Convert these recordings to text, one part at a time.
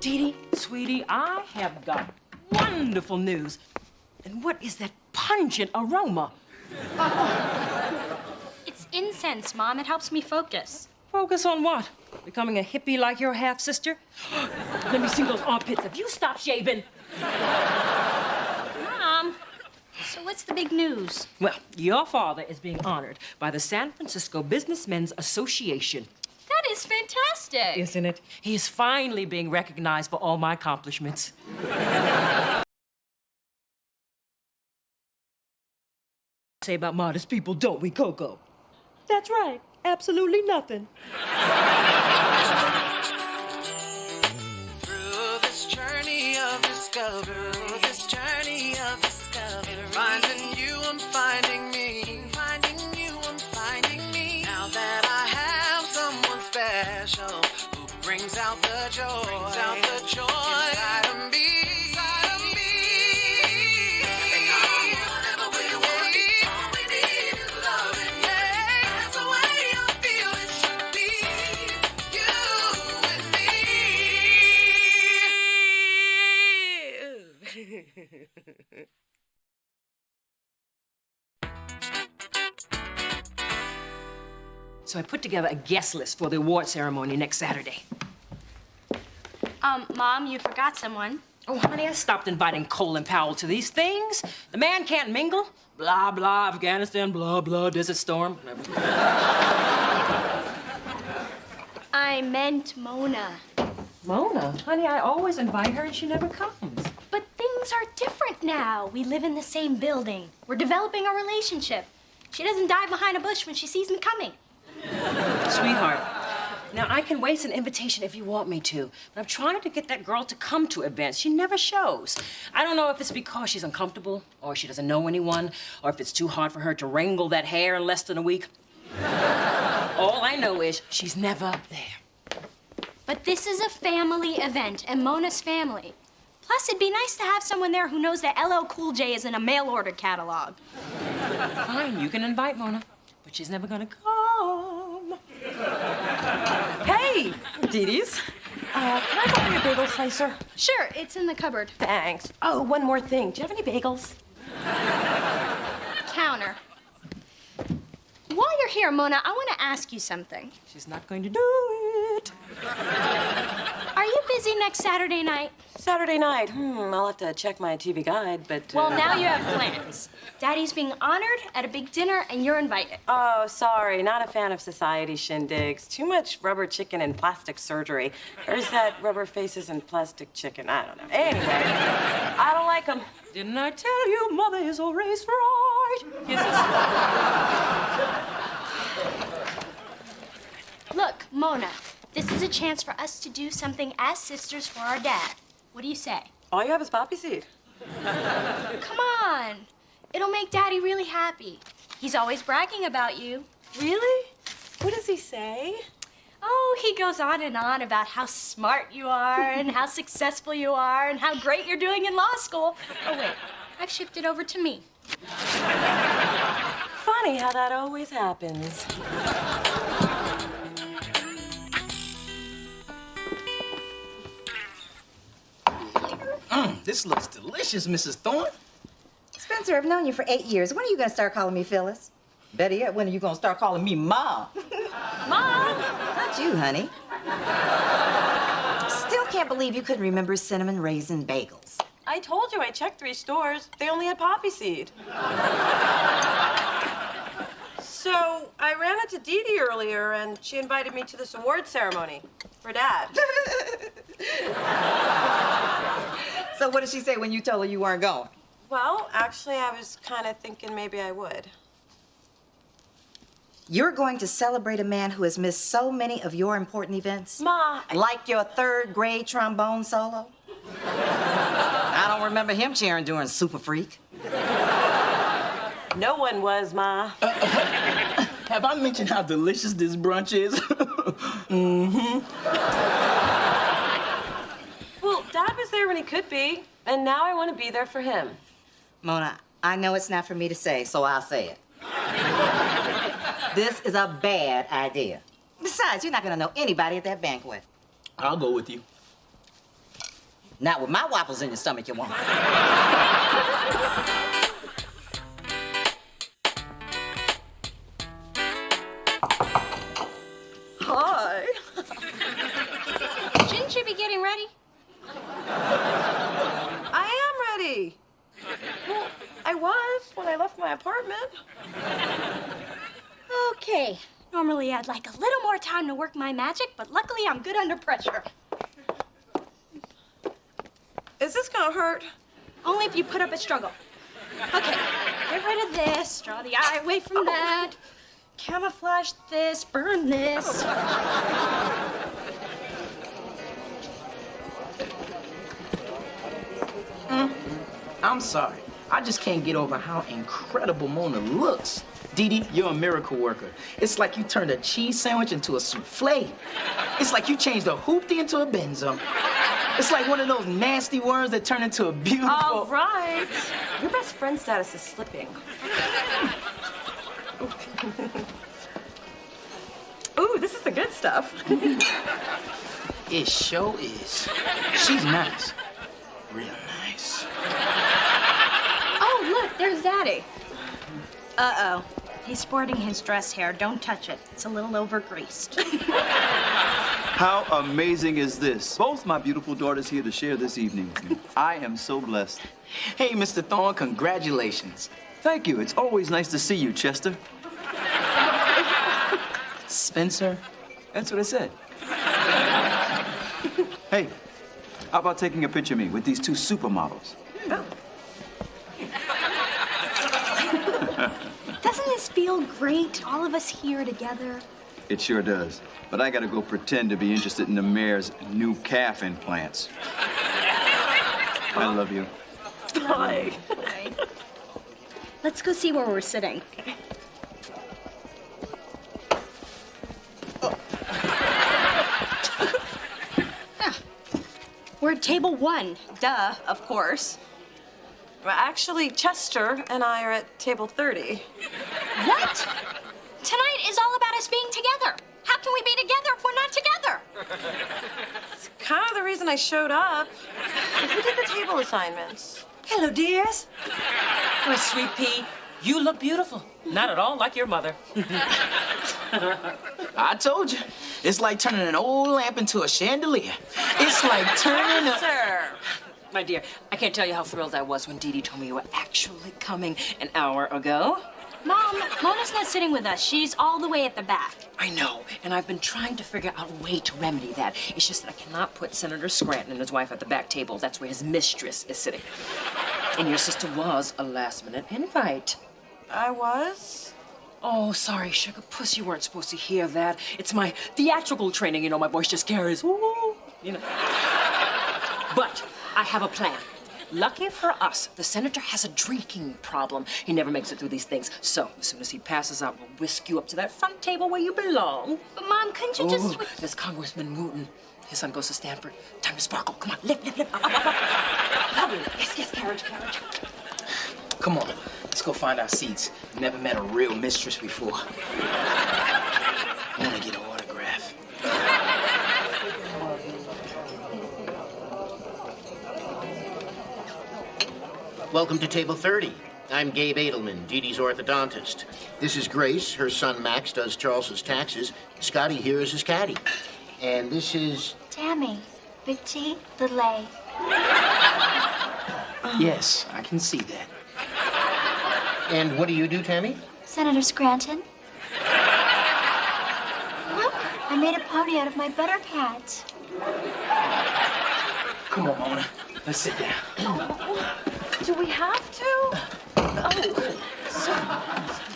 Dee Dee, sweetie, I have got wonderful news. And what is that pungent aroma? It's incense, Mom. It helps me focus. Focus on what? Becoming a hippie like your half-sister? Let me see those armpits. Have you stopped shaving? Mom, so what's the big news? Well, your father is being honored by the San Francisco Businessmen's Association. That is fantastic. Isn't it? He is finally being recognized for all my accomplishments. Say about modest people, don't we, Coco? That's right. Absolutely nothing. Through this journey of discovery, finding you, I'm finding me. Finding you, I'm finding me. Now that I have someone special who brings out the joy, inside of me. So I put together a guest list for the award ceremony next Saturday. Mom, you forgot someone. Oh, honey, I stopped inviting Colin Powell to these things. The man can't mingle. Blah, blah, Afghanistan, blah, blah, Desert Storm. I meant Mona. Mona? Honey, I always invite her and she never comes. But things are different now. We live in the same building. We're developing a relationship. She doesn't dive behind a bush when she sees me coming. Sweetheart, now I can waste an invitation if you want me to, but I'm trying to get that girl to come to events. She never shows. I don't know if it's because she's uncomfortable, or she doesn't know anyone, or if it's too hard for her to wrangle that hair in less than a week. All I know is she's never there. But this is a family event, and Mona's family. Plus, it'd be nice to have someone there who knows that LL Cool J is in a mail-order catalog. Fine, you can invite Mona, but she's never gonna come. Hey, Dee Dee's. Can I go for your bagel slicer? Sure, it's in the cupboard. Thanks. Oh, one more thing. Do you have any bagels? Counter. While you're here, Mona, I want to ask you something. She's not going to do it. Are you busy next Saturday night? Saturday night? I'll have to check my TV guide, but... Well, now you have plans. Daddy's being honored at a big dinner, and you're invited. Oh, sorry. Not a fan of society shindigs. Too much rubber chicken and plastic surgery. Or is that rubber faces and plastic chicken? I don't know. Anyway, I don't like them. Didn't I tell you Mother is always right? Kisses. Look, Mona, this is a chance for us to do something as sisters for our dad. What do you say? All you have is poppy seed. Come on. It'll make Daddy really happy. He's always bragging about you. Really? What does he say? Oh, he goes on and on about how smart you are and how successful you are and how great you're doing in law school. Oh, wait. I've shifted over to me. Funny how that always happens. This looks delicious, Mrs. Thorne. Spencer, I've known you for 8 years. When are you gonna start calling me Phyllis? Better yet, when are you gonna start calling me Mom? Mom! Not you, honey. Still can't believe you couldn't remember cinnamon raisin bagels. I told you I checked 3 stores. They only had poppy seed. So I ran into Dee Dee earlier, and she invited me to this award ceremony for Dad. So what did she say when you told her you weren't going? Well, actually, I was kind of thinking maybe I would. You're going to celebrate a man who has missed so many of your important events? Ma, Like your 3rd grade trombone solo? I don't remember him cheering during Super Freak. no one was, Ma. Have I mentioned how delicious this brunch is? Well, Dad was there when he could be, and now I want to be there for him. Mona, I know it's not for me to say, so I'll say it. This is a bad idea. Besides, you're not gonna know anybody at that banquet. I'll go with you. Not with my waffles in your stomach, you won't. Hi. Shouldn't you be getting ready? I am ready. Well, I was when I left my apartment. Okay. Normally I'd like a little more time to work my magic, but luckily I'm good under pressure. Is this gonna hurt? Only if you put up a struggle. Okay, get rid of this, draw the eye away from that, camouflage this, burn this. I'm sorry. I just can't get over how incredible Mona looks. Dee Dee, you're a miracle worker. It's like you turned a cheese sandwich into a souffle. It's like you changed a hoopty into a benzo. It's like one of those nasty worms that turn into a beautiful... All right. Your best friend status is slipping. Ooh, this is the good stuff. It sure is. She's nice. Real nice. Oh, look, there's Daddy. Uh-oh. He's sporting his dress hair. Don't touch it. It's a little over-greased. How amazing is this? Both my beautiful daughters here to share this evening with me. I am so blessed. Hey, Mr. Thorne, congratulations. Thank you. It's always nice to see you, Chester. Spencer? That's what I said. Hey, how about taking a picture of me with these two supermodels? Doesn't this feel great, all of us here together? It sure does. But I gotta go pretend to be interested in the mayor's new calf implants. I love you. Hi. Let's go see where we're sitting. We're at table 1. Duh, of course. Well, actually, Chester and I are at table 30. What? Tonight is all about us being together. How can we be together if we're not together? It's kind of the reason I showed up. Who did the table assignments? Hello, dears. My sweet pea, you look beautiful. Not at all like your mother. I told you. It's like turning an old lamp into a chandelier. It's like turning a... Sir. My dear, I can't tell you how thrilled I was when Dee Dee told me you were actually coming an hour ago. Mom, Mona's not sitting with us. She's all the way at the back. I know, and I've been trying to figure out a way to remedy that. It's just that I cannot put Senator Scranton and his wife at the back table. That's where his mistress is sitting. And your sister was a last-minute invite. I was? Oh, sorry, sugar puss, you weren't supposed to hear that. It's my theatrical training, you know, my voice just carries, woo, you know. But I have a plan. Lucky for us, the senator has a drinking problem. He never makes it through these things. So, as soon as he passes out, we'll whisk you up to that front table where you belong. But Mom, couldn't you just... There's Congressman Wooten. His son goes to Stanford. Time to sparkle. Come on, lift. Up. Hurry. Yes, carriage. Come on, let's go find our seats. Never met a real mistress before. I want to get an autograph. Welcome to table 30. I'm Gabe Edelman, Dee Dee's orthodontist. This is Grace. Her son Max does Charles's taxes. Scotty here is his caddy. And this is... Tammy, big T, little A. Yes, I can see that. And what do you do, Tammy? Senator Scranton. Look, I made a pony out of my butter pads. Come on, Mona. Let's sit down. Do we have to? Oh.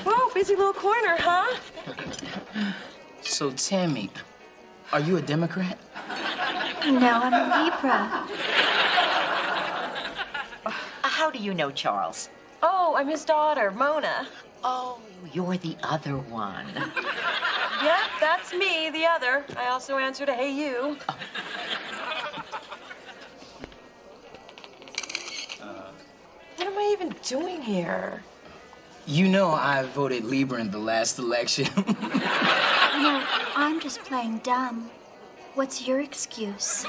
Whoa, busy little corner, huh? So, Tammy, are you a Democrat? No, I'm a Libra. How do you know Charles? Oh, I'm his daughter, Mona. Oh, you're the other one. Yep, that's me, the other. I also answer to Hey You. What am I even doing here? You know I voted Libra in the last election. No, I'm just playing dumb. What's your excuse?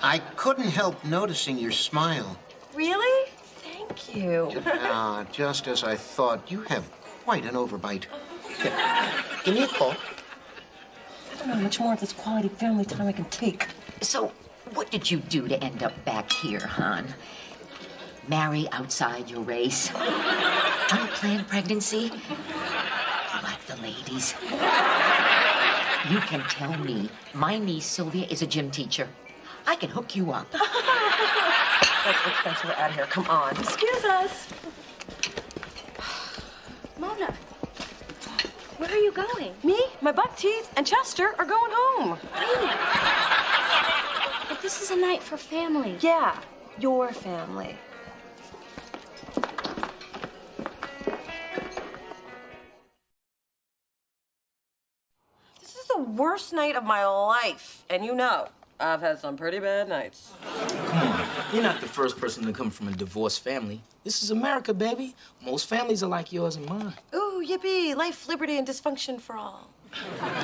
I couldn't help noticing your smile. Really? Thank you. Just as I thought, you have quite an overbite. Here, give me a call. I don't know how much more of this quality family time I can take. So, what did you do to end up back here, hon? Marry outside your race? Unplanned pregnancy? Like the ladies? You can tell me my niece Sylvia is a gym teacher. I can hook you up. Let's Spencer out of here. Come on. Excuse us. Mona, where are you going? Me, my buck teeth, and Chester are going home. But this is a night for family. Yeah, your family. This is the worst night of my life, and you know, I've had some pretty bad nights. Come on, you're not the first person to come from a divorced family. This is America, baby. Most families are like yours and mine. Ooh, yippee, life, liberty, and dysfunction for all.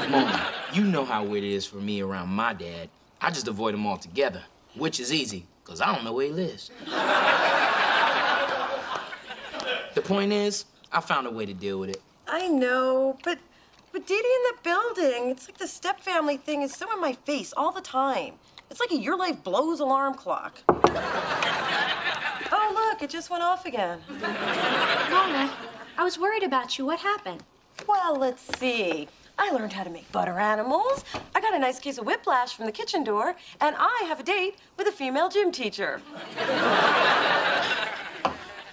Mona, you know how weird it is for me around my dad. I just avoid him altogether, which is easy, because I don't know where he lives. The point is, I found a way to deal with it. I know, but Dee Dee in the building, it's like the step family thing is so in my face all the time. It's like a Your Life Blows alarm clock. Oh, look, it just went off again. Mona, I was worried about you. What happened? Well, let's see. I learned how to make butter animals. I got a nice case of whiplash from the kitchen door, and I have a date with a female gym teacher.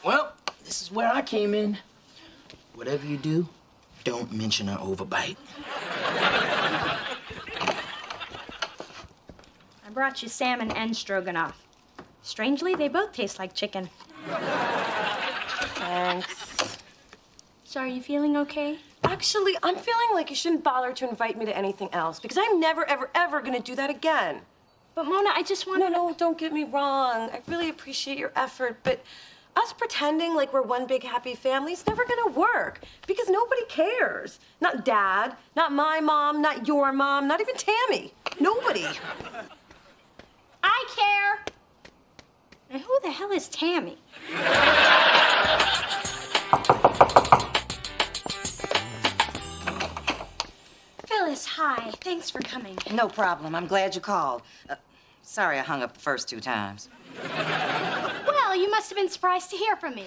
Well, this is where I came in. Whatever you do, don't mention an overbite. I brought you salmon and stroganoff. Strangely, they both taste like chicken. Thanks. So are you feeling okay? Actually, I'm feeling like you shouldn't bother to invite me to anything else, because I'm never, ever, ever gonna do that again. But Mona, I just want to... No, don't get me wrong. I really appreciate your effort, but us pretending like we're one big happy family is never gonna work, because nobody cares. Not Dad, not my mom, not your mom, not even Tammy. Nobody. I care. And who the hell is Tammy? Phyllis, hi. Thanks for coming. No problem. I'm glad you called. Sorry I hung up the first 2 times. Well, you must have been surprised to hear from me.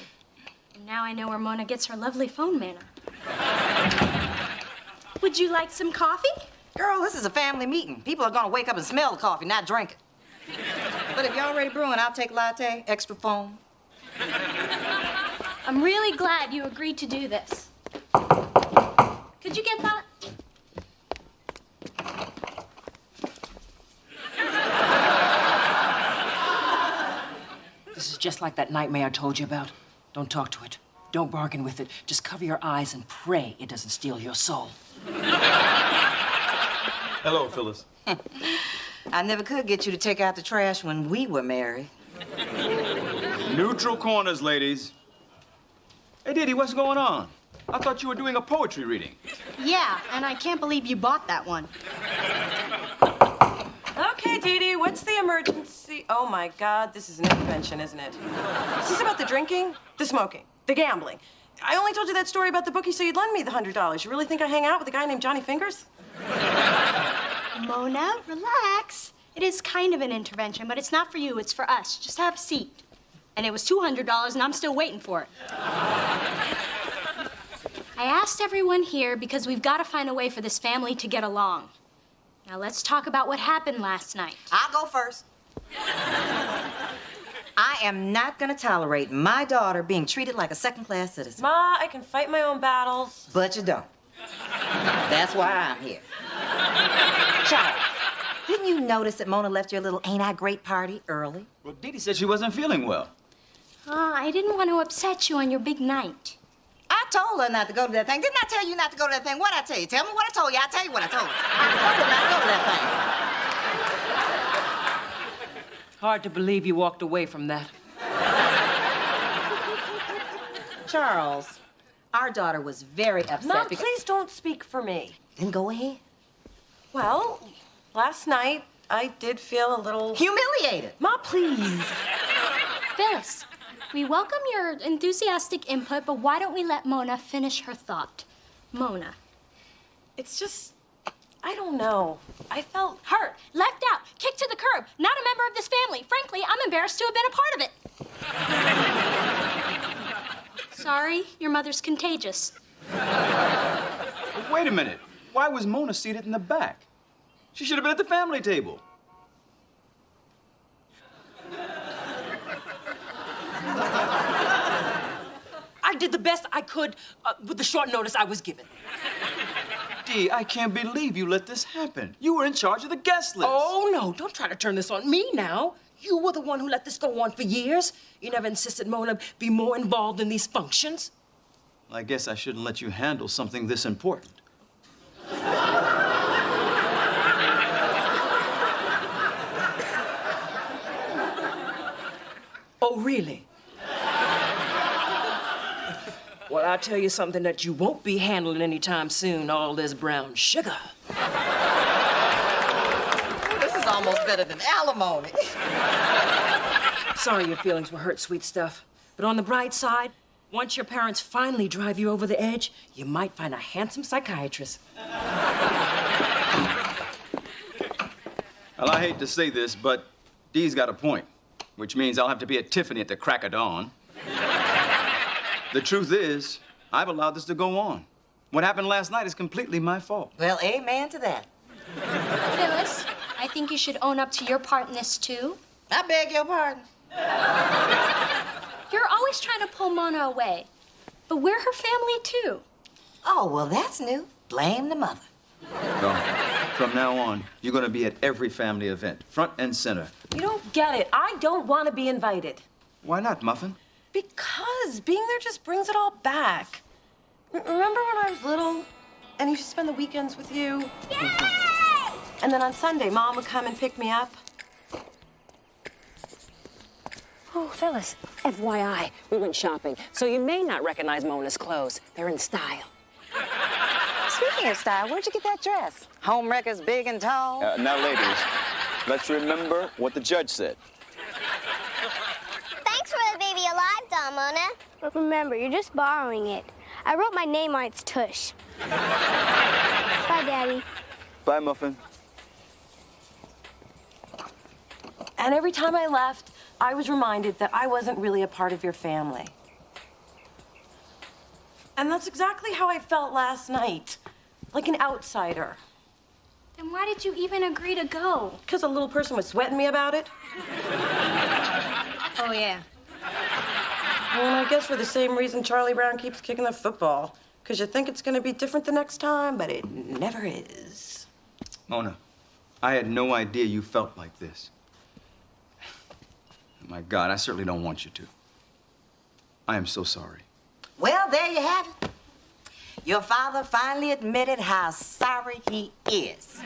And now I know where Mona gets her lovely phone manner. Would you like some coffee? Girl, this is a family meeting. People are gonna wake up and smell the coffee, not drink it. But if you're already brewing, I'll take latte, extra foam. I'm really glad you agreed to do this. Could you get that? This is just like that nightmare I told you about. Don't talk to it. Don't bargain with it. Just cover your eyes and pray it doesn't steal your soul. Hello, Phyllis. I never could get you to take out the trash when we were married. Neutral corners, ladies. Hey, Diddy, what's going on? I thought you were doing a poetry reading. Yeah, and I can't believe you bought that one. Okay, Dee Dee, what's the emergency? Oh, my God, this is an intervention, isn't it? Is this about the drinking, the smoking, the gambling? I only told you that story about the bookie so you'd lend me the $100. You really think I hang out with a guy named Johnny Fingers? Mona, relax. It is kind of an intervention, but it's not for you, it's for us. Just have a seat. And it was $200, and I'm still waiting for it. I asked everyone here because we've got to find a way for this family to get along. Now let's talk about what happened last night. I'll go first. I am not gonna tolerate my daughter being treated like a second-class citizen. Ma, I can fight my own battles. But you don't. That's why I'm here. Charles, didn't you notice that Mona left your little Ain't I Great party early? Well, Didi said she wasn't feeling well. I didn't want to upset you on your big night. I told her not to go to that thing. Didn't I tell you not to go to that thing? What'd I tell you? Tell me what I told you. I'll tell you what I told you. I told her not to go to that thing. Hard to believe you walked away from that. Charles, our daughter was very upset Mom, please don't speak for me. Then go ahead. Well, last night, I did feel a little... Humiliated. Ma, please. Phyllis, we welcome your enthusiastic input, but why don't we let Mona finish her thought? Mona. It's just... I don't know. I felt... Hurt, left out, kicked to the curb, not a member of this family. Frankly, I'm embarrassed to have been a part of it. Sorry, your mother's contagious. Wait a minute. Why was Mona seated in the back? She should have been at the family table. I did the best I could with the short notice I was given. Dee, I can't believe you let this happen. You were in charge of the guest list. Oh, no, don't try to turn this on me now. You were the one who let this go on for years. You never insisted Mona be more involved in these functions. I guess I shouldn't let you handle something this important. Oh, really? Well, I'll tell you something that you won't be handling anytime soon, all this brown sugar. This is almost better than alimony. Sorry your feelings were hurt, sweet stuff. But on the bright side, once your parents finally drive you over the edge, you might find a handsome psychiatrist. Well, I hate to say this, but Dee's got a point, which means I'll have to be at Tiffany at the crack of dawn. The truth is, I've allowed this to go on. What happened last night is completely my fault. Well, amen to that. Phyllis, I think you should own up to your part in this, too. I beg your pardon. You're always trying to pull Mona away. But we're her family, too. Oh, well, that's new. Blame the mother. So, from now on, you're going to be at every family event, front and center. You don't get it. I don't want to be invited. Why not, Muffin? Because being there just brings it all back. Remember when I was little and I used to spend the weekends with you? Yay! And then on Sunday, Mom would come and pick me up? Oh, Phyllis, FYI, we went shopping, so you may not recognize Mona's clothes. They're in style. Speaking of style, where'd you get that dress? Home wreckers big and tall? Now, ladies, let's remember what the judge said. Thanks for the baby alive doll, Mona. But remember, you're just borrowing it. I wrote my name on its tush. Bye, Daddy. Bye, Muffin. And every time I left, I was reminded that I wasn't really a part of your family. And that's exactly how I felt last night, like an outsider. Then why did you even agree to go? Because a little person was sweating me about it. Oh, yeah. Well, I guess for the same reason Charlie Brown keeps kicking the football. Because you think it's going to be different the next time, but it never is. Mona, I had no idea you felt like this. My God, I certainly don't want you to. I am so sorry. Well, there you have it. Your father finally admitted how sorry he is.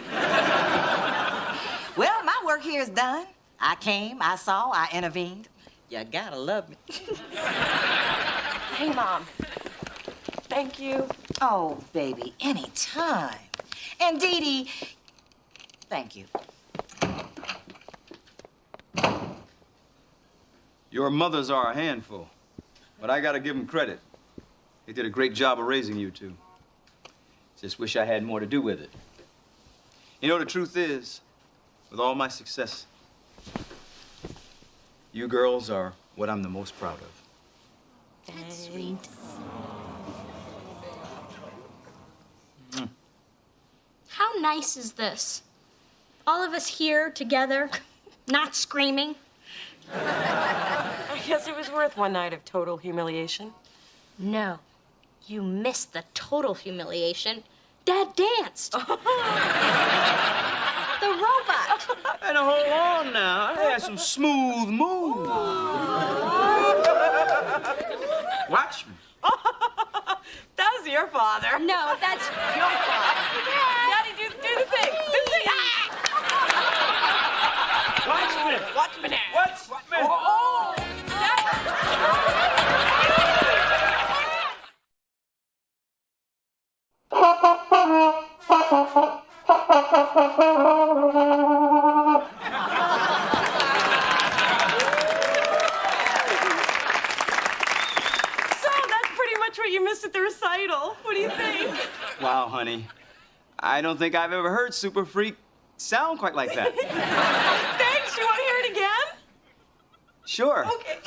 Well, my work here is done. I came, I saw, I intervened. You gotta love me. Hey, Mom. Thank you. Oh, baby, anytime. And Dee Dee, thank you. Your mothers are a handful, but I gotta give them credit. They did a great job of raising you two. Just wish I had more to do with it. You know, the truth is, with all my success, you girls are what I'm the most proud of. That's sweet. How nice is this? All of us here together, not screaming. I guess it was worth one night of total humiliation. No, you missed the total humiliation. Dad danced. The robot. And hold on now, I had some smooth moves. Watch me. That was your father. No, that's your fault. Daddy, do the thing. Do the thing. Ah! Watch me. Watch me now. Watch me. Oh! do you think? Wow, honey. I don't think I've ever heard Super Freak sound quite like that. Thanks. You want to hear it again? Sure. Okay.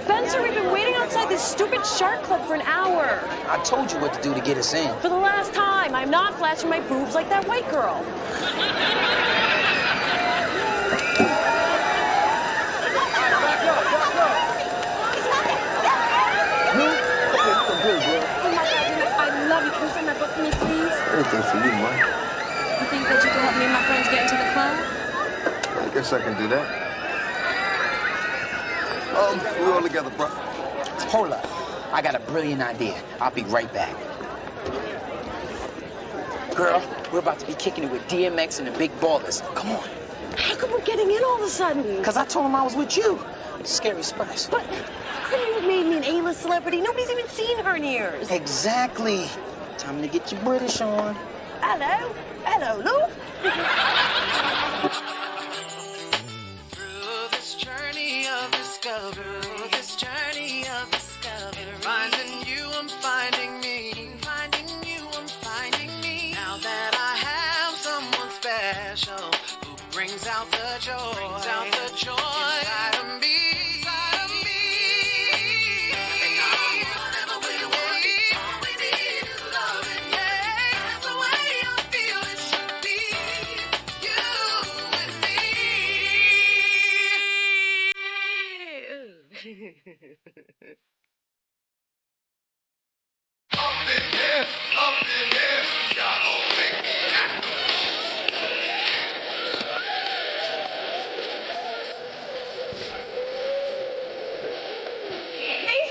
Spencer, we've been waiting outside this stupid shark club for an hour. I told you what to do to get us in. For the last time, I'm not flashing my boobs like that white girl. Oh my God, I love you. Can you sign that book for me, please? Anything for you, man. You think that you can help me and my friends get into the club? I guess I can do that. We all together, bro. Hold up. I got a brilliant idea. I'll be right back. Girl, we're about to be kicking it with DMX and the big ballers. Come on. How come we're getting in all of a sudden? Because I told him I was with you. Scary Spice. But couldn't you have made me an A-list celebrity? Nobody's even seen her in years. Exactly. Time to get your British on. Hello. Hello, Lou. Through this journey of discovery, finding you, I'm finding me. Finding you, I'm finding me. Now that I have someone special who brings out the joy, inside of me. Inside of me. Whatever we want, all we need is loving. Yeah, that's the way I feel it should be. You and me. These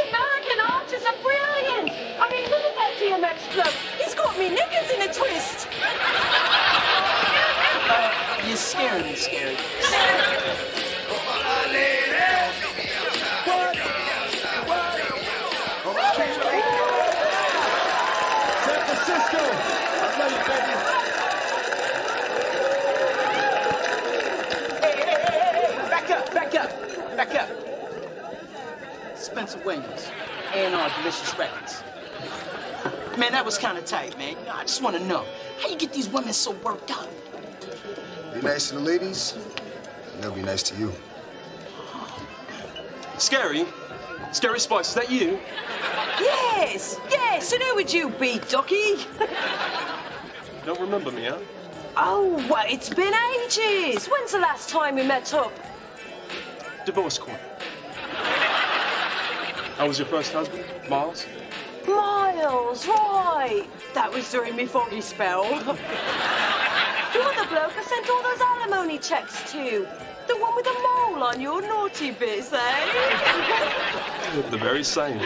American artists are brilliant. I mean, look at that DMX club. He's got me knickers in a twist. You're scaring me, Scary. San Francisco! I love you, baby. Hey, back up. Spencer Williams, A&R Delicious Records. Man, that was kind of tight, man. You know, I just want to know, how you get these women so worked up? Be nice to the ladies, and they'll be nice to you. Scary Spice, is that you? Yes, and who would you be, Ducky? Don't remember me, huh? Oh, well, it's been ages. When's the last time we met up? Divorce court. I was your first husband, Miles? Miles, right. That was during me foggy spell. You're the bloke I sent all those alimony checks to. The one with the mole on your naughty bits, eh? The very same.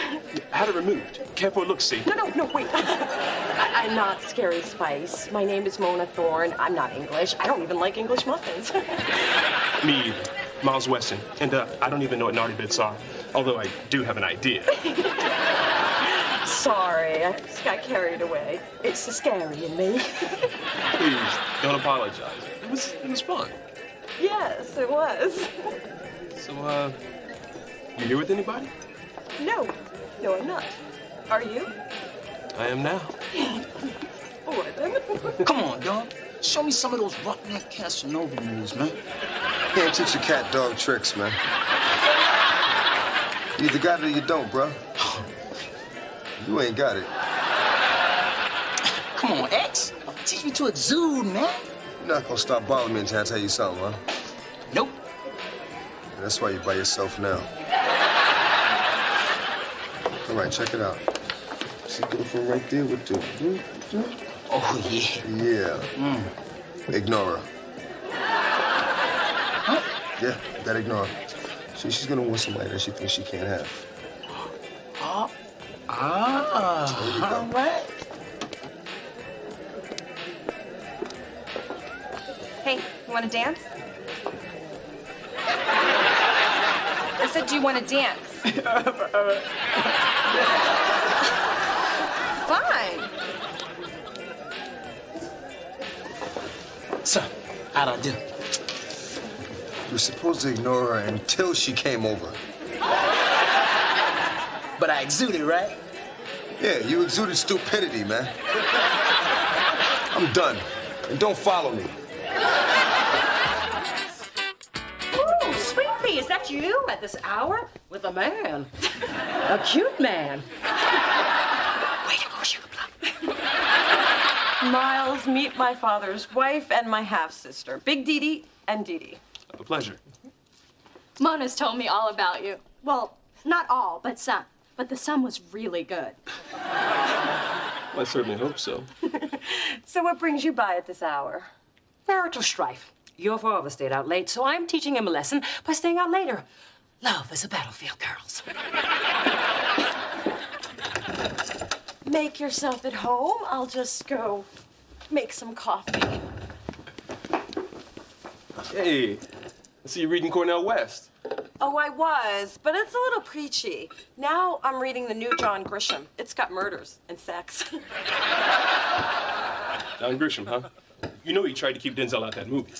Had it removed. Careful look, see. No, wait. I'm not Scary Spice. My name is Mona Thorne. I'm not English. I don't even like English muffins. Me either. Miles Weston. And I don't even know what naughty bits are. Although I do have an idea. Sorry, I just got carried away. It's the scary in me. Please, don't apologize. It was fun. Yes, it was. So, you here with anybody? No, I'm not. Are you? I am now. All right, then. Come on, dog. Show me some of those roughneck Casanova moves, man. Can't teach a cat dog tricks, man. You either got it or you don't, bro. You ain't got it. Come on, X. Teach me to exude, man. You're not gonna stop bothering me until I tell you something, huh? Nope. And that's why you're by yourself now. All right, check it out. See, girlfriend right there with the... Oh, yeah. Yeah. Ignore her. Huh? Yeah, that ignore her. See, she's gonna want somebody that she thinks she can't have. All right. Hey, you want to dance? I said, do you want to dance? Fine. So, how'd I do? You're supposed to ignore her until she came over. But I exuded, right? Yeah, you exuded stupidity, man. I'm done. And don't follow me. Ooh, sweet pea, is that you at this hour? With a man. A cute man. Way to go, Sugar Plum. Miles, meet my father's wife and my half-sister, Big Dee and Dee. A pleasure. Mona's told me all about you. Well, not all, but some. But the some was really good. I certainly hope so. So what brings you by at this hour? Marital strife. Your father stayed out late, so I'm teaching him a lesson by staying out later. Love is a battlefield, girls. Make yourself at home. I'll just go make some coffee. Hey, I see you reading Cornell West. Oh, I was, but it's a little preachy. Now I'm reading the new John Grisham. It's got murders and sex. John Grisham, huh? You know he tried to keep Denzel out that movie.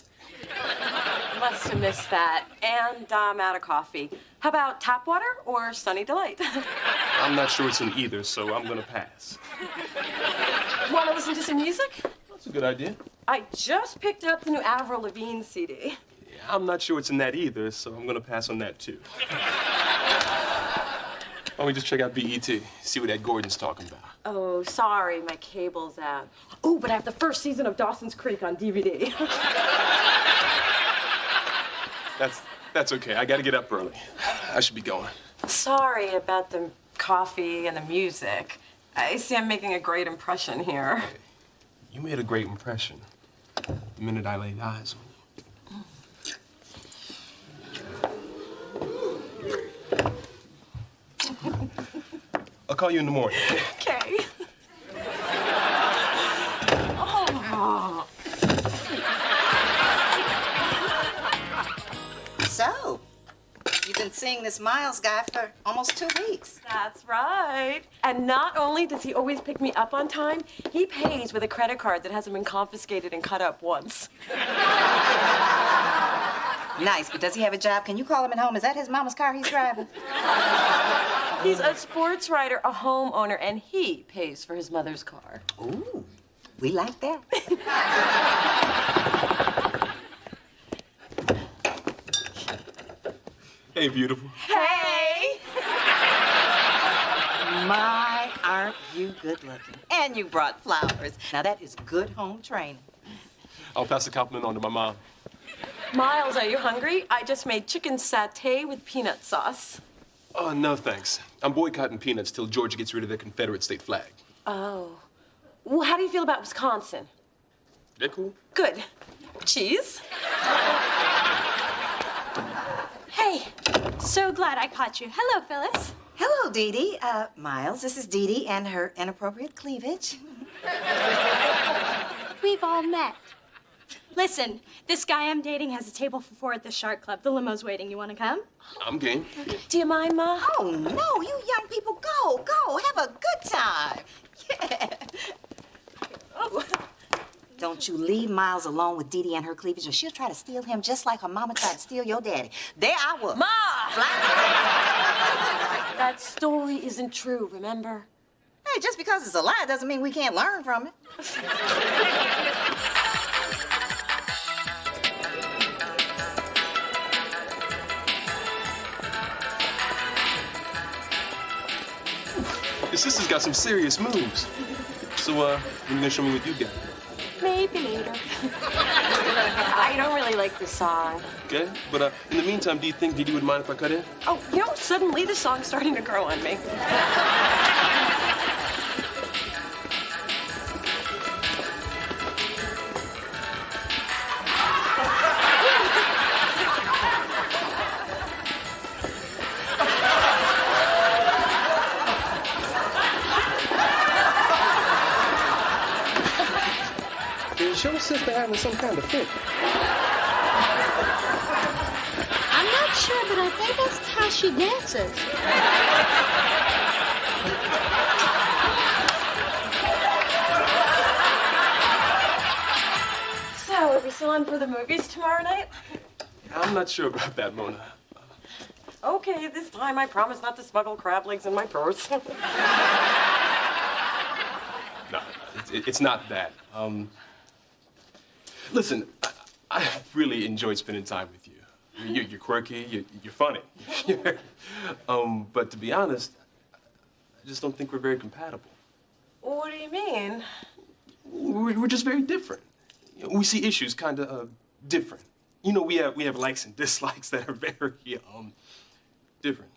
Must have missed that. And I'm out of coffee. How about tap water or Sunny Delight? I'm not sure it's in either, so I'm gonna pass. Want to listen to some music? That's a good idea. I just picked up the new Avril Lavigne CD. Yeah, I'm not sure it's in that either, so I'm gonna pass on that too. Why don't we just check out BET, see what Ed Gordon's talking about? Oh, sorry, my cable's out. Oh, but I have the first season of Dawson's Creek on DVD. That's okay. I gotta get up early. I should be going. Sorry about the coffee and the music. I see I'm making a great impression here. Hey, you made a great impression the minute I laid eyes on you. I'll call you in the morning. Okay. Oh. So, you've been seeing this Miles guy for almost 2 weeks. That's right. And not only does he always pick me up on time, he pays with a credit card that hasn't been confiscated and cut up once. Nice, but does he have a job? Can you call him at home? Is that his mama's car he's driving? He's a sports writer, a homeowner, and he pays for his mother's car. Ooh, we like that. Hey, beautiful. Hey! My, aren't you good looking? And you brought flowers. Now that is good home training. I'll pass the compliment on to my mom. Miles, are you hungry? I just made chicken satay with peanut sauce. Oh, no, thanks. I'm boycotting peanuts till Georgia gets rid of their Confederate state flag. Oh. Well, how do you feel about Wisconsin? They're cool. Good. Cheese? Hey, so glad I caught you. Hello, Phyllis. Hello, Dee Dee. Miles, this is Dee Dee and her inappropriate cleavage. We've all met. Listen, this guy I'm dating has a table for 4 at the Shark Club. The limo's waiting. You want to come? I'm game. Do you mind, Ma? Oh, no, you young people, go. Have a good time. Yeah. Oh. Don't you leave Miles alone with Dee Dee and her cleavage, or she'll try to steal him just like her mama tried to steal your daddy. There I was. Ma! That story isn't true, remember? Hey, just because it's a lie doesn't mean we can't learn from it. Your sister's got some serious moves. So, when you gonna show me what you got? Maybe later. I don't really like the song. Okay, but in the meantime, do you think Dee Dee would mind if I cut in? Oh, you know, suddenly the song's starting to grow on me. Is your sister having some kind of fit? I'm not sure, but I think that's how she dances. So, are we still on for the movies tomorrow night? I'm not sure about that, Mona. Okay, this time I promise not to smuggle crab legs in my purse. No, it's not that. Listen, I really enjoyed spending time with you. You're quirky, you're funny. But to be honest, I just don't think we're very compatible. What do you mean? We're just very different. We see issues kind of different. You know, we have likes and dislikes that are very different.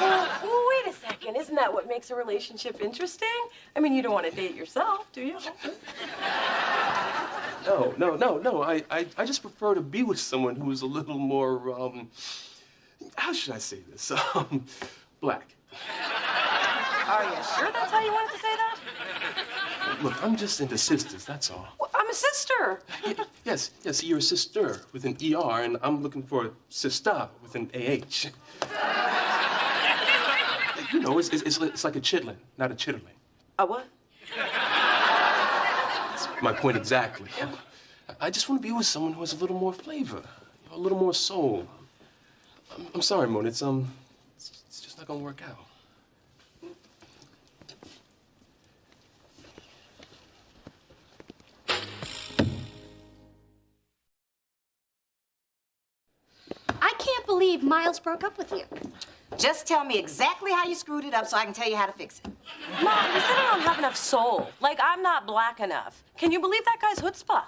Well, wait a second. Isn't that what makes a relationship interesting? I mean, you don't want to date yourself, do you? No. I just prefer to be with someone who is a little more, how should I say this? Black. Are you sure that's how you wanted to say that? Look, I'm just into sisters, that's all. Well, I'm a sister. Yes, you're a sister with an ER, and I'm looking for a sister with an AH. You know, it's like a chitlin, not a chitterling. A what? That's my point exactly. I just want to be with someone who has a little more flavor, a little more soul. I'm sorry, Mona, it's just not gonna work out. I can't believe Miles broke up with you. Just tell me exactly how you screwed it up so I can tell you how to fix it. Mom, you said I don't have enough soul. Like, I'm not black enough. Can you believe that guy's chutzpah?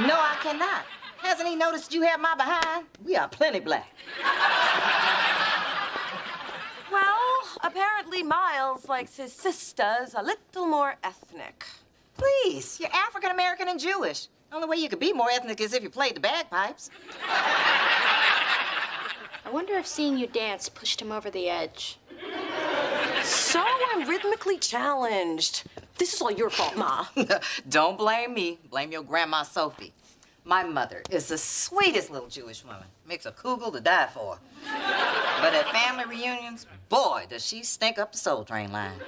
No, I cannot. Hasn't he noticed you have my behind? We are plenty black. Well, apparently Miles likes his sisters a little more ethnic. Please, you're African American and Jewish. Only way you could be more ethnic is if you played the bagpipes. I wonder if seeing you dance pushed him over the edge. So I'm rhythmically challenged. This is all your fault, Ma. Don't blame me. Blame your grandma Sophie. My mother is the sweetest little Jewish woman. Makes a kugel to die for. But at family reunions, boy, does she stink up the Soul Train line.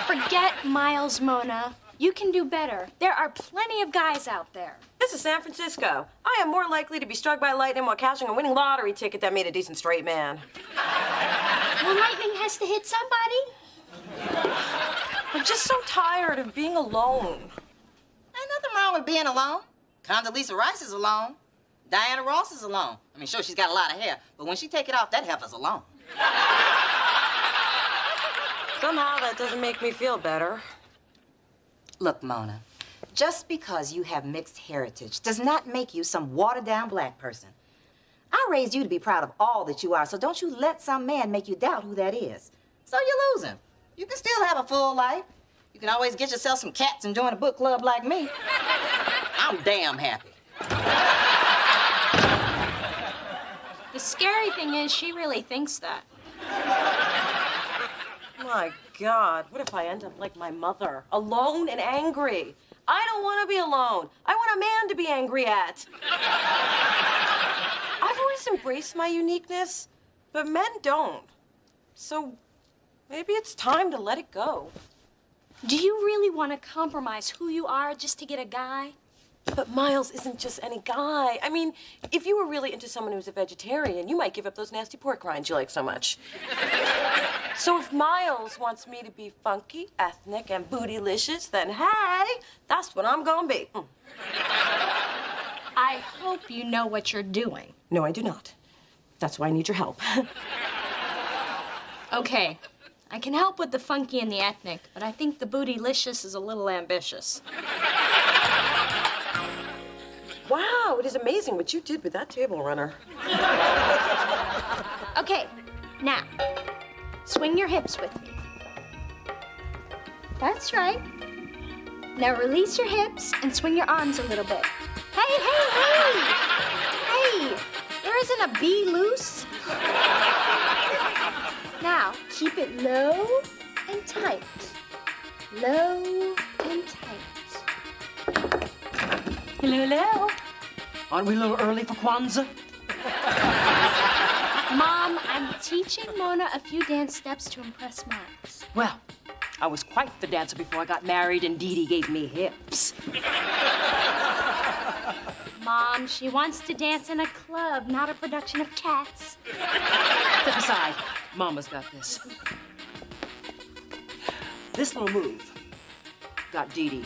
Forget Miles, Mona. You can do better. There are plenty of guys out there. This is San Francisco. I am more likely to be struck by lightning while cashing a winning lottery ticket that made a decent straight man. Well, lightning has to hit somebody. I'm just so tired of being alone. Ain't nothing wrong with being alone. Condoleezza Rice is alone. Diana Ross is alone. I mean, sure, she's got a lot of hair, but when she take it off, that heifer's alone. Somehow that doesn't make me feel better. Look, Mona, just because you have mixed heritage does not make you some watered-down black person. I raised you to be proud of all that you are, so don't you let some man make you doubt who that is. So you're losing. You can still have a full life. You can always get yourself some cats and join a book club like me. I'm damn happy. The scary thing is she really thinks that. My God, what if I end up like my mother, alone and angry? I don't want to be alone. I want a man to be angry at. I've always embraced my uniqueness, but men don't. So maybe it's time to let it go. Do you really want to compromise who you are just to get a guy? But Miles isn't just any guy. I mean, if you were really into someone who's a vegetarian, you might give up those nasty pork rinds you like so much. So if Miles wants me to be funky, ethnic, and bootylicious, then hey, that's what I'm gonna be. I hope you know what you're doing. No, I do not. That's why I need your help. Okay, I can help with the funky and the ethnic, but I think the bootylicious is a little ambitious. Wow, it is amazing what you did with that table runner. Okay, now, swing your hips with me. That's right. Now release your hips and swing your arms a little bit. Hey! Hey, there isn't a bee loose. Now, keep it low and tight. Low and tight. Hello, hello. Aren't we a little early for Kwanzaa? Mom, I'm teaching Mona a few dance steps to impress Miles. Well, I was quite the dancer before I got married and Dee Dee gave me hips. Mom, she wants to dance in a club, not a production of Cats. Step aside. Mama's got this. This little move got Dee Dee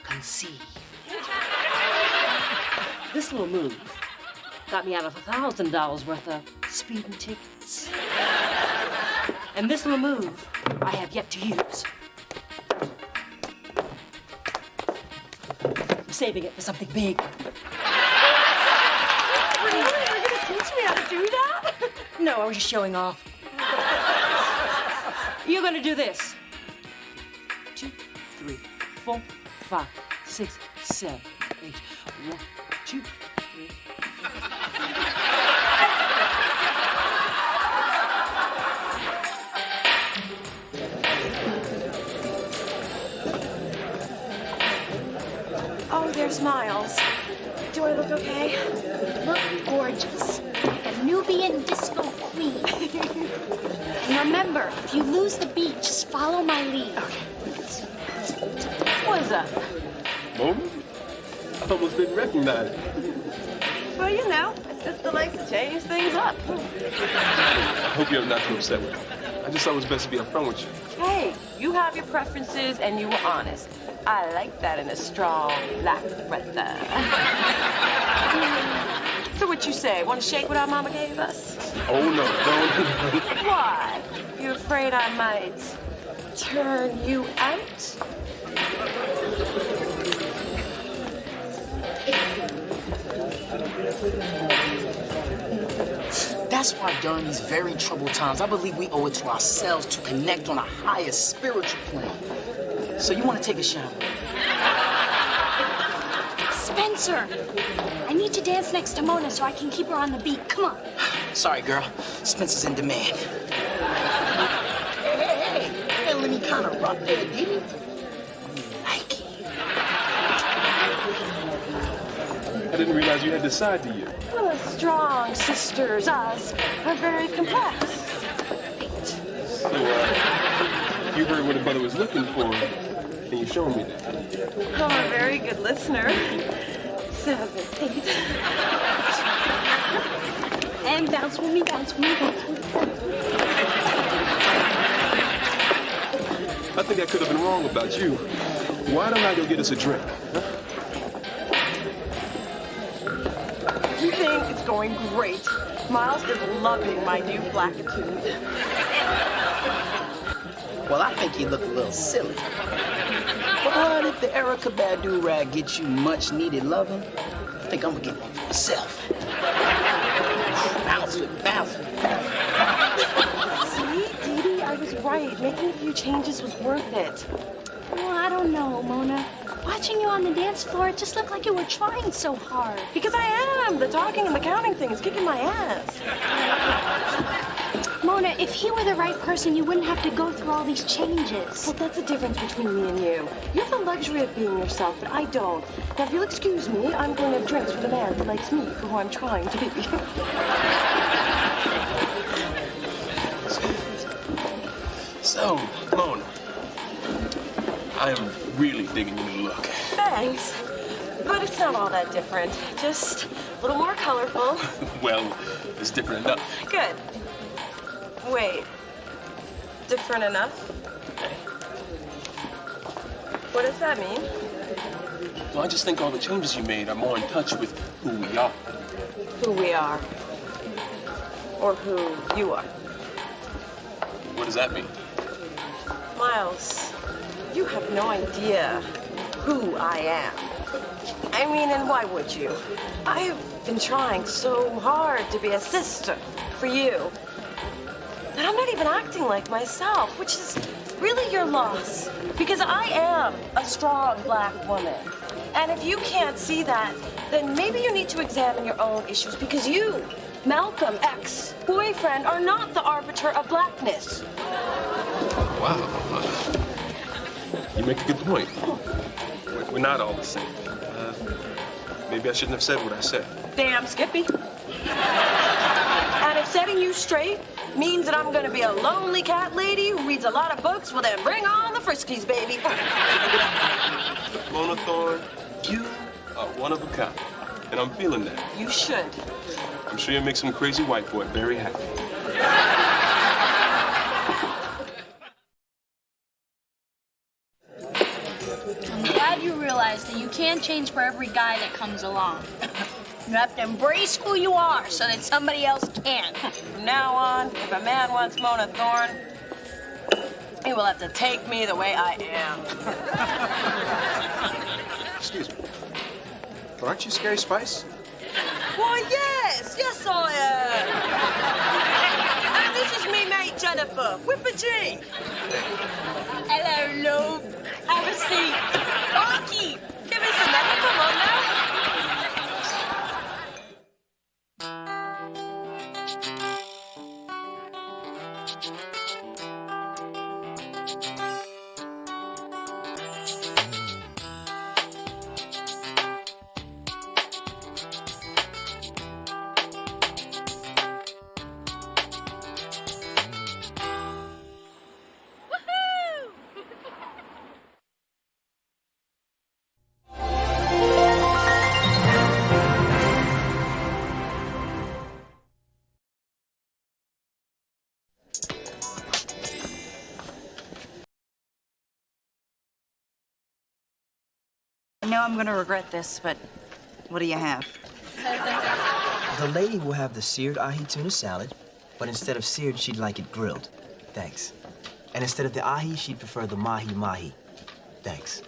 conceived. This little move got me out of $1,000 worth of speeding tickets. And this little move I have yet to use. I'm saving it for something big. Really? You're gonna teach me how to do that? No, I was just showing off. You're gonna do this. 2, 3, 4, 5, 6, 7, 8. 1, 2, 3. Oh, there's Miles. Do I look okay? Look gorgeous, like a Nubian disco queen. And remember, if you lose the beat, just follow my lead. What is that? Mona? I almost didn't recognize you. Well, you know, it's just the like to change things up. I hope you're not too upset with me. I just thought it was best to be upfront with you. Hey, you have your preferences and you were honest. I like that in a strong black brother. So what you say? Want to shake what our mama gave us? Oh, no, don't. Why? You afraid I might turn you out? That's why during these very troubled times, I believe we owe it to ourselves to connect on a higher spiritual plane. So you want to take a shower? Spencer, I need to dance next to Mona so I can keep her on the beat. Come on. Sorry, girl. Spencer's in demand. Hey, feeling me kind of rough there, didn't you? Like it. I didn't realize you had this side to you. Well, as strong sisters, us, are very complex. So, you heard what a brother was looking for. Can you show me that? I'm a very good listener. 7, 8. And bounce with me, bounce with me, bounce with me. I think I could have been wrong about you. Why don't I go get us a drink? Huh? You think it's going great. Miles is loving my new blackitude. Well, I think you look a little silly. But if the Erica Badu rag gets you much needed loving, I think I'm gonna get one for myself. Bounce it, bounce it. See, Dee Dee, I was right. Making a few changes was worth it. Well, I don't know, Mona. Watching you on the dance floor, it just looked like you were trying so hard. Because I am. The talking and the counting thing is kicking my ass. Mona, if he were the right person, you wouldn't have to go through all these changes. Well, that's the difference between me and you. You have the luxury of being yourself, but I don't. Now, if you'll excuse me, I'm going to have drinks for the man who likes me for who I'm trying to be. So, Mona, I am really digging your new look. Thanks. But it's not all that different. Just a little more colorful. Well, it's different enough. Good. Wait. Different enough? What does that mean? Well, I just think all the changes you made are more in touch with who we are. Who we are. Or who you are. What does that mean? Miles, you have no idea who I am. I mean, and why would you? I've been trying so hard to be a sister for you. And I'm not even acting like myself, which is really your loss. Because I am a strong black woman. And if you can't see that, then maybe you need to examine your own issues because you, Malcolm, ex-boyfriend, are not the arbiter of blackness. Wow. You make a good point. We're not all the same. Maybe I shouldn't have said what I said. Damn, Skippy. And if setting you straight means that I'm gonna be a lonely cat lady who reads a lot of books, well then bring on the Friskies, baby. Mona Thorne, you are one of a kind. And I'm feeling that. You should. I'm sure you'll make some crazy white boy very happy. I'm glad you realize that you can't change for every guy that comes along. You have to embrace who you are so that somebody else can. From now on, if a man wants Mona Thorne, he will have to take me the way I am. Excuse me. But aren't you Scary Spice? Why, yes, I am. And this is me mate Jennifer, Whipper G. Hello, Lou. Have a seat. Rocky, give us another, come on now. I know I'm gonna regret this, but what do you have? The lady will have the seared ahi tuna salad, but instead of seared, she'd like it grilled. Thanks. And instead of the ahi, she'd prefer the mahi-mahi. Thanks.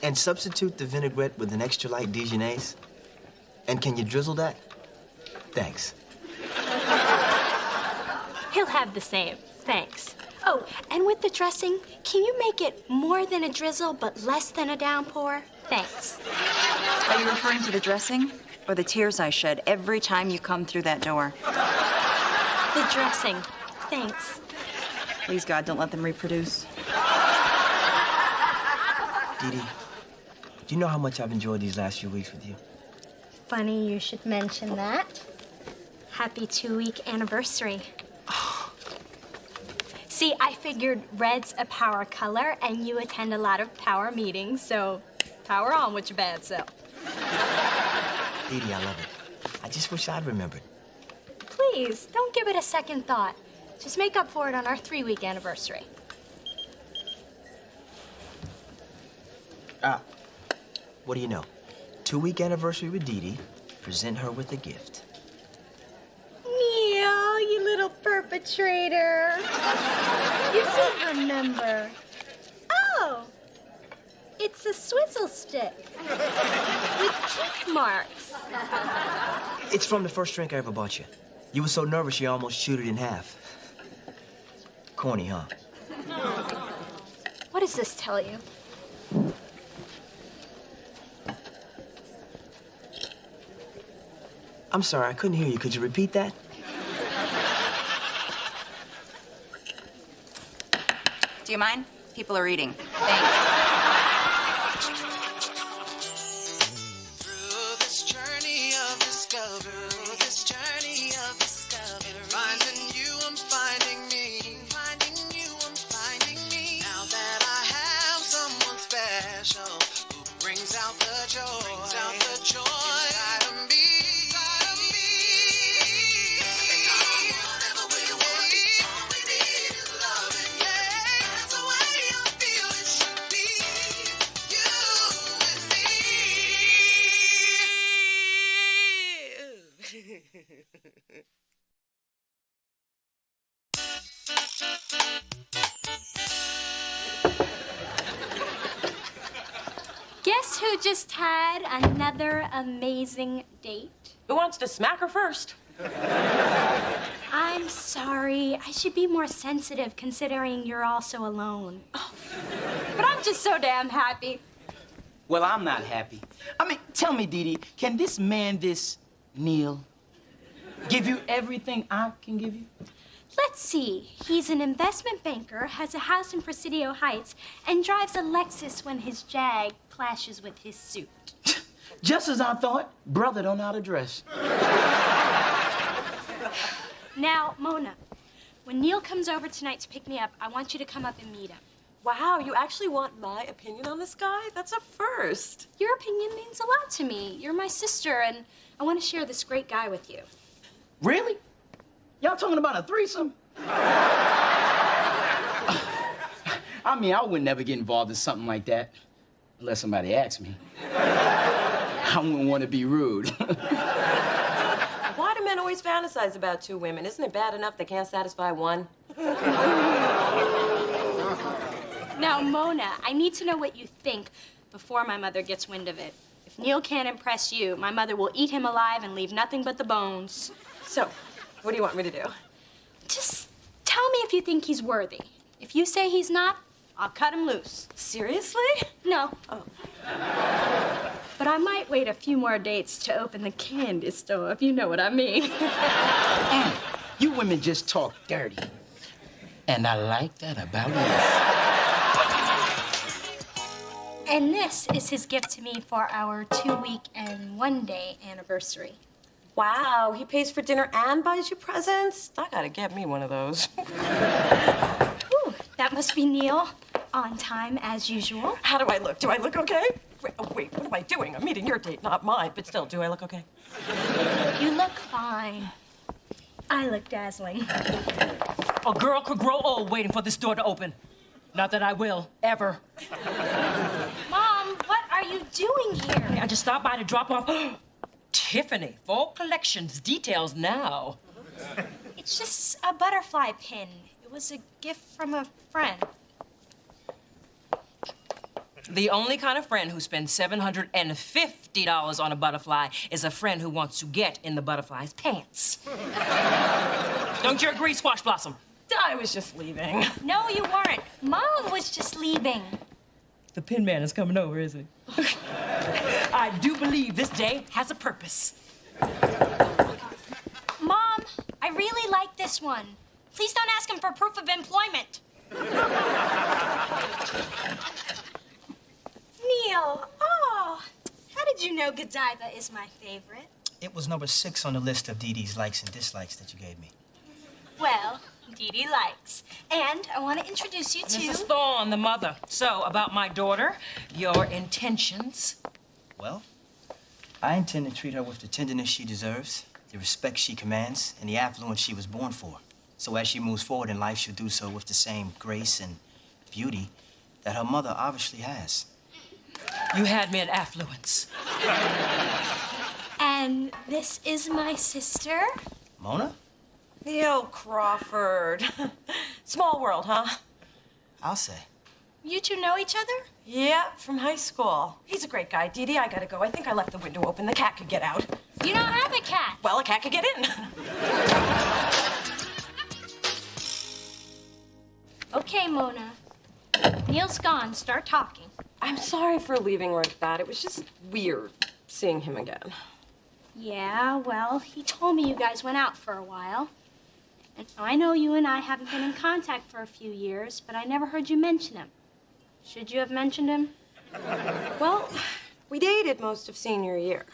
And substitute the vinaigrette with an extra light Dijonnaise. And can you drizzle that? Thanks. He'll have the same. Thanks. Oh, and with the dressing, can you make it more than a drizzle but less than a downpour? Thanks. Are you referring to the dressing or the tears I shed every time you come through that door? The dressing. Thanks. Please, God, don't let them reproduce. Dee Dee, do you know how much I've enjoyed these last few weeks with you? Funny you should mention that. Happy 2-week anniversary. See, I figured red's a power color, and you attend a lot of power meetings, so power on with your bad self. Dee Dee, I love it. I just wish I'd remembered. Please, don't give it a second thought. Just make up for it on our 3-week anniversary. What do you know? 2-week anniversary with Dee Dee. Present her with a gift. Neil, you little perpetrator. You did remember. Oh, it's a swizzle stick with teeth marks. It's from the first drink I ever bought you. You were so nervous you almost chewed it in half. Corny, huh? What does this tell you? I'm sorry, I couldn't hear you. Could you repeat that? Do you mind? People are eating. Thanks. Through this journey of discovery, finding you, I'm finding me. Finding you, I'm finding me. Now that I have someone special who brings out the joy, inside of me. And whatever we want, all we need is loving. Yeah, that's the way I feel it should be. You and me. Guess who just had another amazing date? Who wants to smack her first? I'm sorry. I should be more sensitive considering you're also alone. But I'm just so damn happy. Well, I'm not happy. I mean, tell me, Dee Dee, can this man, this Neil, give you everything I can give you? Let's see. He's an investment banker, has a house in Presidio Heights, and drives a Lexus when his Jag clashes with his suit. Just as I thought, brother don't know how to dress. Now, Mona, when Neil comes over tonight to pick me up, I want you to come up and meet him. Wow, you actually want my opinion on this guy? That's a first. Your opinion means a lot to me. You're my sister, and I want to share this great guy with you. Really? Y'all talking about a threesome? I mean, I would never get involved in something like that unless somebody asked me. I wouldn't want to be rude. Why do men always fantasize about two women? Isn't it bad enough they can't satisfy one? Now, Mona, I need to know what you think before my mother gets wind of it. If Neil can't impress you, my mother will eat him alive and leave nothing but the bones. So, what do you want me to do? Just tell me if you think he's worthy. If you say he's not, I'll cut him loose. Seriously? No. Oh. But I might wait a few more dates to open the candy store, if you know what I mean. You women just talk dirty. And I like that about you. And this is his gift to me for our 2-week and 1-day anniversary. Wow, he pays for dinner and buys you presents? I gotta get me one of those. Ooh, that must be Neil. On time, as usual. How do I look? Do I look okay? Wait, what am I doing? I'm meeting your date, not mine. But still, do I look okay? You look fine. I look dazzling. A girl could grow old waiting for this door to open. Not that I will, ever. Mom, what are you doing here? I just stopped by to drop off Tiffany, full collections, details now. It's just a butterfly pin. It was a gift from a friend. The only kind of friend who spends $750 on a butterfly is a friend who wants to get in the butterfly's pants. Don't you agree, Squash Blossom? I was just leaving. No, you weren't. Mom was just leaving. The pin man is coming over, is he? I do believe this day has a purpose. Mom, I really like this one. Please don't ask him for proof of employment. Neil, oh, how did you know Godiva is my favorite? It was number 6 on the list of Dee Dee's likes and dislikes that you gave me. Well, Dee Dee likes. And I want to introduce you to... Mrs. Thorne, the mother. So, about my daughter, your intentions? Well, I intend to treat her with the tenderness she deserves, the respect she commands, and the affluence she was born for. So as she moves forward in life, she'll do so with the same grace and beauty that her mother obviously has. You had me at affluence. And this is my sister. Mona? Neil Crawford. Small world, huh? I'll say. You two know each other? Yeah, from high school. He's a great guy. Dee Dee, I gotta go. I think I left the window open. The cat could get out. You don't have a cat. Well, a cat could get in. Okay, Mona. Neil's gone. Start talking. I'm sorry for leaving like that. It was just weird seeing him again. Yeah, well, he told me you guys went out for a while. And I know you and I haven't been in contact for a few years, but I never heard you mention him. Should you have mentioned him? Well, we dated most of senior year.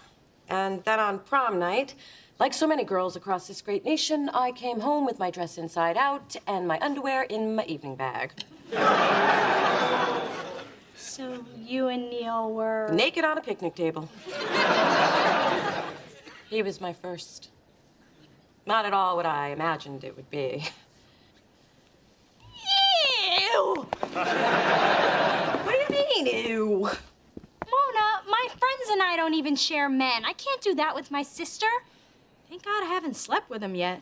And then on prom night, like so many girls across this great nation, I came home with my dress inside out and my underwear in my evening bag. So you and Neil were... Naked on a picnic table. He was my first. Not at all what I imagined it would be. Ew! What do you mean, ew? Mona, my friends and I don't even share men. I can't do that with my sister. Thank God I haven't slept with him yet.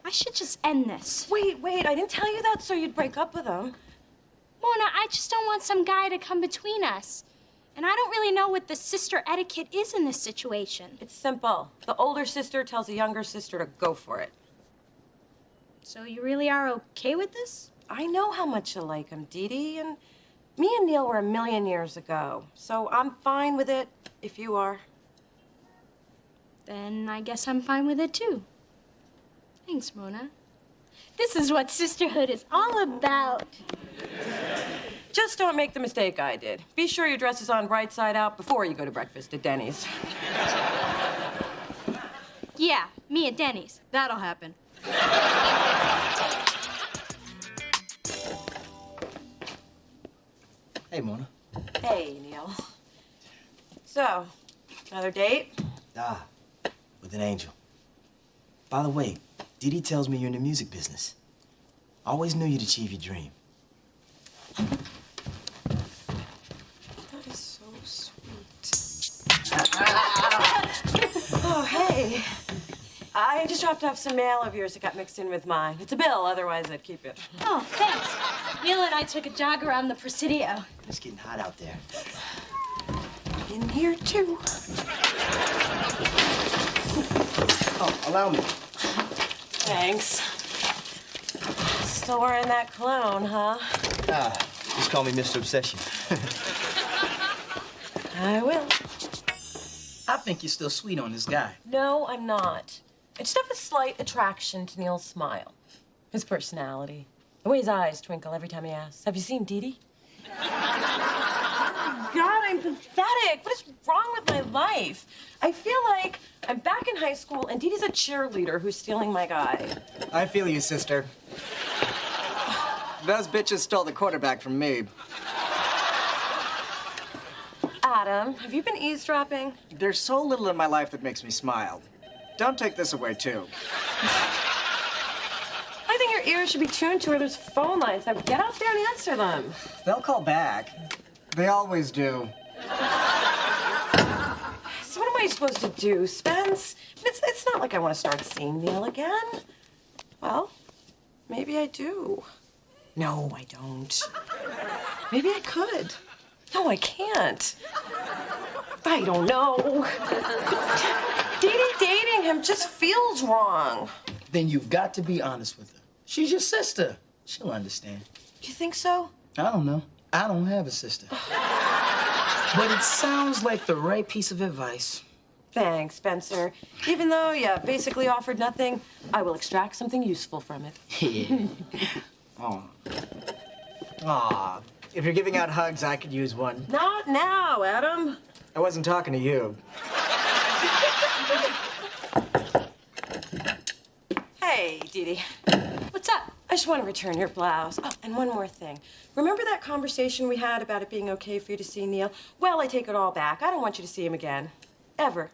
I should just end this. Wait, I didn't tell you that so you'd break up with him. Mona, I just don't want some guy to come between us. And I don't really know what the sister etiquette is in this situation. It's simple. The older sister tells the younger sister to go for it. So you really are okay with this? I know how much you like him, Dee Dee, and me and Neil were 1,000,000 years ago. So I'm fine with it, if you are. Then I guess I'm fine with it, too. Thanks, Mona. This is what sisterhood is all about. Just don't make the mistake I did. Be sure your dress is on right side out before you go to breakfast at Denny's. Yeah, me at Denny's. That'll happen. Hey, Mona. Hey, Neil. So, another date? Ah, with an angel. By the way, Dee Dee tells me you're in the music business. I always knew you'd achieve your dream. That is so sweet. Oh, hey. I just dropped off some mail of yours that got mixed in with mine. It's a bill, otherwise I'd keep it. Oh, thanks. Neil and I took a jog around the Presidio. It's getting hot out there. In here, too. Oh, allow me. Thanks. Still wearing that cologne, huh? Ah, just call me Mr. Obsession. I will. I think you're still sweet on this guy. No, I'm not. I just have a slight attraction to Neil's smile. His personality. The way his eyes twinkle every time he asks, "Have you seen Dee Dee?" God, I'm pathetic. What is wrong with my life? I feel like I'm back in high school and Dee Dee's a cheerleader who's stealing my guy. I feel you, sister. Those bitches stole the quarterback from me. Adam, have you been eavesdropping? There's so little in my life that makes me smile. Don't take this away, too. I think your ears should be tuned to where there's phone lines. Now get out there and answer them. They'll call back. They always do. So what am I supposed to do, Spence? It's not like I want to start seeing Neil again. Well, maybe I do. No, I don't. Maybe I could. No, I can't. I don't know. Dating him just feels wrong. Then you've got to be honest with her. She's your sister. She'll understand. You think so? I don't know. I don't have a sister. But it sounds like the right piece of advice. Thanks, Spencer. Even though you basically offered nothing, I will extract something useful from it. Yeah. Aw. Aw. If you're giving out hugs, I could use one. Not now, Adam. I wasn't talking to you. Hey, Dee Dee. What's up? I just want to return your blouse. Oh, and one more thing. Remember that conversation we had about it being okay for you to see Neil? Well, I take it all back. I don't want you to see him again. Ever.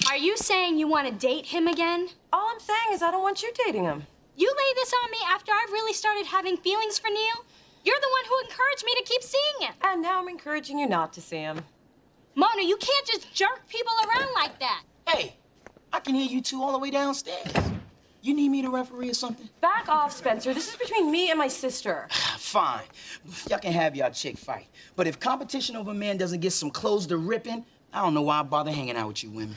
Are you saying you want to date him again? All I'm saying is I don't want you dating him. You lay this on me after I've really started having feelings for Neil? You're the one who encouraged me to keep seeing him. And now I'm encouraging you not to see him. Mona, you can't just jerk people around like that. Hey, I can hear you two all the way downstairs. You need me to referee or something? Back off, Spencer. This is between me and my sister. Fine. Y'all can have y'all chick fight. But if competition over a man doesn't get some clothes to rip in, I don't know why I bother hanging out with you women.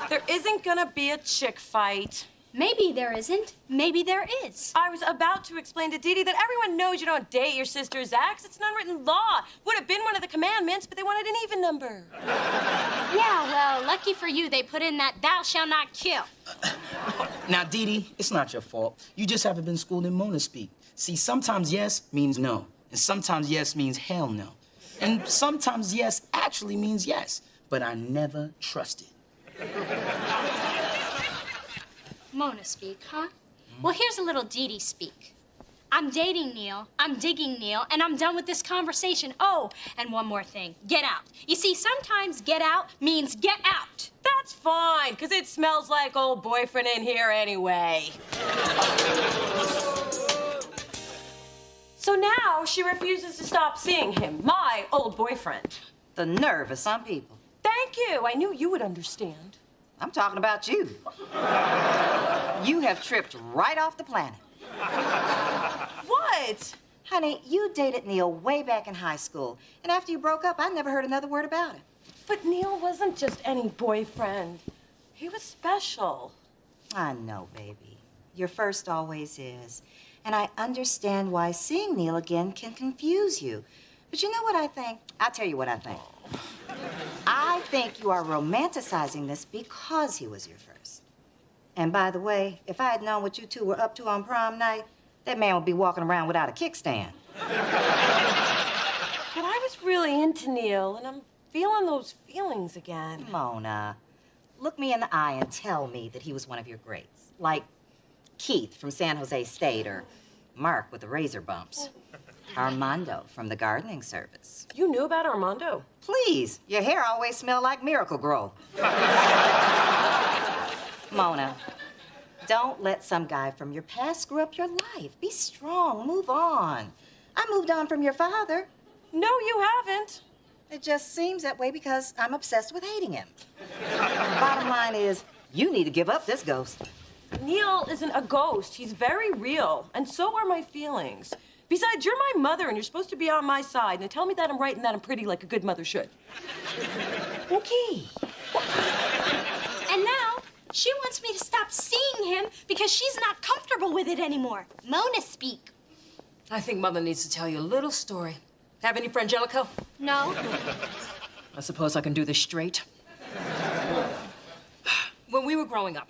There isn't gonna be a chick fight. Maybe there isn't. Maybe there is. I was about to explain to Dee Dee that everyone knows you don't date your sister's ex. It's an unwritten law. Would have been one of the commandments, but they wanted an even number. Yeah, well, lucky for you, they put in that thou shalt not kill. Now, Dee Dee, it's not your fault. You just haven't been schooled in Mona speak. See, sometimes yes means no, and sometimes yes means hell no. And sometimes yes actually means yes, but I never trusted. Mona speak, huh? Well, here's a little Dee Dee speak. I'm dating Neil, I'm digging Neil, and I'm done with this conversation. Oh, and one more thing, get out. You see, sometimes get out means get out. That's fine, because it smells like old boyfriend in here anyway. So now she refuses to stop seeing him, my old boyfriend. The nerve of some people. Thank you. I knew you would understand. I'm talking about you. You have tripped right off the planet. What? Honey, you dated Neil way back in high school, and after you broke up, I never heard another word about it. But Neil wasn't just any boyfriend. He was special. I know, baby. Your first always is. And I understand why seeing Neil again can confuse you. But you know what I think? I'll tell you what I think. I think you are romanticizing this because he was your first. And by the way, if I had known what you two were up to on prom night, that man would be walking around without a kickstand. But I was really into Neil, and I'm feeling those feelings again. Mona, look me in the eye and tell me that he was one of your greats. Like Keith from San Jose State or Mark with the razor bumps. Armando from the gardening service. You knew about Armando? Please, your hair always smelled like Miracle Grow. Mona, don't let some guy from your past screw up your life. Be strong, move on. I moved on from your father. No, you haven't. It just seems that way because I'm obsessed with hating him. Bottom line is, you need to give up this ghost. Neil isn't a ghost. He's very real, and so are my feelings. Besides, you're my mother, and you're supposed to be on my side. Now tell me that I'm right and that I'm pretty like a good mother should. Okay. And now, she wants me to stop seeing him because she's not comfortable with it anymore. Mona, speak. I think Mother needs to tell you a little story. Have any Frangelico? No. I suppose I can do this straight. When we were growing up,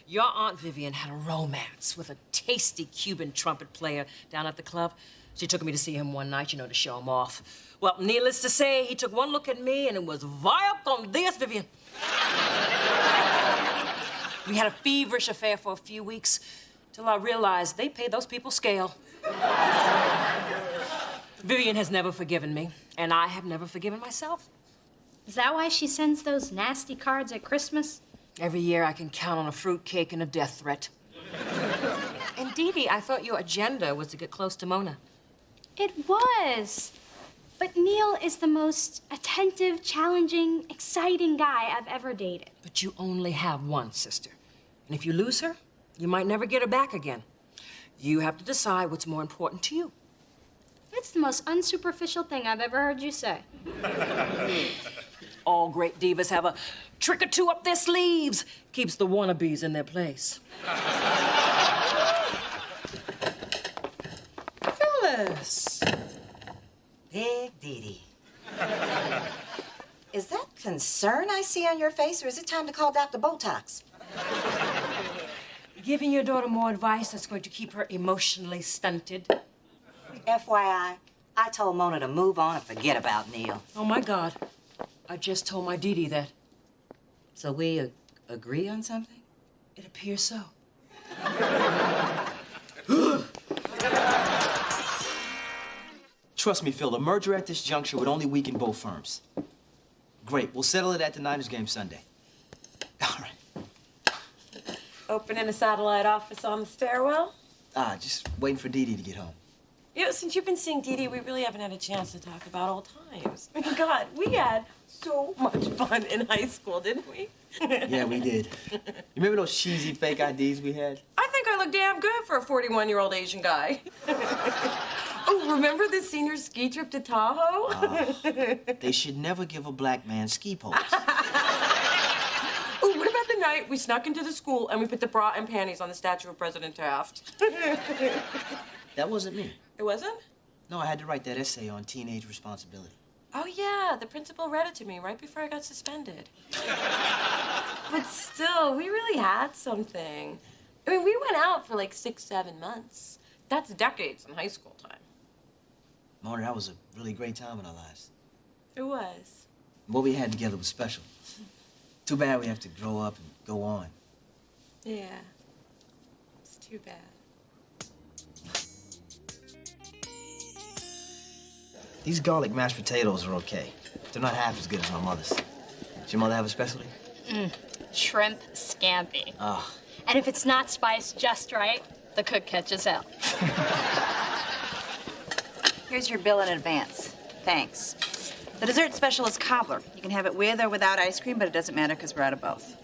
your Aunt Vivian had a romance with a tasty Cuban trumpet player down at the club. She took me to see him one night, you know, to show him off. Well, needless to say, he took one look at me and it was vaya con Dios, Vivian. We had a feverish affair for a few weeks till I realized they paid those people scale. Vivian has never forgiven me, and I have never forgiven myself. Is that why she sends those nasty cards at Christmas? Every year I can count on a fruit cake and a death threat. And Dee Dee, I thought your agenda was to get close to Mona. It was. But Neil is the most attentive, challenging, exciting guy I've ever dated. But you only have one sister. And if you lose her, you might never get her back again. You have to decide what's more important to you. It's the most unsuperficial thing I've ever heard you say. All great divas have a trick or two up their sleeves. Keeps the wannabes in their place. Phyllis. Big Dee Dee. Is that concern I see on your face, or is it time to call Dr. Botox? Giving your daughter more advice that's going to keep her emotionally stunted. FYI, I told Mona to move on and forget about Neil. Oh, my God. I just told my Dee Dee that. So we agree on something? It appears so. Trust me, Phil, a merger at this juncture would only weaken both firms. Great, we'll settle it at the Niners game Sunday. All right. Opening a satellite office on the stairwell? Just waiting for Dee Dee to get home. You know, since you've been seeing Dee Dee, we really haven't had a chance to talk about old times. I mean, God, we had so much fun in high school, didn't we? Yeah, we did. You remember those cheesy fake IDs we had? I think I look damn good for a 41-year-old Asian guy. Oh, remember the senior ski trip to Tahoe? They should never give a black man ski poles. Oh, what about the night we snuck into the school and we put the bra and panties on the statue of President Taft? That wasn't me. It wasn't? No, I had to write that essay on teenage responsibility. Oh, yeah, the principal read it to me right before I got suspended. But still, we really had something. I mean, we went out for like 6-7 months. That's decades in high school time. Mona, that was a really great time in our lives. It was. What we had together was special. Too bad we have to grow up and go on. Yeah. It's too bad. These garlic mashed potatoes are okay. They're not half as good as my mother's. Does your mother have a specialty? Shrimp scampi. Oh. And if it's not spiced just right, the cook catches hell. Here's your bill in advance. Thanks. The dessert special is cobbler. You can have it with or without ice cream, but it doesn't matter because we're out of both.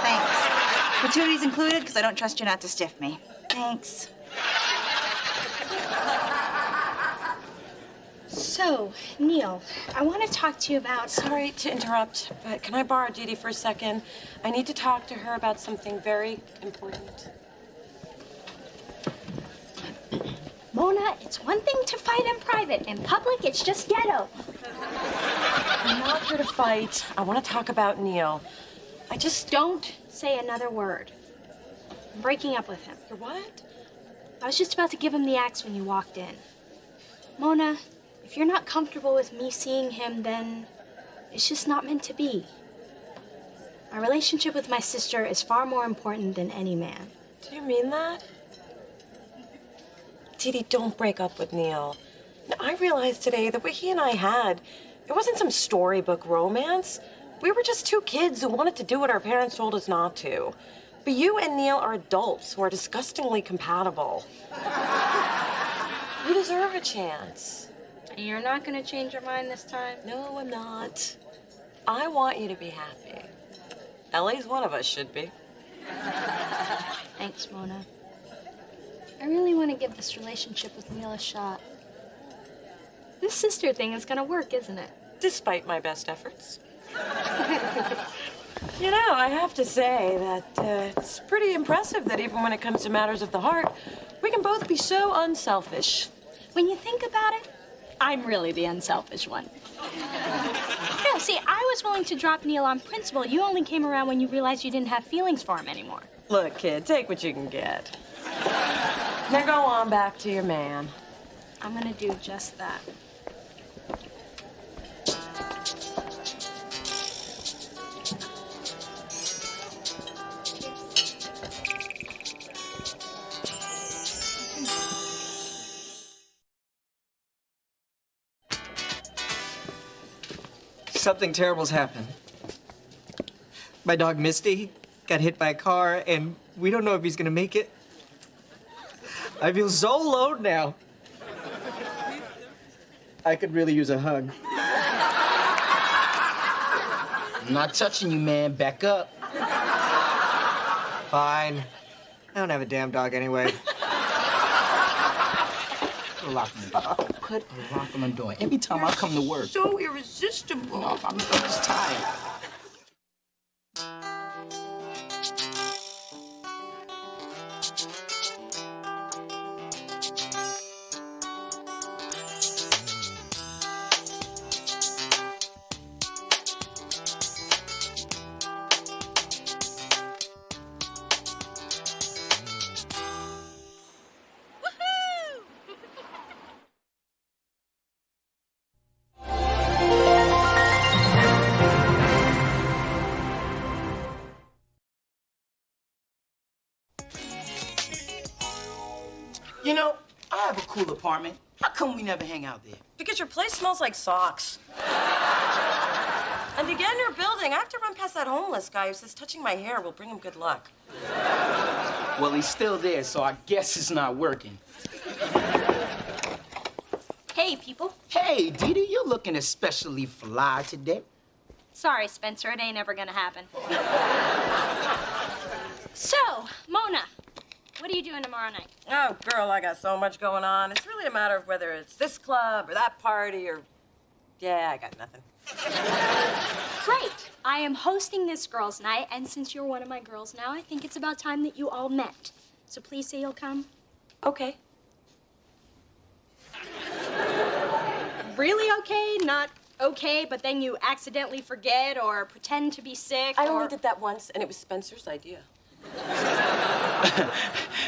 Thanks. Gratuities included because I don't trust you not to stiff me. Thanks. So, Neil, I want to talk to you about... Sorry to interrupt, but can I borrow Dee Dee for a second? I need to talk to her about something very important. Mona, it's one thing to fight in private. In public, it's just ghetto. I'm not here to fight. I want to talk about Neil. I just... Don't say another word. I'm breaking up with him. You're what? I was just about to give him the axe when you walked in. Mona, if you're not comfortable with me seeing him, then it's just not meant to be. My relationship with my sister is far more important than any man. Do you mean that? Dee Dee, don't break up with Neil. Now, I realized today that what he and I had, it wasn't some storybook romance. We were just two kids who wanted to do what our parents told us not to. But you and Neil are adults who are disgustingly compatible. You deserve a chance. You're not going to change your mind this time? No, I'm not. I want you to be happy. At least one of us should be. Thanks, Mona. I really want to give this relationship with Neil a shot. This sister thing is going to work, isn't it? Despite my best efforts. You know, I have to say that it's pretty impressive that even when it comes to matters of the heart, we can both be so unselfish. When you think about it, I'm really the unselfish one. Yeah, see, I was willing to drop Neil on principle. You only came around when you realized you didn't have feelings for him anymore. Look, kid, take what you can get. Now go on back to your man. I'm gonna do just that. Something terrible's happened. My dog Misty got hit by a car, and we don't know if he's gonna make it. I feel so alone now. I could really use a hug. I'm not touching you, man. Back up. Fine. I don't have a damn dog anyway. Put a lock on the door. Put a lock on the door. Every time I come to work. So irresistible. No, I'm just tired. You know, I have a cool apartment. How come we never hang out there? Because your place smells like socks. And to get in your building, I have to run past that homeless guy who says touching my hair will bring him good luck. Well, he's still there, so I guess it's not working. Hey, people. Hey, Dee Dee, you're looking especially fly today. Sorry, Spencer, it ain't ever gonna happen. So, Mona, what are you doing tomorrow night? Oh, girl, I got so much going on. It's really a matter of whether it's this club or that party or... Yeah, I got nothing. Great. I am hosting this girls' night, and since you're one of my girls now, I think it's about time that you all met. So please say you'll come. Okay. Really okay? Not okay, but then you accidentally forget or pretend to be sick I or... only did that once, and it was Spencer's idea.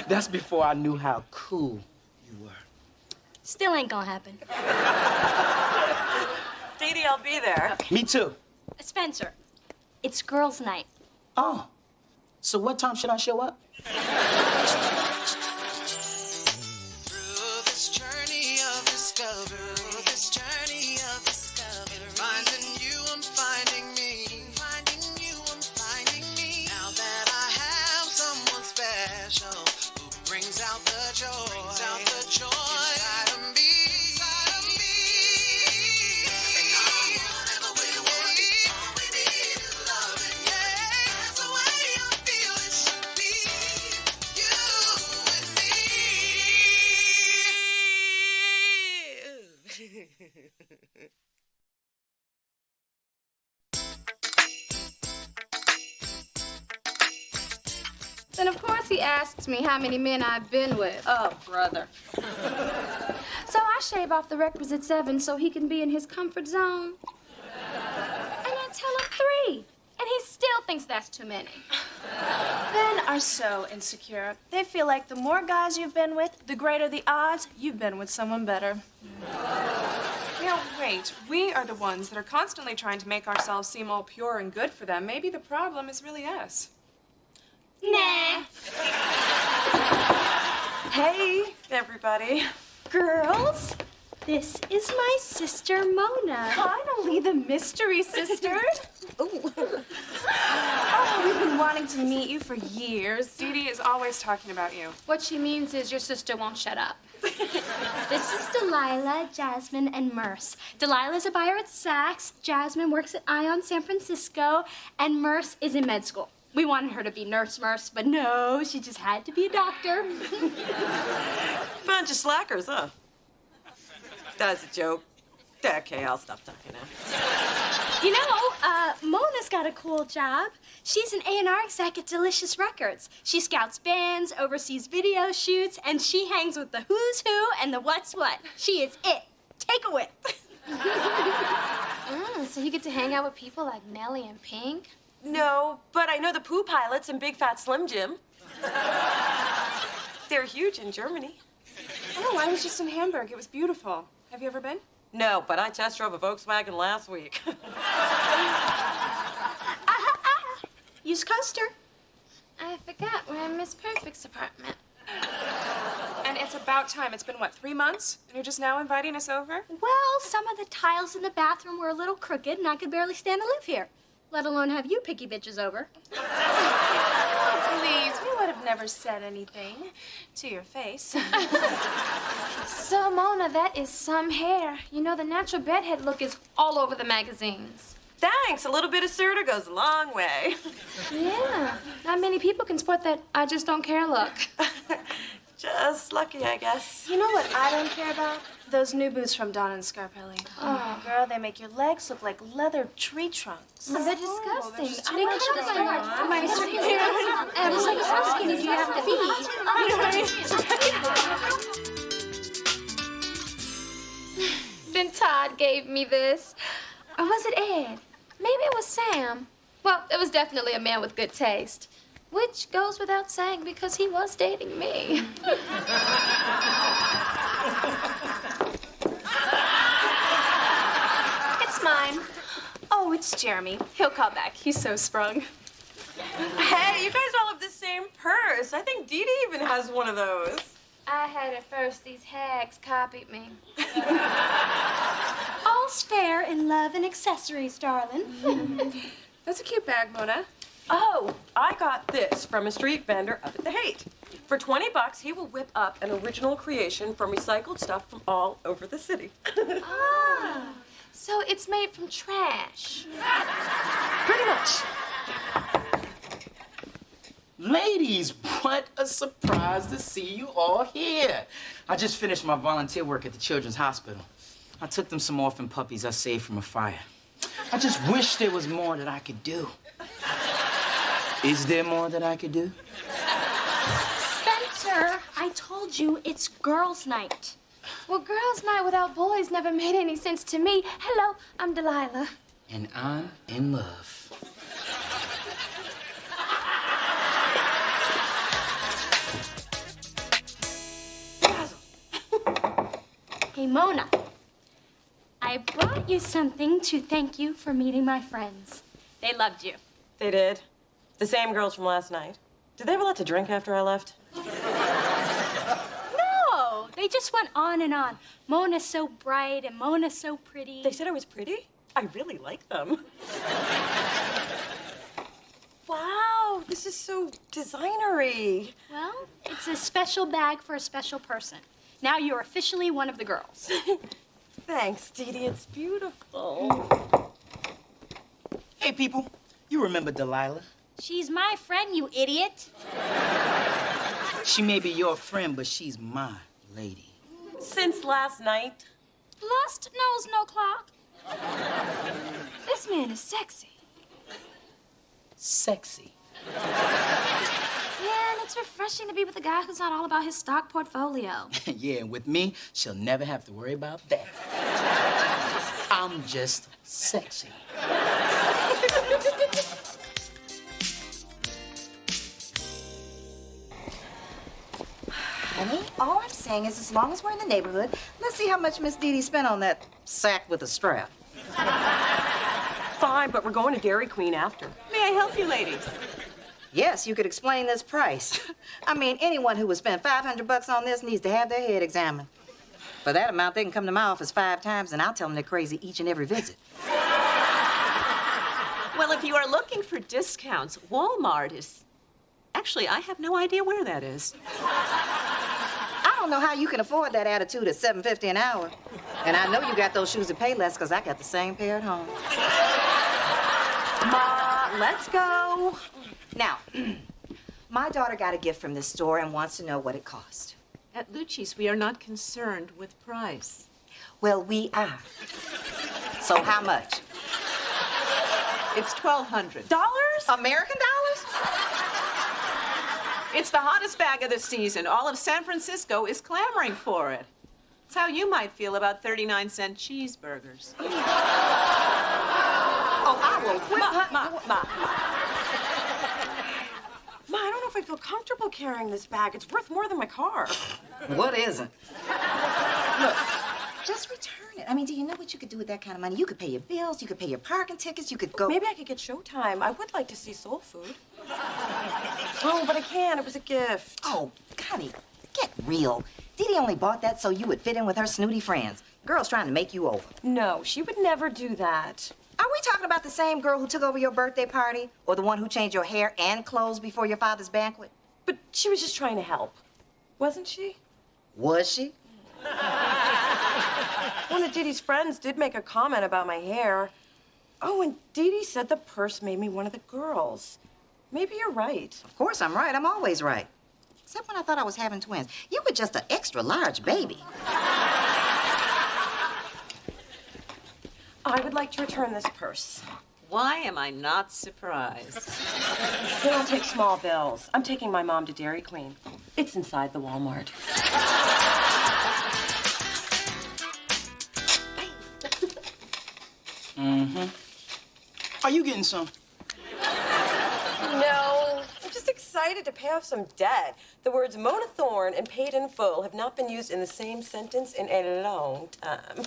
That's before I knew how cool you were. Still ain't gonna happen. Dee Dee, I'll be there. Okay. Me too. Spencer, it's girls' night. Oh, so what time should I show up? Through this journey of discovery, finding you, I'm finding me. Finding you, I'm finding me. Now that I have someone special who brings out the joy, inside of me. And whatever we're wanting, all we need is loving. Yeah, that's the way I feel it should be. You and me. Then of course he asks me how many men I've been with. Oh, brother. So I shave off the requisite 7 so he can be in his comfort zone. And I tell him 3. And he still thinks that's too many. Men are so insecure. They feel like the more guys you've been with, the greater the odds you've been with someone better. Yeah, wait. We are the ones that are constantly trying to make ourselves seem all pure and good for them. Maybe the problem is really us. Nah. Hey, everybody. Girls, this is my sister Mona. Finally, the mystery sister. Ooh. Oh, we've been wanting to meet you for years. Dee Dee is always talking about you. What she means is your sister won't shut up. This is Delilah, Jasmine, and Merce. Delilah's a buyer at Saks, Jasmine works at Ion San Francisco, and Merce is in med school. We wanted her to be Nurse Merce, but no, she just had to be a doctor. Bunch of slackers, huh? That's a joke. Okay, I'll stop talking now. You know, Mona's got a cool job. She's an A&R exec at Delicious Records. She scouts bands, oversees video shoots, and she hangs with the who's who and the what's what. She is it. Take a whip. So you get to hang out with people like Nellie and Pink? No, but I know the Pooh Pilots and Big Fat Slim Jim. They're huge in Germany. Oh, I was just in Hamburg. It was beautiful. Have you ever been? No, but I test drove a Volkswagen last week. Use coaster. I forgot we're in Miss Perfect's apartment. And it's about time. It's been, what, 3 months? And you're just now inviting us over? Well, some of the tiles in the bathroom were a little crooked, and I could barely stand to live here, let alone have you picky bitches over. Oh, please, we would have never said anything to your face. So, Mona, that is some hair. You know, the natural bedhead look is all over the magazines. Thanks. A little bit of Serta goes a long way. Yeah. Not many people can sport that I just don't care look. Just lucky, I guess. You know what I don't care about? Those new boots from Dawn and Scarpelli. Oh, girl, they make your legs look like leather tree trunks. Oh, they're disgusting. They cut up my circumference. And it's like, how skinny do you have to be? You know what I mean? Then Todd gave me this. Or was it Ed? Maybe it was Sam. Well, it was definitely a man with good taste. Which goes without saying because he was dating me. It's mine. Oh, it's Jeremy. He'll call back. He's so sprung. Hey, you guys all have the same purse. I think Dee Dee even has one of those. I had it first. These hags copied me. All's fair in love and accessories, darling. That's a cute bag, Mona. Oh, I got this from a street vendor up at the Haight. For $20, he will whip up an original creation from recycled stuff from all over the city. Ah, so it's made from trash. Pretty much. Ladies, what a surprise to see you all here. I just finished my volunteer work at the Children's Hospital. I took them some orphan puppies I saved from a fire. I just wish there was more that I could do. Is there more that I could do? Spencer, I told you it's girls' night. Well, girls' night without boys never made any sense to me. Hello, I'm Delilah. And I'm in love. Hey, Mona. I brought you something to thank you for meeting my friends. They loved you. They did. The same girls from last night. Did they have a lot to drink after I left? No, they just went on and on. Mona's so bright and Mona's so pretty. They said I was pretty? I really like them. Wow, this is so designery. Well, it's a special bag for a special person. Now you're officially one of the girls. Thanks, Dee Dee. It's beautiful. Hey, people. You remember Delilah? She's my friend, you idiot. She may be your friend, but she's my lady. Since last night. Lust knows no clock. This man is sexy. Sexy. Yeah, and it's refreshing to be with a guy who's not all about his stock portfolio. Yeah, and with me, she'll never have to worry about that. I'm just sexy. honey. All I'm saying is as long as we're in the neighborhood, let's see how much Miss Dee Dee spent on that sack with a strap. Fine, but we're going to Dairy Queen after. May I help you, ladies? Yes, you could explain this price. I mean, anyone who would spend $500 on this needs to have their head examined. For that amount, they can come to my office 5 times, and I'll tell them they're crazy each and every visit. Well, if you are looking for discounts, Walmart is... Actually, I have no idea where that is. I don't know how you can afford that attitude at $7.50 an hour. And I know you got those shoes that pay less, because I got the same pair at home. Ma, let's go. Now, my daughter got a gift from this store and wants to know what it cost. At Lucci's, we are not concerned with price. Well, we are. So how much? It's $1,200. American dollars? It's the hottest bag of the season. All of San Francisco is clamoring for it. It's how you might feel about 39-cent cheeseburgers. Oh, I will quit. Ma, I don't know if I feel comfortable carrying this bag. It's worth more than my car. What isn't? Look, just return it. I mean, do you know what you could do with that kind of money? You could pay your bills, you could pay your parking tickets, you could go... Maybe I could get Showtime. I would like to see Soul Food. Oh, but I can't. It was a gift. Oh, honey, get real. Dee Dee only bought that so you would fit in with her snooty friends. Girl's trying to make you over. No, she would never do that. Are we talking about the same girl who took over your birthday party? Or the one who changed your hair and clothes before your father's banquet? But she was just trying to help. Wasn't she? Was she? One of Dee Dee's friends did make a comment about my hair. Oh, and Dee Dee said the purse made me one of the girls. Maybe you're right. Of course I'm right. I'm always right. Except when I thought I was having twins. You were just an extra large baby. I would like to return this purse. Why am I not surprised? They don't take small bills. I'm taking my mom to Dairy Queen. It's inside the Walmart. Mm-hmm. Are you getting some? No, I'm just excited to pay off some debt. The words Mona Thorne and paid in full have not been used in the same sentence in a long time.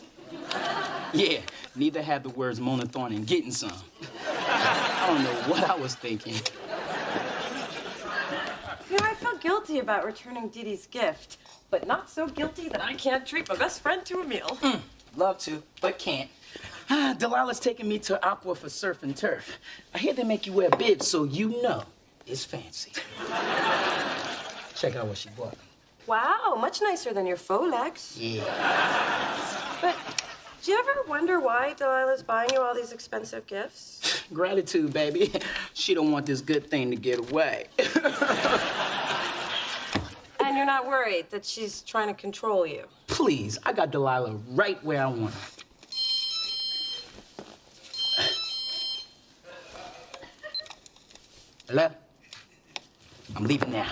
Yeah, neither have the words Mona Thorne and getting some. I don't know what I was thinking. You know, I felt guilty about returning Dee Dee's gift, but not so guilty that I can't treat my best friend to a meal. Love to, but can't. Delilah's taking me to Aqua for surf and turf. I hear they make you wear bibs, so you know it's fancy. Check out what she bought. Wow, much nicer than your faux legs. Yeah. But do you ever wonder why Delilah's buying you all these expensive gifts? Gratitude, baby. She don't want this good thing to get away. And you're not worried that she's trying to control you? Please, I got Delilah right where I want her. Hello? I'm leaving now.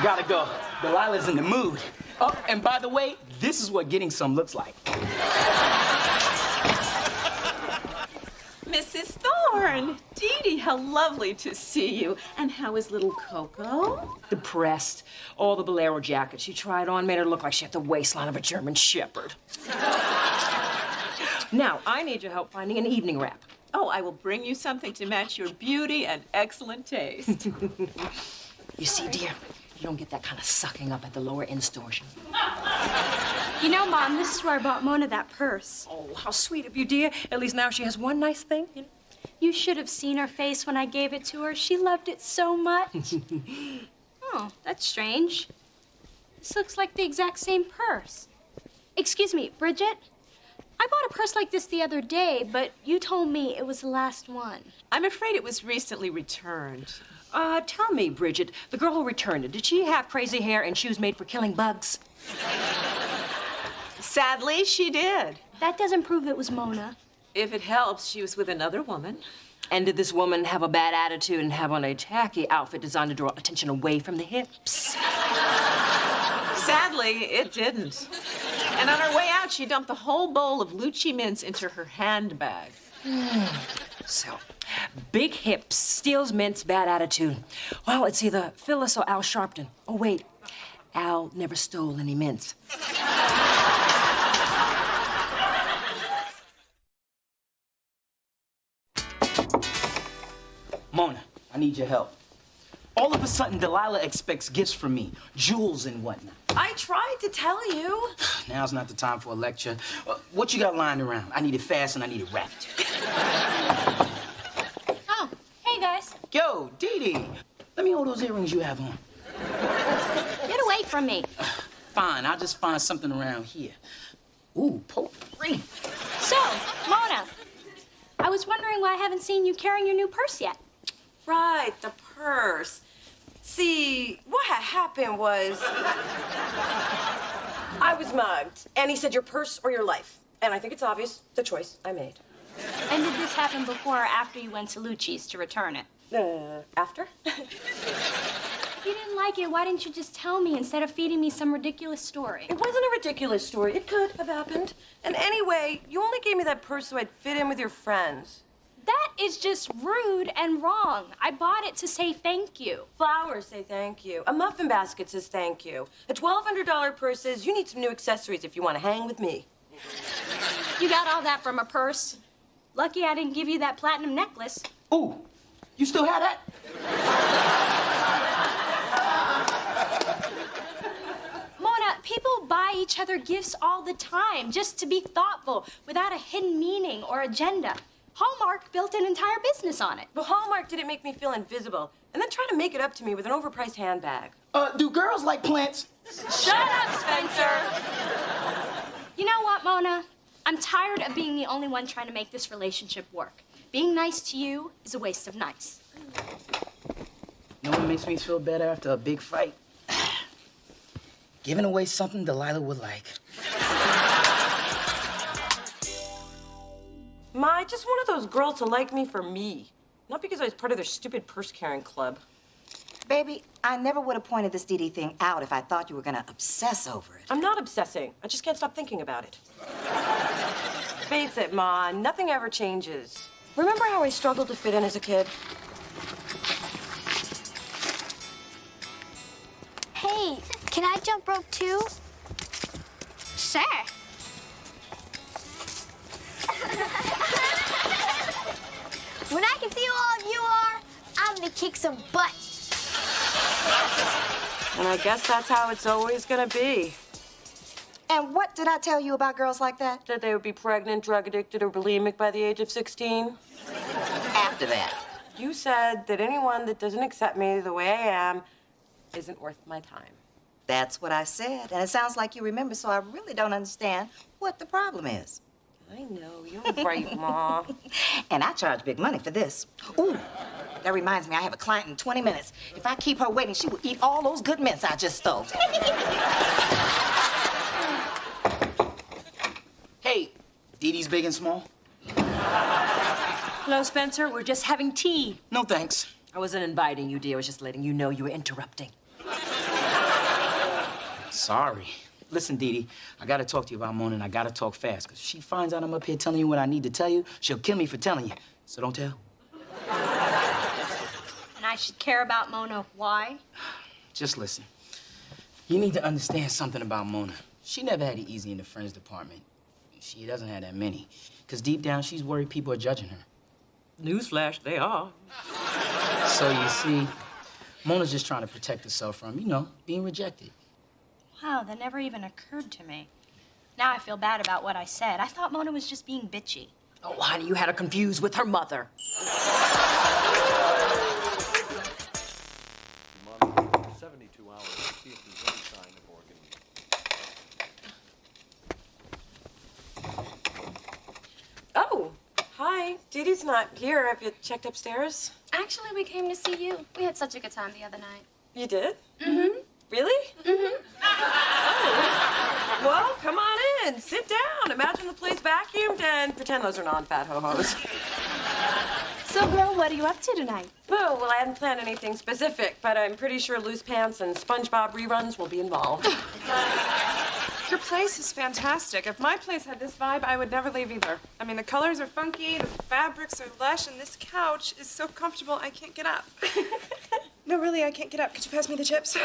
Gotta go. Delilah's in the mood. Oh, and by the way, this is what getting some looks like. Mrs. Thorne! Dee Dee, how lovely to see you. And how is little Coco? Depressed. All the bolero jackets she tried on made her look like she had the waistline of a German shepherd. Now, I need your help finding an evening wrap. Oh, I will bring you something to match your beauty and excellent taste. You see, dear, you don't get that kind of sucking up at the lower end stores. You know, Mom, this is where I bought Mona that purse. Oh, how sweet of you, dear. At least now she has one nice thing. You should have seen her face when I gave it to her. She loved it so much. Oh, that's strange. This looks like the exact same purse. Excuse me, Bridget? I bought a purse like this the other day, but you told me it was the last one. I'm afraid it was recently returned. Tell me, Bridget, the girl who returned it, did she have crazy hair and shoes made for killing bugs? Sadly, she did. That doesn't prove it was Mona. If it helps, she was with another woman. And did this woman have a bad attitude and have on a tacky outfit designed to draw attention away from the hips? Sadly, it didn't. And on her way out, she dumped the whole bowl of Lucci mints into her handbag. So, Big hips, steals mints, bad attitude. Well, it's either Phyllis or Al Sharpton. Oh, wait. Al never stole any mints. Mona, I need your help. All of a sudden, Delilah expects gifts from me, jewels and whatnot. I tried to tell you. Now's not the time for a lecture. What you got lying around? I need it fast and I need it wrapped. Oh, hey guys. Yo, Dee Dee, let me hold those earrings you have on. Get away from me. Fine, I'll just find something around here. Ooh, potpourri. So, Mona, I was wondering why I haven't seen you carrying your new purse yet. Right, the purse. See, what had happened was I was mugged, and he said your purse or your life. And I think it's obvious the choice I made. And did this happen before or after you went to Lucci's to return it? After? If you didn't like it, why didn't you just tell me instead of feeding me some ridiculous story? It wasn't a ridiculous story. It could have happened. And anyway, you only gave me that purse so I'd fit in with your friends. That is just rude and wrong. I bought it to say thank you. Flowers say thank you. A muffin basket says thank you. A $1,200 purse says you need some new accessories if you want to hang with me. You got all that from a purse. Lucky I didn't give you that platinum necklace. Ooh, you still have that? Mona, people buy each other gifts all the time just to be thoughtful without a hidden meaning or agenda. Hallmark built an entire business on it. But Hallmark didn't make me feel invisible and then try to make it up to me with an overpriced handbag. Do girls like plants? Shut up, Spencer! You know what, Mona? I'm tired of being the only one trying to make this relationship work. Being nice to you is a waste of nice. You know what makes me feel better after a big fight? Giving away something Delilah would like. Ma, I just wanted those girls to like me for me, not because I was part of their stupid purse-carrying club. Baby, I never would have pointed this Dee Dee thing out if I thought you were gonna obsess over it. I'm not obsessing. I just can't stop thinking about it. Face it, Ma, nothing ever changes. Remember how I struggled to fit in as a kid? Hey, can I jump rope too? Sure. When I can see who all you are, I'm gonna kick some butt. And I guess that's how it's always gonna be. And what did I tell you about girls like that? That they would be pregnant, drug addicted, or bulimic by the age of 16? After that. You said that anyone that doesn't accept me the way I am isn't worth my time. That's what I said. And it sounds like you remember, so I really don't understand what the problem is. I know, you're right, Ma. And I charge big money for this. Ooh, that reminds me, I have a client in 20 minutes. If I keep her waiting, she will eat all those good mints I just stole. Hey, Dee Dee's big and small? Hello, Spencer. We're just having tea. No, thanks. I wasn't inviting you, dear. I was just letting you know you were interrupting. Sorry. Listen, Dee Dee, I gotta talk to you about Mona, and I gotta talk fast, because if she finds out I'm up here telling you what I need to tell you, she'll kill me for telling you. So don't tell. And I should care about Mona. Why? Just listen. You need to understand something about Mona. She never had it easy in the friends department. She doesn't have that many. Because deep down, she's worried people are judging her. Newsflash, they are. So you see, Mona's just trying to protect herself from, being rejected. Wow, that never even occurred to me. Now I feel bad about what I said. I thought Mona was just being bitchy. Oh, honey, you had her confused with her mother. 72 hours to see if there's any sign of organ. Oh, hi. Dee Dee's not here. Have you checked upstairs? Actually, we came to see you. We had such a good time the other night. You did? Mm-hmm. Really? Mm-hmm. Oh. Well, come on in. Sit down. Imagine the place vacuumed and pretend those are non-fat ho-hos. So, girl, what are you up to tonight? Oh, well, I hadn't planned anything specific, but I'm pretty sure loose pants and SpongeBob reruns will be involved. Your place is fantastic. If my place had this vibe, I would never leave either. I mean, the colors are funky, the fabrics are lush, and this couch is so comfortable I can't get up. No, really, I can't get up. Could you pass me the chips?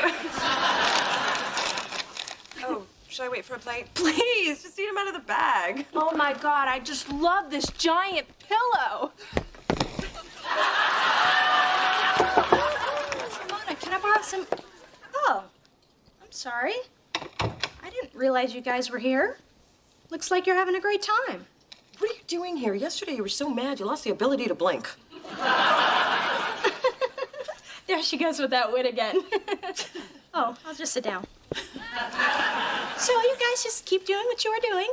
Oh, should I wait for a plate? Please, just eat them out of the bag. Oh my God, I just love this giant pillow. Mona, can I borrow some? Oh, I'm sorry. I didn't realize you guys were here. Looks like you're having a great time. What are you doing here? Yesterday you were so mad you lost the ability to blink. There she goes with that wit again. Oh, I'll just sit down. So you guys just keep doing what you were doing.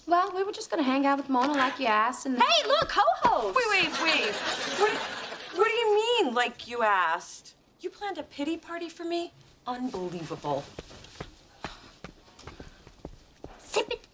Well, we were just gonna hang out with Mona like you asked, and Hey, look, ho-hos! Wait. What do you mean, like you asked? You planned a pity party for me? Unbelievable. Sip it.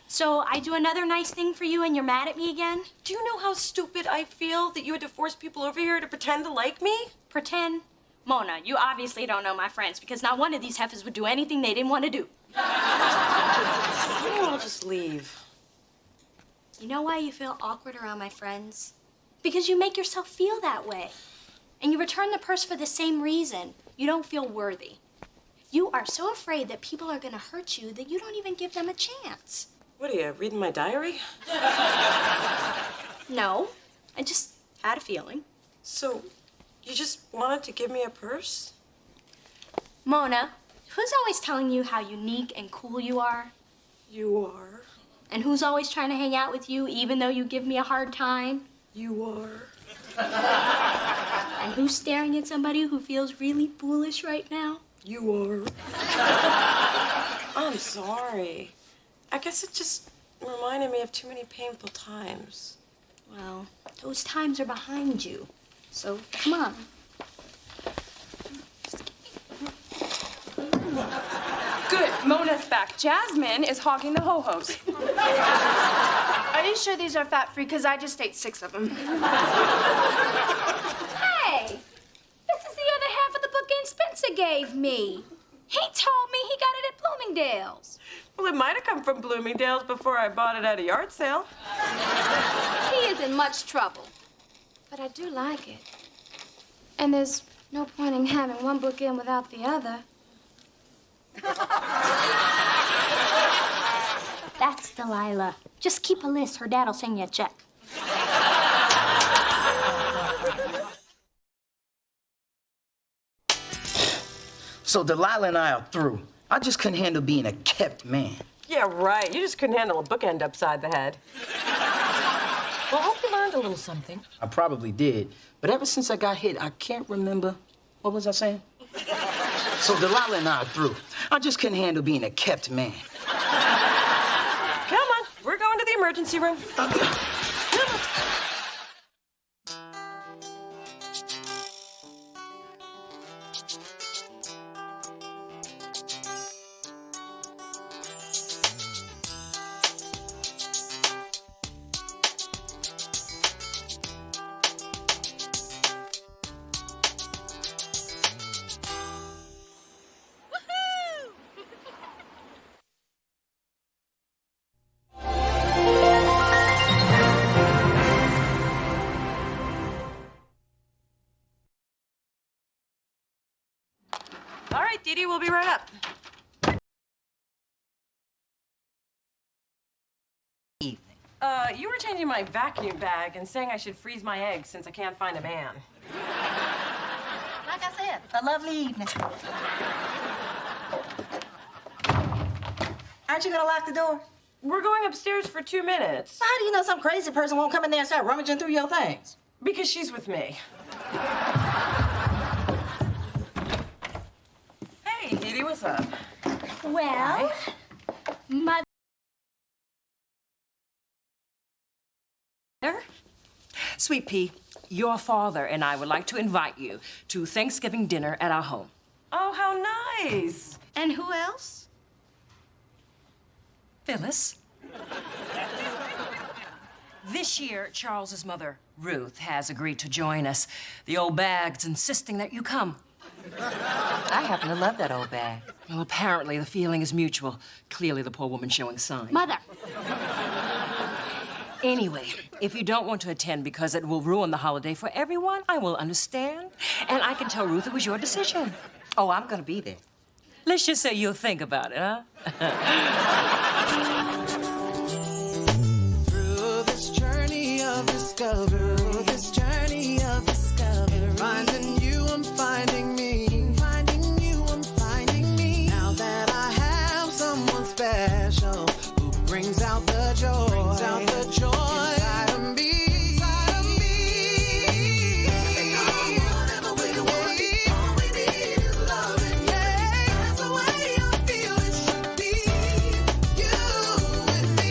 So I do another nice thing for you and you're mad at me again? Do you know how stupid I feel that you had to force people over here to pretend to like me? Pretend? Mona, you obviously don't know my friends because not one of these heifers would do anything they didn't want to do. I'll just leave. You know why you feel awkward around my friends? Because you make yourself feel that way. And you return the purse for the same reason. You don't feel worthy. You are so afraid that people are going to hurt you that you don't even give them a chance. What are you, reading my diary? No, I just had a feeling. So, you just wanted to give me a purse? Mona, who's always telling you how unique and cool you are? You are. And who's always trying to hang out with you even though you give me a hard time? You are. And who's staring at somebody who feels really foolish right now? You are. I'm sorry. I guess it just reminded me of too many painful times. Well, those times are behind you. So, come on. Good, Mona's back. Jasmine is hogging the ho-hos. Are you sure these are fat-free? Because I just ate 6 of them. Hey, this is the other half of the book Aunt Spencer gave me. He told me he got it at Bloomingdale's. Well, it might have come from Bloomingdale's before I bought it at a yard sale. He is in much trouble. But I do like it. And there's no point in having one book in without the other. That's Delilah. Just keep a list. Her dad'll send you a check. So Delilah and I are through. I just couldn't handle being a kept man. Yeah, right. You just couldn't handle a bookend upside the head. Well, I hope you learned a little something. I probably did, but ever since I got hit, I can't remember. What was I saying? So Delilah and I are through. I just couldn't handle being a kept man. Come on, we're going to the emergency room. All right, Dee Dee, we'll be right up. You were changing my vacuum bag and saying I should freeze my eggs since I can't find a man. Like I said, a lovely evening. Aren't you gonna lock the door? We're going upstairs for 2 minutes. How do you know some crazy person won't come in there and start rummaging through your things? Because she's with me. Hey, Dee Dee, what's up? Well, Mother. Sweet Pea, your father and I would like to invite you to Thanksgiving dinner at our home. Oh, how nice. And who else? Phyllis. This year, Charles's mother, Ruth, has agreed to join us. The old bag's insisting that you come. I happen to love that old bag. Well, apparently the feeling is mutual. Clearly the poor woman's showing signs. Mother. Anyway, if you don't want to attend because it will ruin the holiday for everyone, I will understand. And I can tell Ruth it was your decision. Oh, I'm gonna be there. Let's just say you'll think about it, huh? Through this journey of discovery, finding you, I'm finding me. Finding you, I'm finding me. Now that I have someone special who brings out the joy, inside of me. Whatever we want, all we need is loving. Yeah, that's the way I feel it should be. You and me.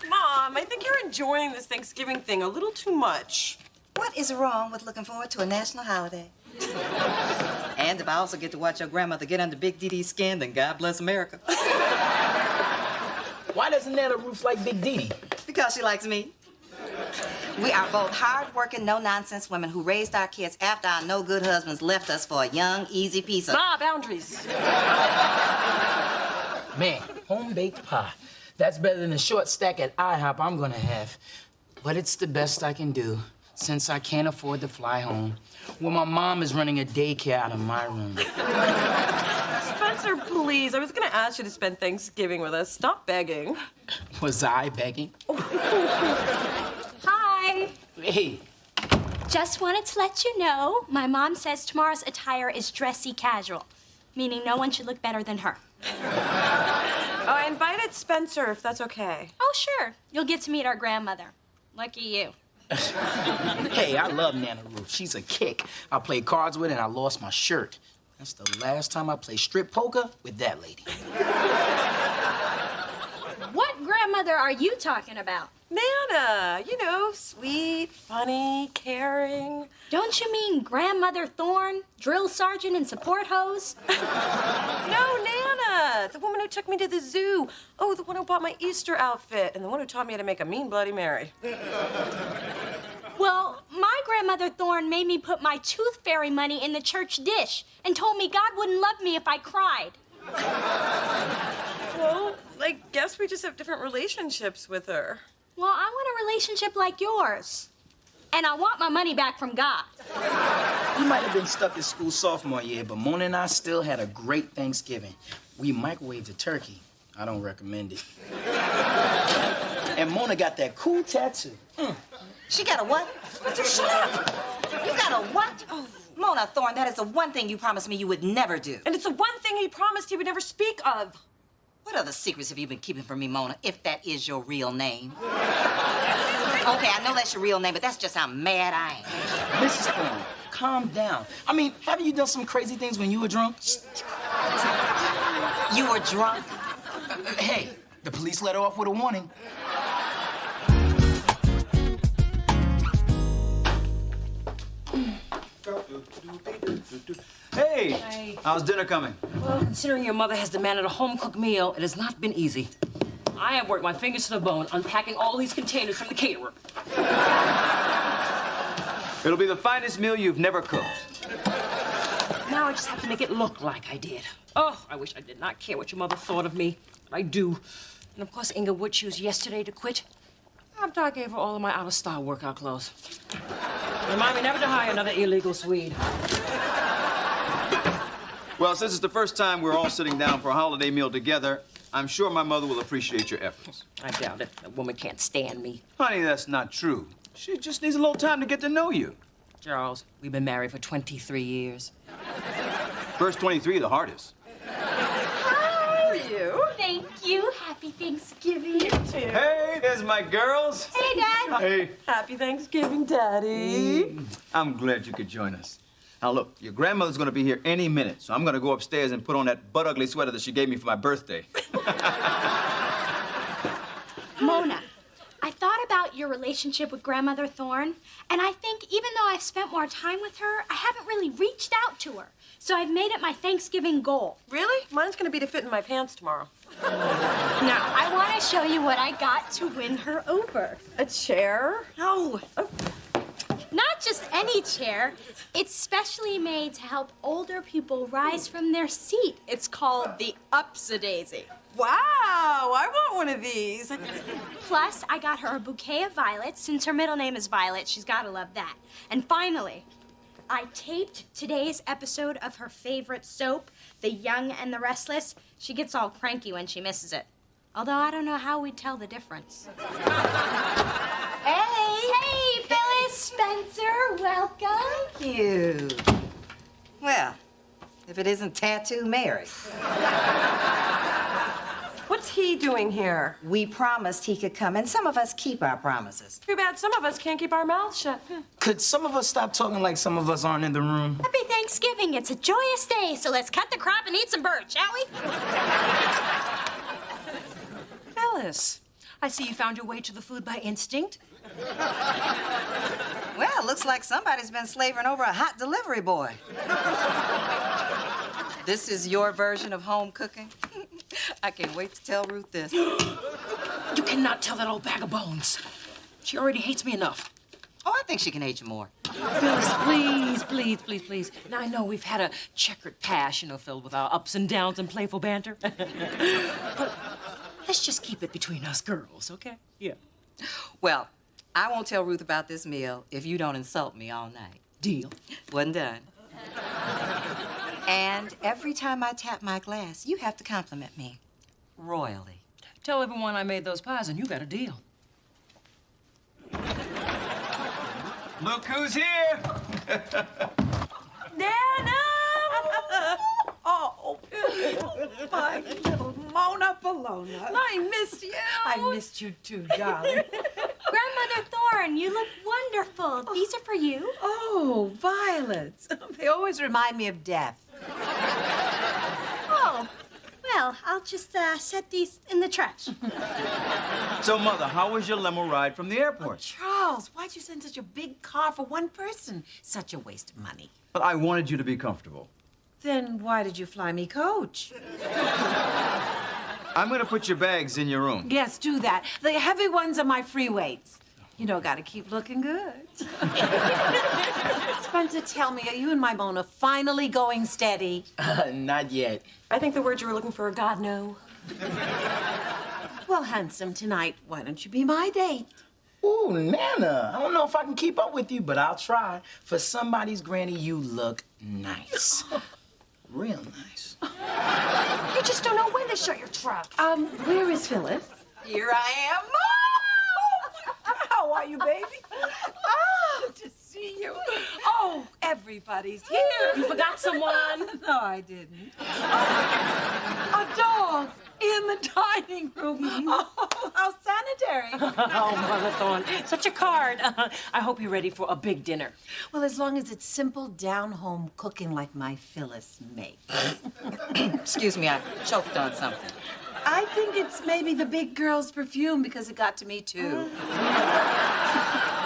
Mom, I think you're enjoying this Thanksgiving thing a little too much. What is wrong with looking forward to a national holiday? And if I also get to watch your grandmother get under Big DD's skin, then God bless America. Why doesn't Nana Ruth like Big Dee Dee? Because she likes me. We are both hard-working, no-nonsense women who raised our kids after our no-good husbands left us for a young, easy piece of... Ma, boundaries. Man, home-baked pie. That's better than the short stack at IHOP I'm gonna have. But it's the best I can do, since I can't afford to fly home. Well, my mom is running a daycare out of my room. Spencer, please. I was gonna ask you to spend Thanksgiving with us. Stop begging. Was I begging? Hi. Hey. Just wanted to let you know, my mom says tomorrow's attire is dressy casual, meaning no one should look better than her. Oh, I invited Spencer, if that's okay. Oh, sure. You'll get to meet our grandmother. Lucky you. Hey, I love Nana Ruth. She's a kick. I played cards with her and I lost my shirt. That's the last time I played strip poker with that lady. What grandmother are you talking about? Nana, you know, sweet, funny, caring. Don't you mean Grandmother Thorne, drill sergeant and support hose? No, Nana, the woman who took me to the zoo. Oh, the one who bought my Easter outfit, and the one who taught me how to make a mean Bloody Mary. Well, my grandmother Thorne made me put my tooth fairy money in the church dish and told me God wouldn't love me if I cried. Well, I guess we just have different relationships with her. Well, I want a relationship like yours. And I want my money back from God. You might have been stuck in school sophomore year, but Mona and I still had a great Thanksgiving. We microwaved a turkey. I don't recommend it. And Mona got that cool tattoo. She got a what? Shut up. You got a what? Oh, Mona Thorne, that is the one thing you promised me you would never do. And it's the one thing he promised he would never speak of. What other secrets have you been keeping from me, Mona, if that is your real name? Okay, I know that's your real name, but that's just how mad I am. Mrs. Thorne, calm down. I mean, haven't you done some crazy things when you were drunk? You were drunk? Hey, the police let her off with a warning. Hey, how's dinner coming? Well, considering your mother has demanded a home-cooked meal, it has not been easy. I have worked my fingers to the bone unpacking all these containers from the caterer. It'll be the finest meal you've never cooked. Now I just have to make it look like I did. Oh, I wish I did not care what your mother thought of me, but I do. And of course, Inga would choose yesterday to quit after I gave her all of my out-of-style workout clothes. Remind me never to hire another illegal Swede. Well, since it's the first time we're all sitting down for a holiday meal together, I'm sure my mother will appreciate your efforts. I doubt it. That woman can't stand me. Honey, that's not true. She just needs a little time to get to know you. Charles, we've been married for 23 years. First 23, the hardest. How are you? Thank you. Happy Thanksgiving. You too. Hey, there's my girls. Hey, Dad. Hey. Happy Thanksgiving, Daddy. I'm glad you could join us. Now, look, your grandmother's gonna be here any minute, so I'm gonna go upstairs and put on that butt-ugly sweater that she gave me for my birthday. Mona, I thought about about your relationship with Grandmother Thorne, and I think even though I've spent more time with her, I haven't really reached out to her. So I've made it my Thanksgiving goal. Really? Mine's gonna be to fit in my pants tomorrow. Now, I want to show you what I got to win her over. A chair? No. Not just any chair. It's specially made to help older people rise from their seat. It's called the Upsadaisy. Wow, I want one of these. Plus, I got her a bouquet of violets. Since her middle name is Violet, she's got to love that. And finally, I taped today's episode of her favorite soap, The Young and the Restless. She gets all cranky when she misses it. Although I don't know how we'd tell the difference. Hey, Phyllis Spencer, welcome. Thank you. Well, if it isn't Tattoo Mary. What's he doing here? We promised he could come, and some of us keep our promises. Too bad some of us can't keep our mouths shut. Could some of us stop talking like some of us aren't in the room? Happy Thanksgiving. It's a joyous day, so let's cut the crop and eat some bird, shall we? Phyllis, I see you found your way to the food by instinct. Well, looks like somebody's been slaving over a hot delivery boy. This is your version of home cooking? I can't wait to tell Ruth this. You cannot tell that old bag of bones. She already hates me enough. Oh, I think she can hate you more. Phyllis, please, please, please, please. Now, I know we've had a checkered past, filled with our ups and downs and playful banter. But let's just keep it between us girls, okay? Yeah. Well, I won't tell Ruth about this meal if you don't insult me all night. Deal. One done. And every time I tap my glass, you have to compliment me royally. Tell everyone I made those pies and you got a deal. Look who's here! Nana! Oh, my little Mona Bologna. I missed you. I missed you too, darling. Grandmother Thorne, you look wonderful. These are for you. Oh, violets. They always remind me of death. Oh, well, I'll just set these in the trash. So, Mother, how was your limo ride from the airport? Charles, why'd you send such a big car for one person? Such a waste of money. Well, I wanted you to be comfortable. Then why did you fly me coach? I'm gonna put your bags in your room. Yes, do that. The heavy ones are my free weights. You know, gotta keep looking good. Spencer, tell me, are you and my Mona finally going steady? Not yet. I think the word you were looking for, God, no. Well, handsome, tonight, why don't you be my date? Ooh, Nana, I don't know if I can keep up with you, but I'll try. For somebody's granny, you look nice. Real nice. You just don't know when to shut your trap. Where is Phyllis? Here I am. How are you, baby? Oh, to see you. Oh, everybody's here. You forgot someone. No, I didn't. A dog in the dining room. Oh, how sanitary. Oh, Mother Thorne, such a card. I hope you're ready for a big dinner. Well, as long as it's simple, down-home cooking like my Phyllis makes. Excuse me, I choked on something. I think it's maybe the big girl's perfume because it got to me, too.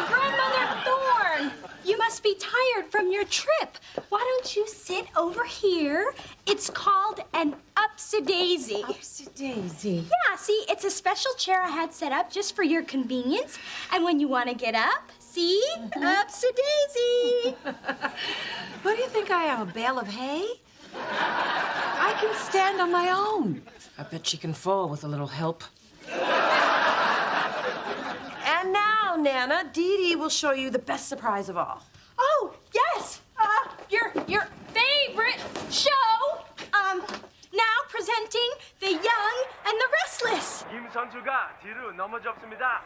Grandmother Thorne, you must be tired from your trip. Why don't you sit over here? It's called an Upsadaisy. Upsadaisy. Yeah, see, it's a special chair I had set up just for your convenience. And when you want to get up, see? Upsadaisy. What do you think I am, a bale of hay? I can stand on my own. I bet she can fall with a little help. And now, Nana, Dee Dee will show you the best surprise of all. Oh, yes! Your favorite show. Now presenting The Young and the Restless. 김 선수가 뒤로 넘어졌습니다.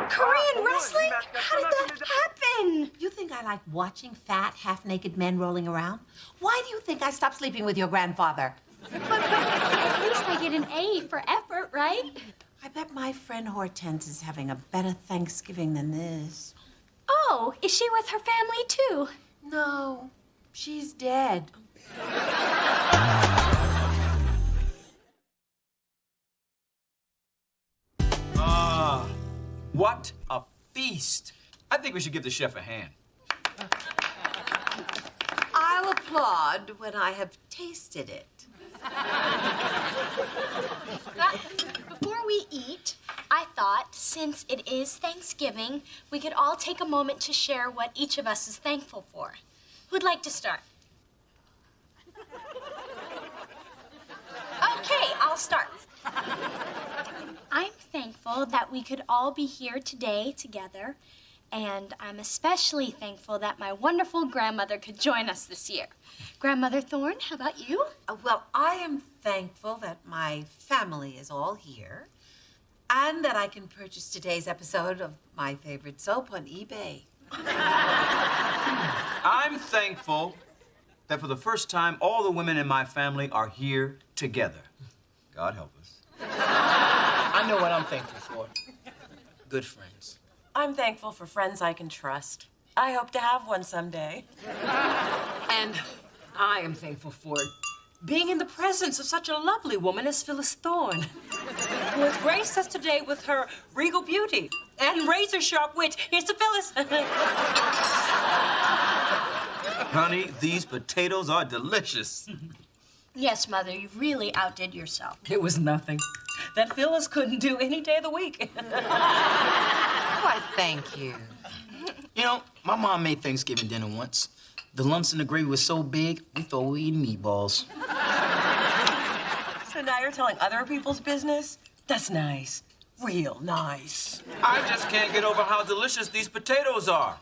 Korean wrestling? How did that happen? You think I like watching fat, half-naked men rolling around? Why do you think I stopped sleeping with your grandfather? But at least I get an A for effort, right? I bet my friend Hortense is having a better Thanksgiving than this. Oh, is she with her family too? No, she's dead. What a feast. I think we should give the chef a hand. I'll applaud when I have tasted it. Before we eat, I thought, since it is Thanksgiving, we could all take a moment to share what each of us is thankful for. Who'd like to start? Okay, I'll start. I'm thankful that we could all be here today together, and I'm especially thankful that my wonderful grandmother could join us this year. Grandmother Thorne, how about you? Well, I am thankful that my family is all here and that I can purchase today's episode of my favorite soap on eBay. I'm thankful that for the first time, all the women in my family are here together. God help us. I know what I'm thankful for. Good friends. I'm thankful for friends I can trust. I hope to have one someday. And I am thankful for being in the presence of such a lovely woman as Phyllis Thorne, who has graced us today with her regal beauty and razor-sharp wit. Here's to Phyllis. Honey, these potatoes are delicious. Yes, Mother, you really outdid yourself. It was nothing that Phyllis couldn't do any day of the week. Why, thank you. You know, my mom made Thanksgiving dinner once. The lumps in the gravy were so big, we thought we were eating meatballs. So now you're telling other people's business? That's nice. Real nice. I just can't get over how delicious these potatoes are.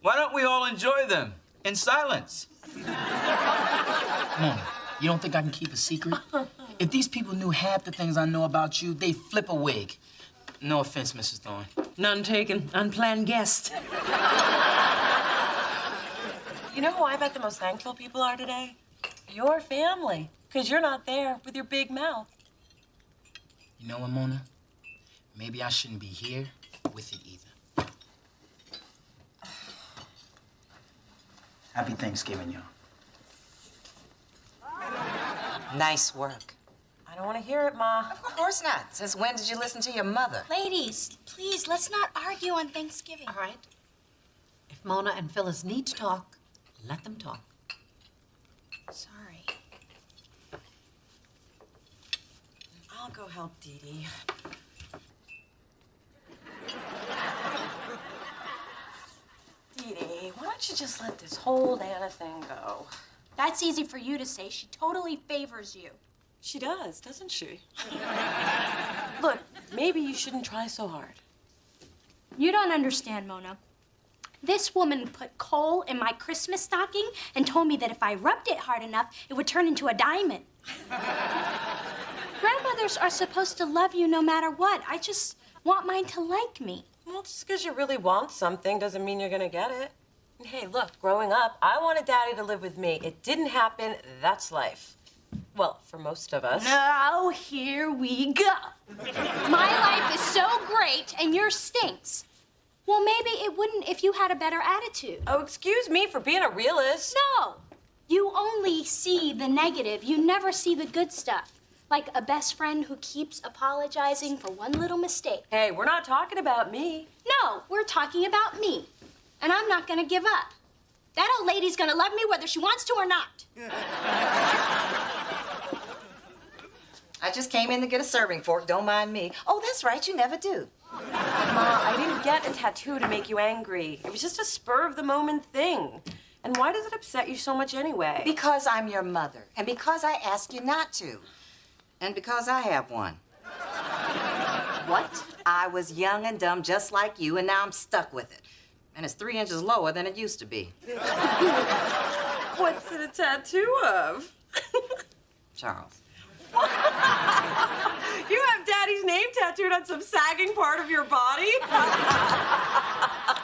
Why don't we all enjoy them in silence? Mom, you don't think I can keep a secret? If these people knew half the things I know about you, they'd flip a wig. No offense, Mrs. Thorne. None taken. Unplanned guest. You know who I bet the most thankful people are today? Your family. Because you're not there with your big mouth. You know what, Mona? Maybe I shouldn't be here with it either. Happy Thanksgiving, y'all. Nice work. I don't want to hear it, Ma. Of course not. Since when did you listen to your mother? Ladies, please, let's not argue on Thanksgiving. All right. If Mona and Phyllis need to talk, let them talk. Sorry. I'll go help Dee Dee. Dee Dee, why don't you just let this whole Anna thing go? That's easy for you to say. She totally favors you. She does, doesn't she? Look, maybe you shouldn't try so hard. You don't understand, Mona. This woman put coal in my Christmas stocking and told me that if I rubbed it hard enough, it would turn into a diamond. Grandmothers are supposed to love you no matter what. I just want mine to like me. Well, just because you really want something doesn't mean you're gonna get it. And hey, look, growing up, I wanted Daddy to live with me. It didn't happen. That's life. Well, for most of us. Now, here we go. My life is so great and yours stinks. Well, maybe it wouldn't if you had a better attitude. Oh, excuse me for being a realist. No. You only see the negative. You never see the good stuff. Like a best friend who keeps apologizing for one little mistake. Hey, we're not talking about me. No, we're talking about me. And I'm not gonna give up. That old lady's gonna love me whether she wants to or not. I just came in to get a serving fork. Don't mind me. Oh, that's right. You never do. Ma, I didn't get a tattoo to make you angry. It was just a spur-of-the-moment thing. And why does it upset you so much anyway? Because I'm your mother. And because I asked you not to. And because I have one. What? I was young and dumb just like you, and now I'm stuck with it. And it's 3 inches lower than it used to be. What's it a tattoo of? Charles. You have Daddy's name tattooed on some sagging part of your body?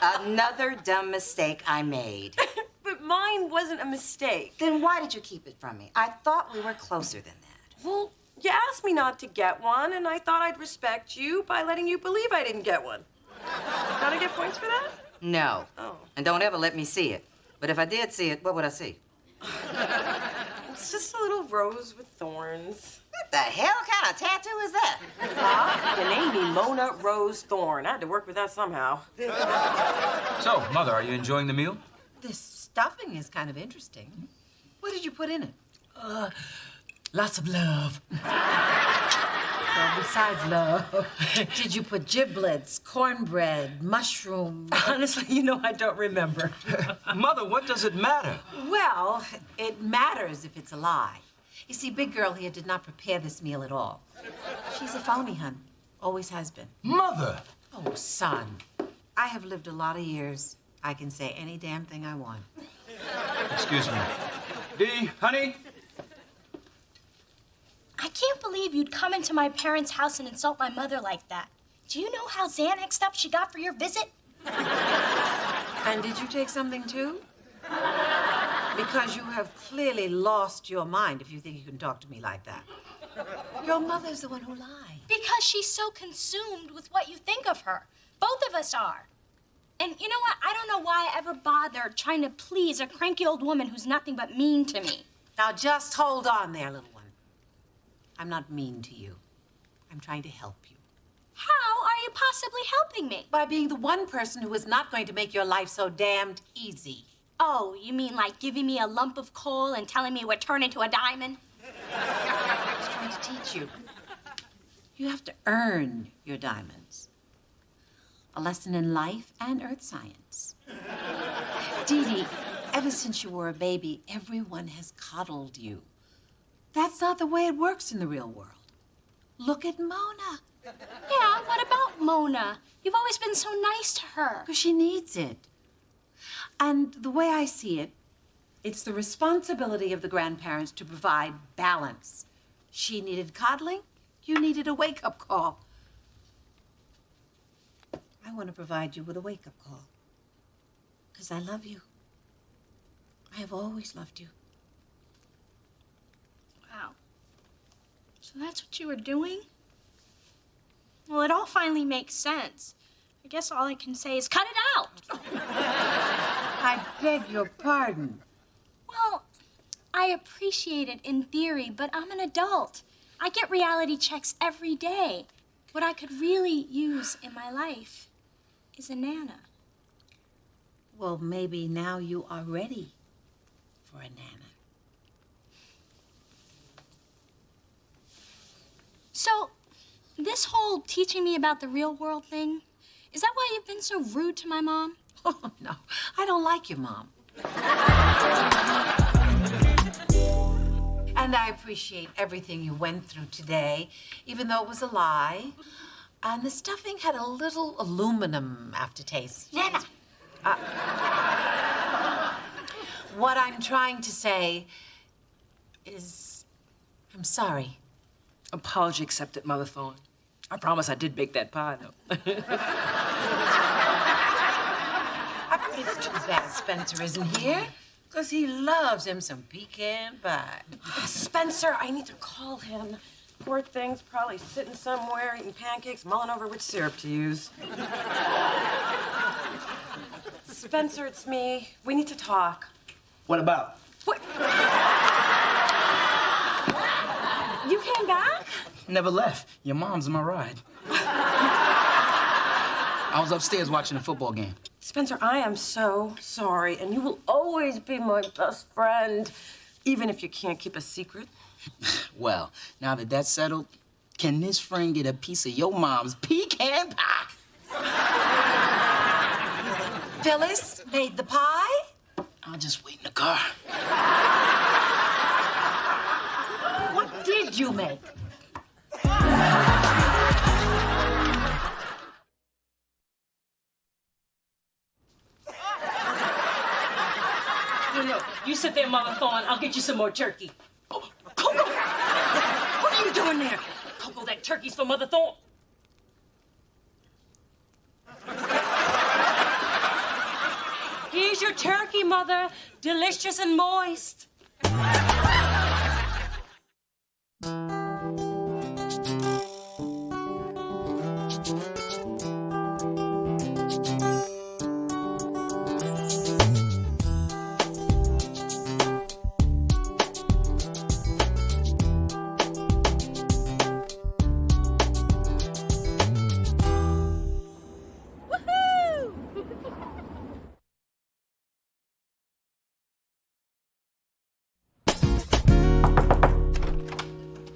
Another dumb mistake I made. But mine wasn't a mistake. Then why did you keep it from me? I thought we were closer than that. Well, you asked me not to get one, and I thought I'd respect you by letting you believe I didn't get one. Gotta get points for that? No. Oh. And don't ever let me see it. But if I did see it, what would I see? It's just a little rose with thorns. What the hell kind of tattoo is that? You named me Mona Rose Thorne. I had to work with that somehow. So, Mother, are you enjoying the meal? This stuffing is kind of interesting. What did you put in it? Lots of love. Well, besides love, did you put giblets, cornbread, mushroom? Honestly, I don't remember. Mother, what does it matter? Well, it matters if it's a lie. You see, Big Girl here did not prepare this meal at all. She's a phony, hun. Always has been. Mother! Oh, son. I have lived a lot of years. I can say any damn thing I want. Excuse me. Dee, honey? I can't believe you'd come into my parents' house and insult my mother like that. Do you know how Xanaxed up she got for your visit? And did you take something too? Because you have clearly lost your mind if you think you can talk to me like that. Your mother's the one who lied. Because she's so consumed with what you think of her. Both of us are. And you know what? I don't know why I ever bothered trying to please a cranky old woman who's nothing but mean to me. Now just hold on there, little one. I'm not mean to you. I'm trying to help you. How are you possibly helping me? By being the one person who is not going to make your life so damned easy. Oh, you mean like giving me a lump of coal and telling me it would turn into a diamond? I was trying to teach you. You have to earn your diamonds. A lesson in life and earth science. Dee Dee, ever since you were a baby, everyone has coddled you. That's not the way it works in the real world. Look at Mona. Yeah, what about Mona? You've always been so nice to her. Because she needs it. And the way I see it, it's the responsibility of the grandparents to provide balance. She needed coddling, you needed a wake-up call. I want to provide you with a wake-up call. Because I love you. I have always loved you. Wow. So that's what you were doing? Well, it all finally makes sense. I guess all I can say is cut it out. I beg your pardon. Well, I appreciate it in theory, but I'm an adult. I get reality checks every day. What I could really use in my life is a Nana. Well, maybe now you are ready for a Nana. So, this whole teaching me about the real world thing, is that why you've been so rude to my mom? Oh, no. I don't like your mom. And I appreciate everything you went through today, even though it was a lie. And the stuffing had a little aluminum aftertaste. Nana! What I'm trying to say is, I'm sorry. Apology accepted, Mother Thorne. I promise I did bake that pie, though. It's too bad Spencer isn't here, because he loves him some pecan pie. Spencer, I need to call him. Poor thing's probably sitting somewhere eating pancakes, mulling over which syrup to use. Spencer, it's me. We need to talk. What about? What? You came back? Never left. Your mom's my ride. I was upstairs watching a football game. Spencer, I am so sorry, and you will always be my best friend, even if you can't keep a secret. Well, now that that's settled, can this friend get a piece of your mom's pecan pie? Phyllis made the pie? I'll just wait in the car. What did you make? You sit there, Mother Thorne. I'll get you some more turkey. Oh, Coco! What are you doing there? Coco, that turkey's for Mother Thorne. Here's your turkey, Mother. Delicious and moist.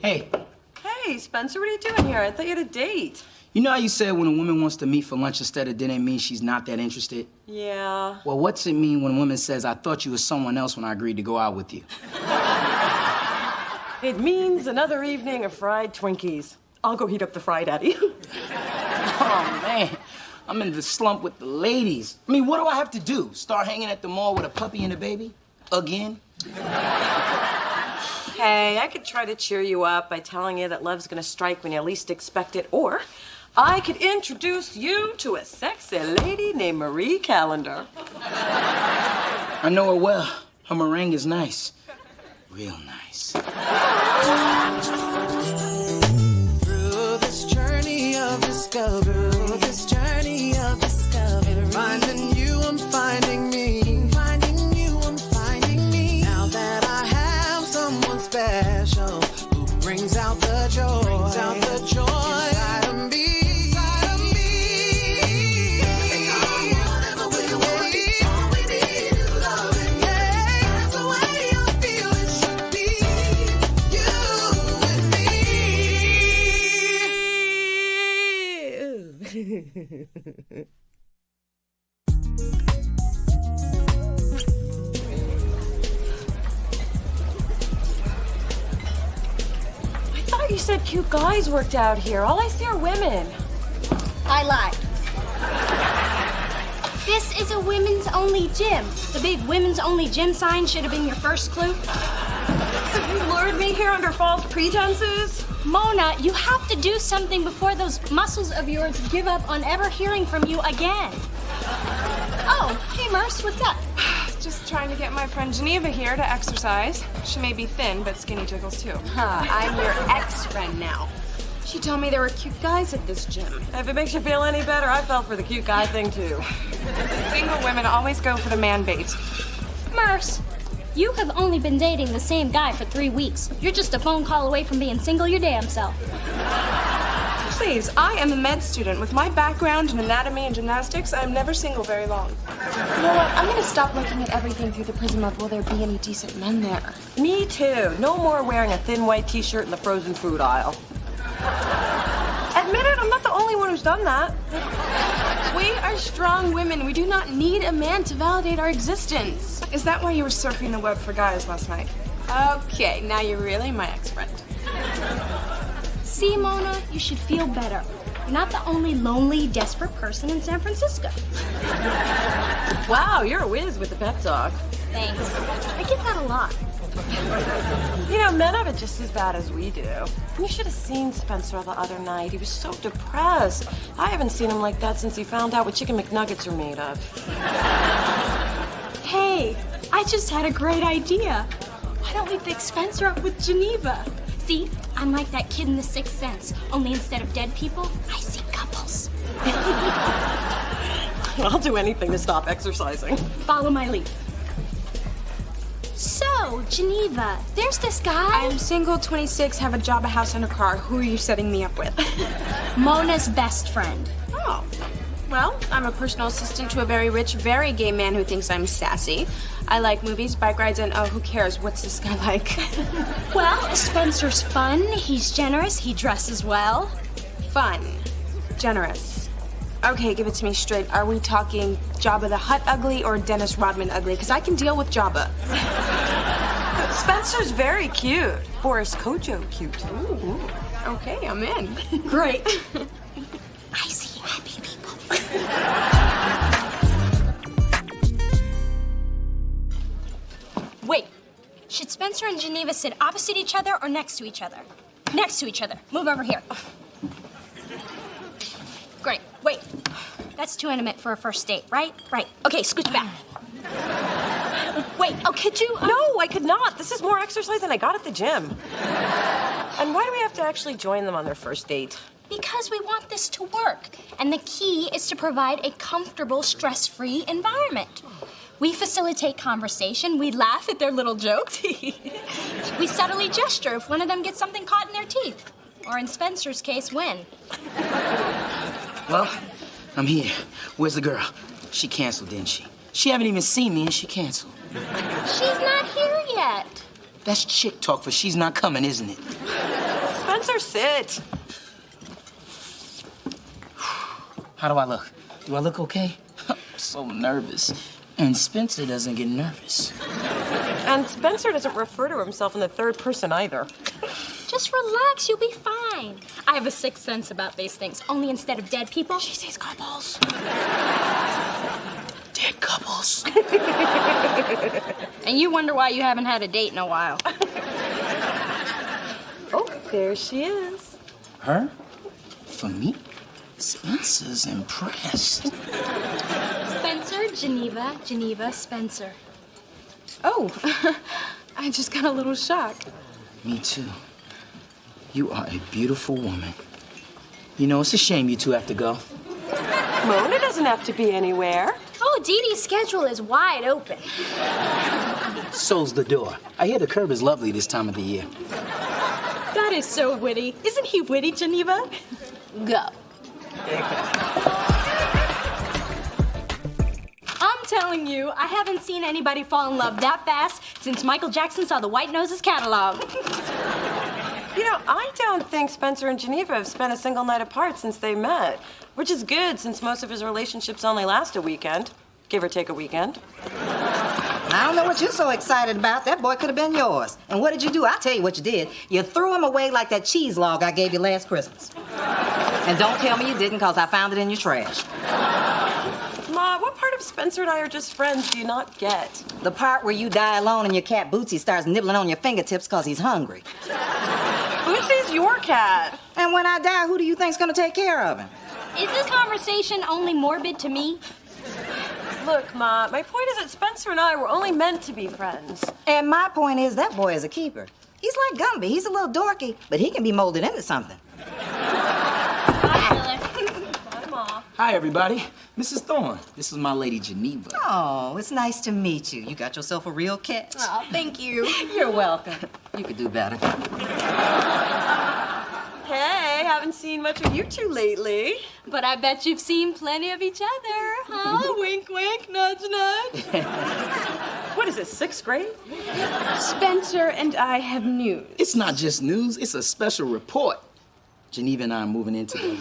Hey. Hey, Spencer, what are you doing here? I thought you had a date. You know how you said when a woman wants to meet for lunch instead of dinner, it means she's not that interested? Yeah. Well, what's it mean when a woman says, I thought you was someone else when I agreed to go out with you? It means another evening of fried Twinkies. I'll go heat up the fry, Daddy. Oh, man. I'm in the slump with the ladies. I mean, what do I have to do? Start hanging at the mall with a puppy and a baby? Again? Hey, I could try to cheer you up by telling you that love's gonna strike when you least expect it, or I could introduce you to a sexy lady named Marie Callender. I know her well. Her meringue is nice. Real nice. Through this journey of discovery, finding you, I'm finding me. Finding you, I'm finding me. Now that I have someone special who brings out the joy, inside of me. You said cute guys worked out here. All I see are women. I lied. This is a women's only gym. The big women's only gym sign should have been your first clue. So you lured me here under false pretenses? Mona, you have to do something before those muscles of yours give up on ever hearing from you again. Oh, hey Merce, what's up? Just trying to get my friend Geneva here to exercise. She may be thin, but skinny jiggles too. I'm your ex-friend now. She told me there were cute guys at this gym. If it makes you feel any better, I fell for the cute guy thing too. Single women always go for the man bait. Merce, you have only been dating the same guy for 3 weeks. You're just a phone call away from being single your damn self. Please, I am a med student. With my background in anatomy and gymnastics, I'm never single very long. You know what? I'm gonna stop looking at everything through the prism of will there be any decent men there. Me too. No more wearing a thin white t-shirt in the frozen food aisle. Admit it, I'm not the only one who's done that. We are strong women. We do not need a man to validate our existence. Is that why you were surfing the web for guys last night? Okay, now you're really my ex-friend. See, Mona, you should feel better. You're not the only lonely, desperate person in San Francisco. Wow, you're a whiz with the pep talk. Thanks. I get that a lot. You know, men have it just as bad as we do. You should have seen Spencer the other night. He was so depressed. I haven't seen him like that since he found out what chicken McNuggets are made of. Hey, I just had a great idea. Why don't we fix Spencer up with Geneva? See, I'm like that kid in The Sixth Sense, only instead of dead people, I see couples. I'll do anything to stop exercising. Follow my lead. So, Geneva, there's this guy. I'm single, 26, have a job, a house, and a car. Who are you setting me up with? Mona's best friend. Oh. Well, I'm a personal assistant to a very rich, very gay man who thinks I'm sassy. I like movies, bike rides, and oh, who cares? What's this guy like? Well, Spencer's fun, he's generous, he dresses well. Fun. Generous. Okay, give it to me straight. Are we talking Jabba the Hutt ugly or Dennis Rodman ugly? Because I can deal with Jabba. Spencer's very cute. Boris Kojo cute. Ooh. Okay, I'm in. Great. I see happy people. Wait, should Spencer and Geneva sit opposite each other or next to each other? Next to each other. Move over here. Great. Wait. That's too intimate for a first date, right? Right. Okay, scooch back. Wait, oh, could you? No, I could not. This is more exercise than I got at the gym. And why do we have to actually join them on their first date? Because we want this to work. And the key is to provide a comfortable, stress-free environment. We facilitate conversation. We laugh at their little jokes. We subtly gesture if one of them gets something caught in their teeth. Or in Spencer's case, when. Well, I'm here. Where's the girl? She canceled, didn't she? She haven't even seen me and she canceled. She's not here yet. That's chick talk for she's not coming, isn't it? Spencer, sit. How do I look? Do I look okay? I'm so nervous. And Spencer doesn't get nervous. And Spencer doesn't refer to himself in the third person either. Just relax, you'll be fine. I have a sixth sense about these things. Only instead of dead people, she sees couples. Dead couples. And you wonder why you haven't had a date in a while. Oh, there she is. Her? For me? Spencer's impressed. Spencer, Geneva, Spencer. Oh, I just got a little shocked. Me too. You are a beautiful woman. You know, it's a shame you two have to go. Mona doesn't have to be anywhere. Oh, Dee Dee's schedule is wide open. So's the door. I hear the curb is lovely this time of the year. That is so witty. Isn't he witty, Geneva? Go. I'm telling you, I haven't seen anybody fall in love that fast since Michael Jackson saw the White Noses catalog. You know, I don't think Spencer and Geneva have spent a single night apart since they met, which is good since most of his relationships only last a weekend, give or take a weekend. I don't know what you're so excited about. That boy could have been yours. And what did you do? I'll tell you what you did. You threw him away like that cheese log I gave you last Christmas. And don't tell me you didn't, because I found it in your trash. Ma, what part of Spencer and I are just friends do you not get? The part where you die alone and your cat Bootsy starts nibbling on your fingertips because he's hungry. Bootsy's your cat. And when I die, who do you think's gonna take care of him? Is this conversation only morbid to me? Look, Ma, my point is that Spencer and I were only meant to be friends. And my point is that boy is a keeper. He's like Gumby. He's a little dorky, but he can be molded into something. Bye, Ma. Hi, everybody. Mrs. Thorne. This is my lady, Geneva. Oh, it's nice to meet you. You got yourself a real cat. Oh, thank you. You're welcome. You could do better. Hey, haven't seen much of you two lately. But I bet you've seen plenty of each other, huh? Wink, wink, nudge, nudge. What is it, 6th grade? Spencer and I have news. It's not just news, it's a special report. Geneva and I are moving in together.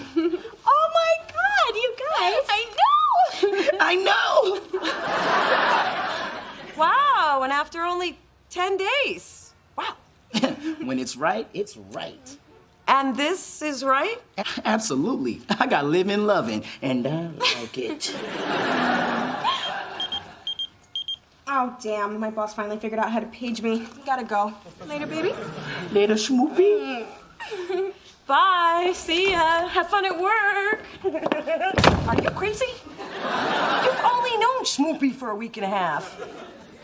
Oh my God, you guys! I know! Wow, and after only 10 days. Wow. When it's right, it's right. And this is right? Absolutely. I got living, loving, and I like it. Oh, damn. My boss finally figured out how to page me. Gotta go. Later, baby. Later, Schmoopy. Bye. See ya. Have fun at work. Are you crazy? You've only known Schmoopy for a week and a half.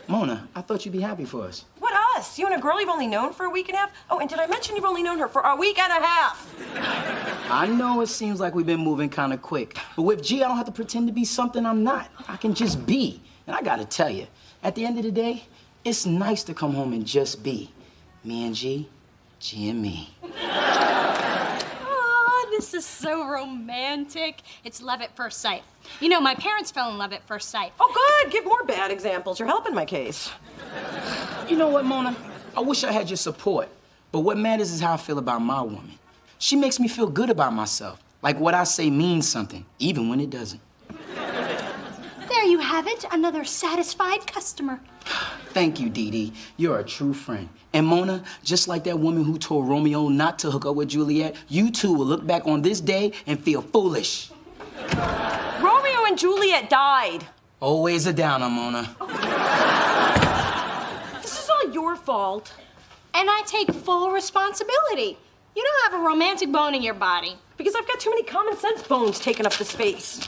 Mona, I thought you'd be happy for us. What us? You and a girl you've only known for a week and a half? Oh, and did I mention you've only known her for a week and a half? I know it seems like we've been moving kind of quick, but with G, I don't have to pretend to be something I'm not. I can just be. And I gotta tell you, at the end of the day, it's nice to come home and just be. Me and G, G and me. Oh, this is so romantic. It's love at first sight. You know, my parents fell in love at first sight. Oh, good. Give more bad examples. You're helping my case. You know what, Mona? I wish I had your support, but what matters is how I feel about my woman. She makes me feel good about myself, like what I say means something, even when it doesn't. There you have it, another satisfied customer. Thank you, Dee Dee. You're a true friend. And Mona, just like that woman who told Romeo not to hook up with Juliet, you too will look back on this day and feel foolish. Romeo and Juliet died. Always a downer, Mona. This is all your fault. And I take full responsibility. You don't have a romantic bone in your body. Because I've got too many common sense bones taking up the space.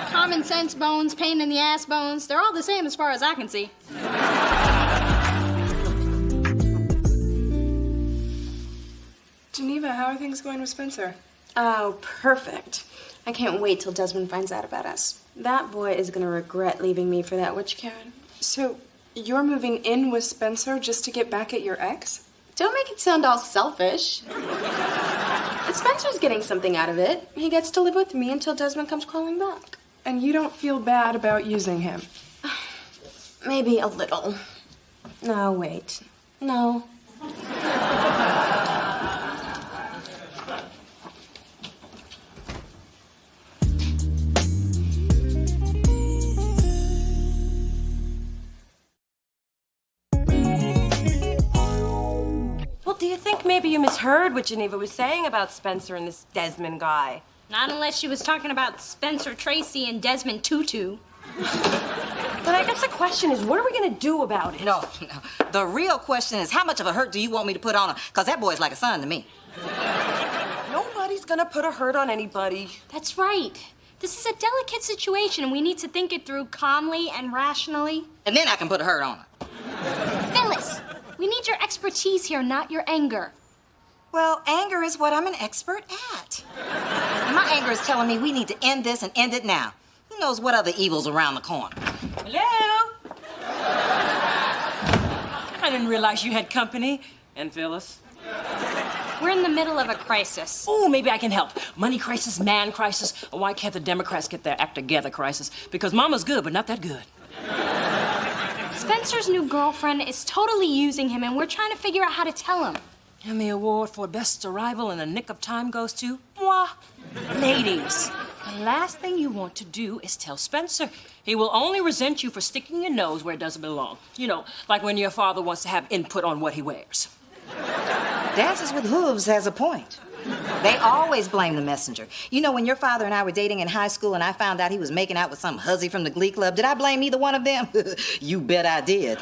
Common sense bones, pain in the ass bones, they're all the same as far as I can see. Geneva, how are things going with Spencer? Oh, perfect. I can't wait till Desmond finds out about us. That boy is gonna regret leaving me for that witch Karen. So, you're moving in with Spencer just to get back at your ex? Don't make it sound all selfish. But Spencer's getting something out of it. He gets to live with me until Desmond comes calling back. And you don't feel bad about using him? Maybe a little. No, wait. No. maybe you misheard what Geneva was saying about Spencer and this Desmond guy. Not unless she was talking about Spencer Tracy and Desmond Tutu. But I guess the question is, what are we gonna do about it? No. The real question is, how much of a hurt do you want me to put on him? Because that boy's like a son to me. Nobody's gonna put a hurt on anybody. That's right. This is a delicate situation, and we need to think it through calmly and rationally. And then I can put a hurt on her. Phyllis, we need your expertise here, not your anger. Well, anger is what I'm an expert at. My anger is telling me we need to end this and end it now. Who knows what other evil's around the corner? Hello? I didn't realize you had company. And Phyllis? We're in the middle of a crisis. Oh, maybe I can help. Money crisis, man crisis. Why can't the Democrats get their act together crisis? Because Mama's good, but not that good. Spencer's new girlfriend is totally using him, and we're trying to figure out how to tell him. And the award for best arrival in the nick of time goes to moi. Ladies, the last thing you want to do is tell Spencer. He will only resent you for sticking your nose where it doesn't belong. You know, like when your father wants to have input on what he wears. Dances with Hooves has a point. They always blame the messenger. You know, when your father and I were dating in high school and I found out he was making out with some hussy from the Glee Club, did I blame either one of them? You bet I did.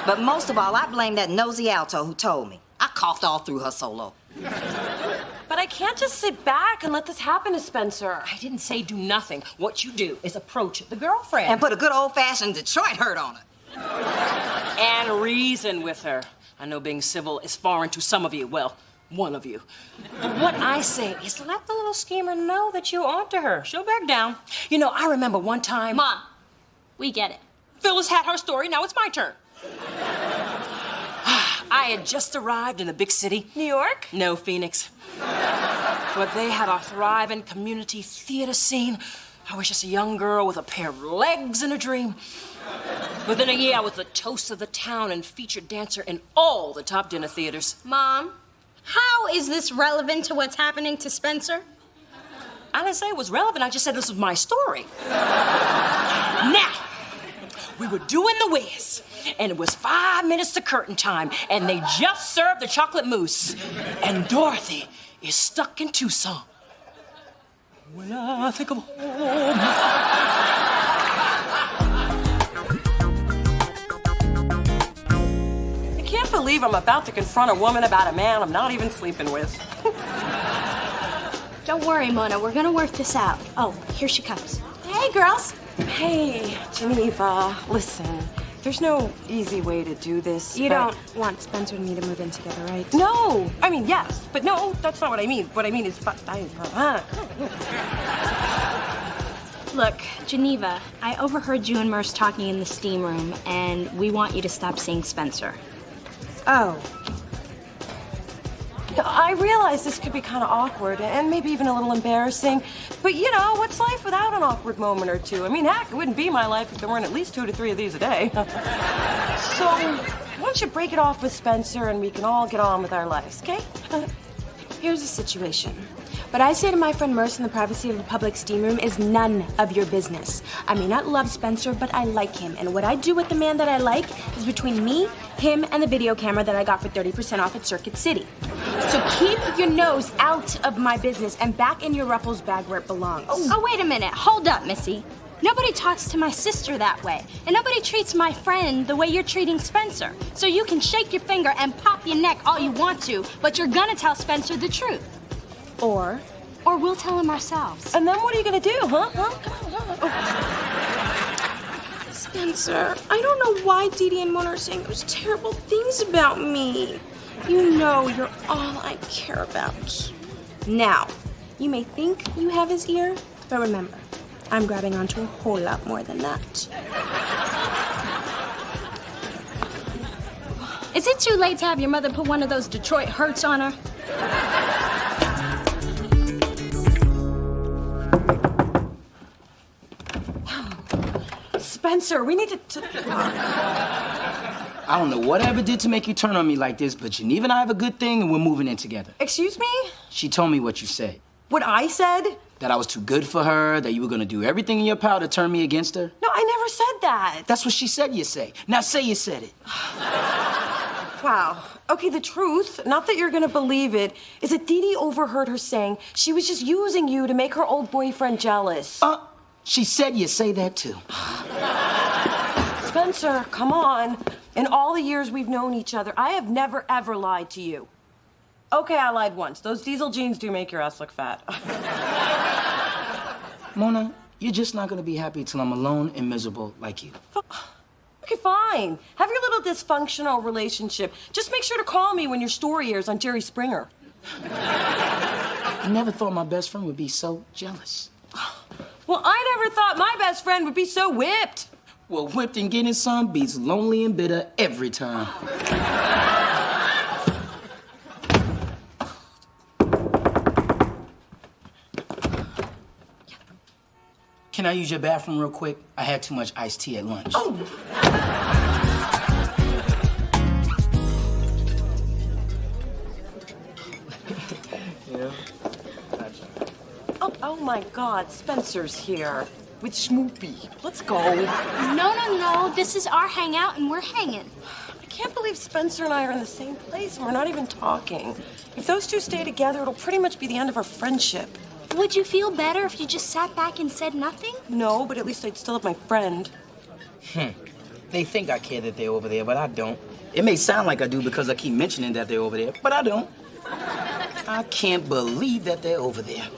But most of all, I blame that nosy alto who told me. I coughed all through her solo. But I can't just sit back and let this happen to Spencer. I didn't say do nothing. What you do is approach the girlfriend. And put a good old-fashioned Detroit hurt on her. And reason with her. I know being civil is foreign to some of you. Well, one of you. But what I say is let the little schemer know that you're onto her. She'll back down. You know, I remember one time... Mom, we get it. Phyllis had her story. Now it's my turn. I had just arrived in the big city. New York? No, Phoenix. But they had a thriving community theater scene. I was just a young girl with a pair of legs and a dream. Within a year, I was the toast of the town and featured dancer in all the top dinner theaters. Mom, how is this relevant to what's happening to Spencer? I didn't say it was relevant. I just said this was my story. Now, we were doing the whiz, and it was 5 minutes to curtain time, and they just served the chocolate mousse. And Dorothy is stuck in Tucson. When I think of home... I can't believe I'm about to confront a woman about a man I'm not even sleeping with. Don't worry, Mona. We're gonna work this out. Oh, here she comes. Hey, girls. Hey, Geneva. Listen, there's no easy way to do this. You but... don't want Spencer and me to move in together, right? No. I mean, yes, but no, that's not what I mean. What I mean is... Look, Geneva, I overheard you and Merce talking in the steam room, and we want you to stop seeing Spencer. Oh. I realize this could be kind of awkward and maybe even a little embarrassing, but you know, what's life without an awkward moment or two? I mean, heck, it wouldn't be my life if there weren't at least 2 to 3 of these a day. So, why don't you break it off with Spencer and we can all get on with our lives, okay? Here's the situation. What I say to my friend Merce in the privacy of the public steam room is none of your business. I may not love Spencer, but I like him. And what I do with the man that I like is between me, him, and the video camera that I got for 30% off at Circuit City. So keep your nose out of my business and back in your Ruffles bag where it belongs. Oh, wait a minute. Hold up, Missy. Nobody talks to my sister that way. And nobody treats my friend the way you're treating Spencer. So you can shake your finger and pop your neck all you want to, but you're gonna tell Spencer the truth. Or we'll tell him ourselves. And then what are you gonna do, huh? Spencer, I don't know why Dee Dee and Mona are saying those terrible things about me. You know you're all I care about. Now, you may think you have his ear, but remember, I'm grabbing onto a whole lot more than that. Is it too late to have your mother put one of those Detroit hurts on her? Spencer, we need to... I don't know whatever did to make you turn on me like this, but Geneva and I have a good thing and we're moving in together. Excuse me? She told me what you said. What I said? That I was too good for her, that you were gonna do everything in your power to turn me against her. No, I never said that. That's what she said you say. Now say you said it. Wow. Okay, the truth, not that you're gonna believe it, is that Dee Dee overheard her saying she was just using you to make her old boyfriend jealous. She said you say that too. Spencer, come on. In all the years we've known each other, I have never, ever lied to you. Okay, I lied once. Those diesel jeans do make your ass look fat. Mona, you're just not gonna be happy till I'm alone and miserable like you. Okay, fine. Have your little dysfunctional relationship. Just make sure to call me when your story airs on Jerry Springer. I never thought my best friend would be so jealous. Well, I never thought my best friend would be so whipped. Well, whipped and getting some beats lonely and bitter every time. Can I use your bathroom real quick? I had too much iced tea at lunch. Oh! Oh my God, Spencer's here with Schmoopy. Let's go. No. This is our hangout and we're hanging. I can't believe Spencer and I are in the same place and we're not even talking. If those two stay together, it'll pretty much be the end of our friendship. Would you feel better if you just sat back and said nothing? No, but at least I'd still have my friend. They think I care that they're over there, but I don't. It may sound like I do because I keep mentioning that they're over there, but I don't. I can't believe that they're over there.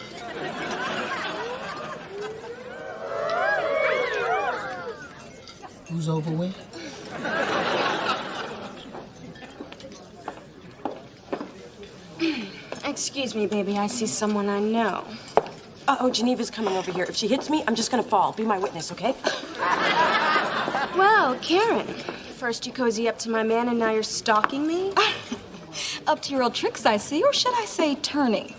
Who's over where? Excuse me, baby. I see someone I know. Uh-oh, Geneva's coming over here. If she hits me, I'm just gonna fall. Be my witness, okay? Well, Karen, first you cozy up to my man and now you're stalking me? Up to your old tricks, I see, or should I say turning?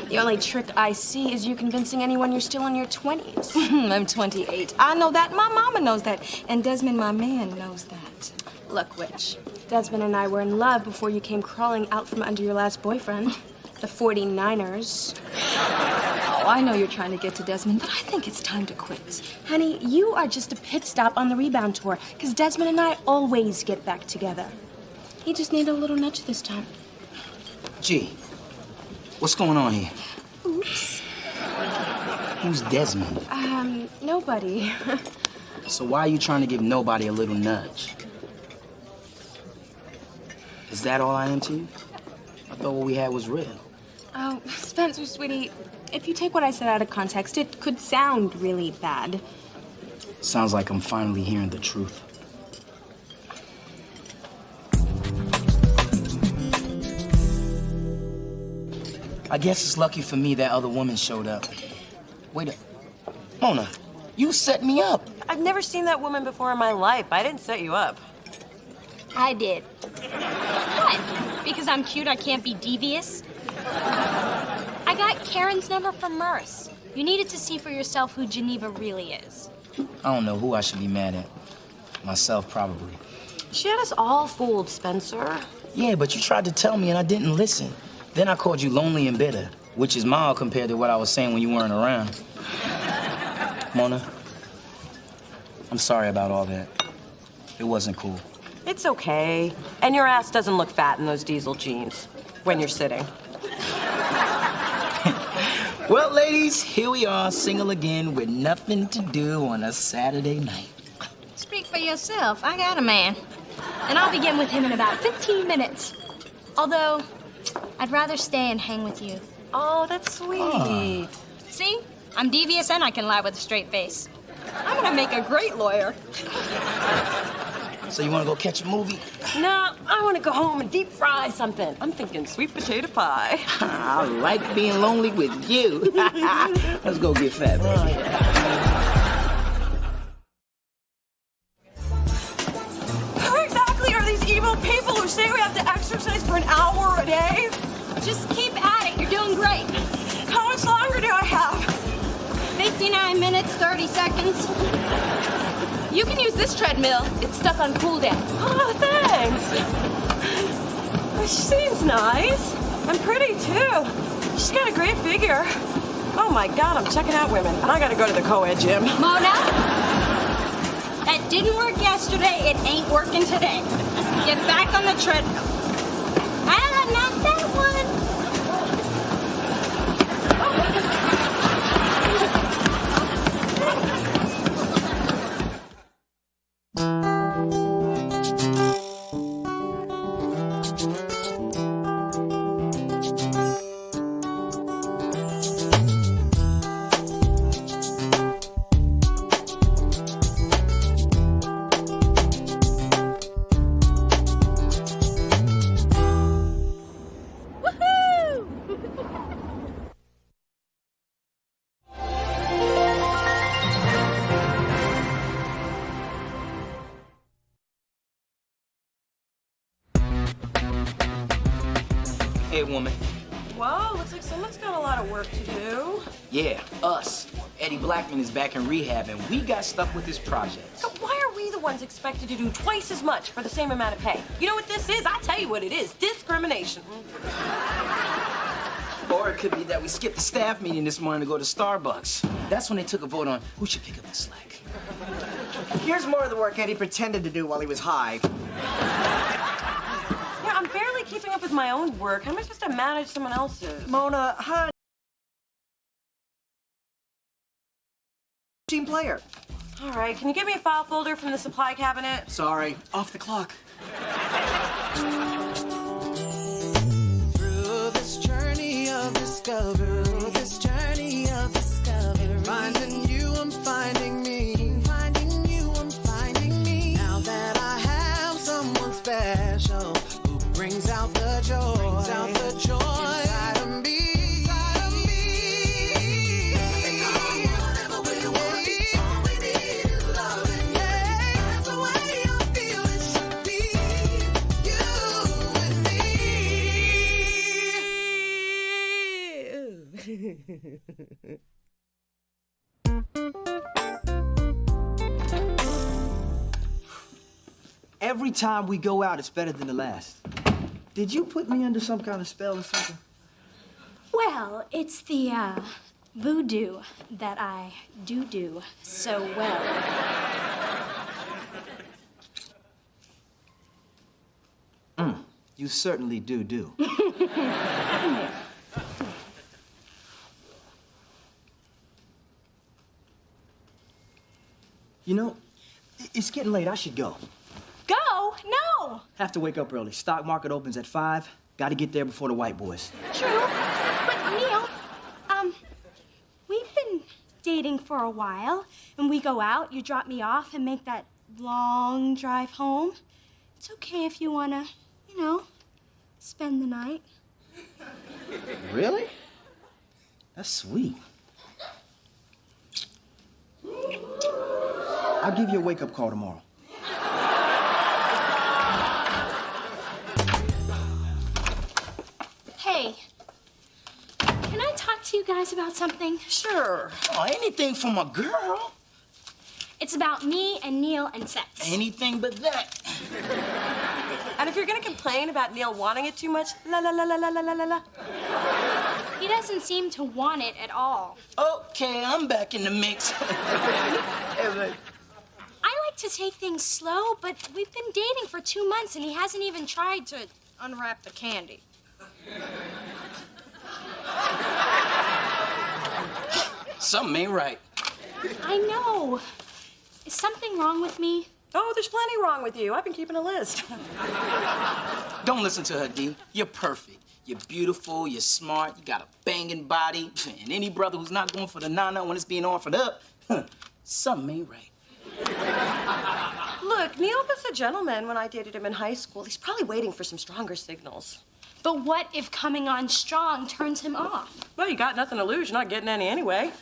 The only trick I see is you convincing anyone you're still in your 20s. I'm 28. I know that. My mama knows that. And Desmond, my man, knows that. Look, Witch, Desmond and I were in love before you came crawling out from under your last boyfriend, the 49ers. Oh, I know you're trying to get to Desmond, but I think it's time to quit. Honey, you are just a pit stop on the rebound tour, because Desmond and I always get back together. He just needed a little nudge this time. Gee, what's going on here? Oops. Who's Desmond? Nobody. So why are you trying to give nobody a little nudge? Is that all I am to you? I thought what we had was real. Oh, Spencer, sweetie, if you take what I said out of context, it could sound really bad. Sounds like I'm finally hearing the truth. I guess it's lucky for me that other woman showed up. Wait a... Mona, you set me up. I've never seen that woman before in my life. I didn't set you up. I did. What? Because I'm cute, I can't be devious? I got Karen's number from Merce. You needed to see for yourself who Geneva really is. I don't know who I should be mad at. Myself, probably. She had us all fooled, Spencer. Yeah, but you tried to tell me and I didn't listen. Then I called you lonely and bitter, which is mild compared to what I was saying when you weren't around. Mona, I'm sorry about all that. It wasn't cool. It's okay. And your ass doesn't look fat in those diesel jeans when you're sitting. Well, ladies, here we are, single again with nothing to do on a Saturday night. Speak for yourself. I got a man. And I'll begin with him in about 15 minutes. Although, I'd rather stay and hang with you. Oh, that's sweet. See? I'm devious and I can lie with a straight face. I'm gonna make a great lawyer. So you want to go catch a movie? No, I want to go home and deep fry something. I'm thinking sweet potato pie. I like being lonely with you. Let's go get fat. Who exactly are these evil people who say we have to exercise for an hour a day? Just keep at it. You're doing great. How much longer do I have? 59 minutes, 30 seconds. You can use this treadmill. It's stuck on cooldown. Oh, thanks. She seems nice. And pretty, too. She's got a great figure. Oh, my God, I'm checking out women. And I got to go to the co-ed gym. Mona, that didn't work yesterday. It ain't working today. Get back on the treadmill. That one! Hey, woman. Whoa, looks like someone's got a lot of work to do. Yeah, us. Eddie Blackman is back in rehab, and we got stuck with this project. So why are we the ones expected to do twice as much for the same amount of pay? You know what this is? I'll tell you what it is. Discrimination. Or it could be that we skipped the staff meeting this morning to go to Starbucks. That's when they took a vote on who should pick up the slack. Here's more of the work Eddie pretended to do while he was high. Yeah, I'm barely keeping up with my own work. How am I supposed to manage someone else's? Mona, hun. Team player. All right, can you get me a file folder from the supply cabinet? Sorry, off the clock. Through this journey of discovery, finding you, I'm finding me. Finding you, I'm finding me. Now that I have someone special who brings out the joy, inside of me. Whatever we want, all we need is loving. Yeah, that's the way I feel it should be. You and me. Every time we go out, it's better than the last. Did you put me under some kind of spell or something? Well, it's the, voodoo that I do so well. You certainly do. You know, it's getting late. I should go. Go? No! Have to wake up early. Stock market opens at 5. Got to get there before the white boys. True. But, Neil, we've been dating for a while, and we go out, you drop me off, and make that long drive home. It's okay if you want to, spend the night. Really? That's sweet. I'll give you a wake-up call tomorrow. Hey, can I talk to you guys about something? Sure. Oh, anything from a girl. It's about me and Neil and sex. Anything but that. And if you're gonna complain about Neil wanting it too much, la la la la la la la la. He doesn't seem to want it at all. Okay, I'm back in the mix. I like to take things slow, but we've been dating for 2 months and he hasn't even tried to unwrap the candy. Something ain't right. I know. Is something wrong with me? Oh, there's plenty wrong with you. I've been keeping a list. Don't listen to her, D. You're perfect. You're beautiful, you're smart, you got a banging body. And any brother who's not going for the nana when it's being offered up, something ain't right. Look, Neil was a gentleman when I dated him in high school. He's probably waiting for some stronger signals. But what if coming on strong turns him off? Well, you got nothing to lose. You're not getting any anyway.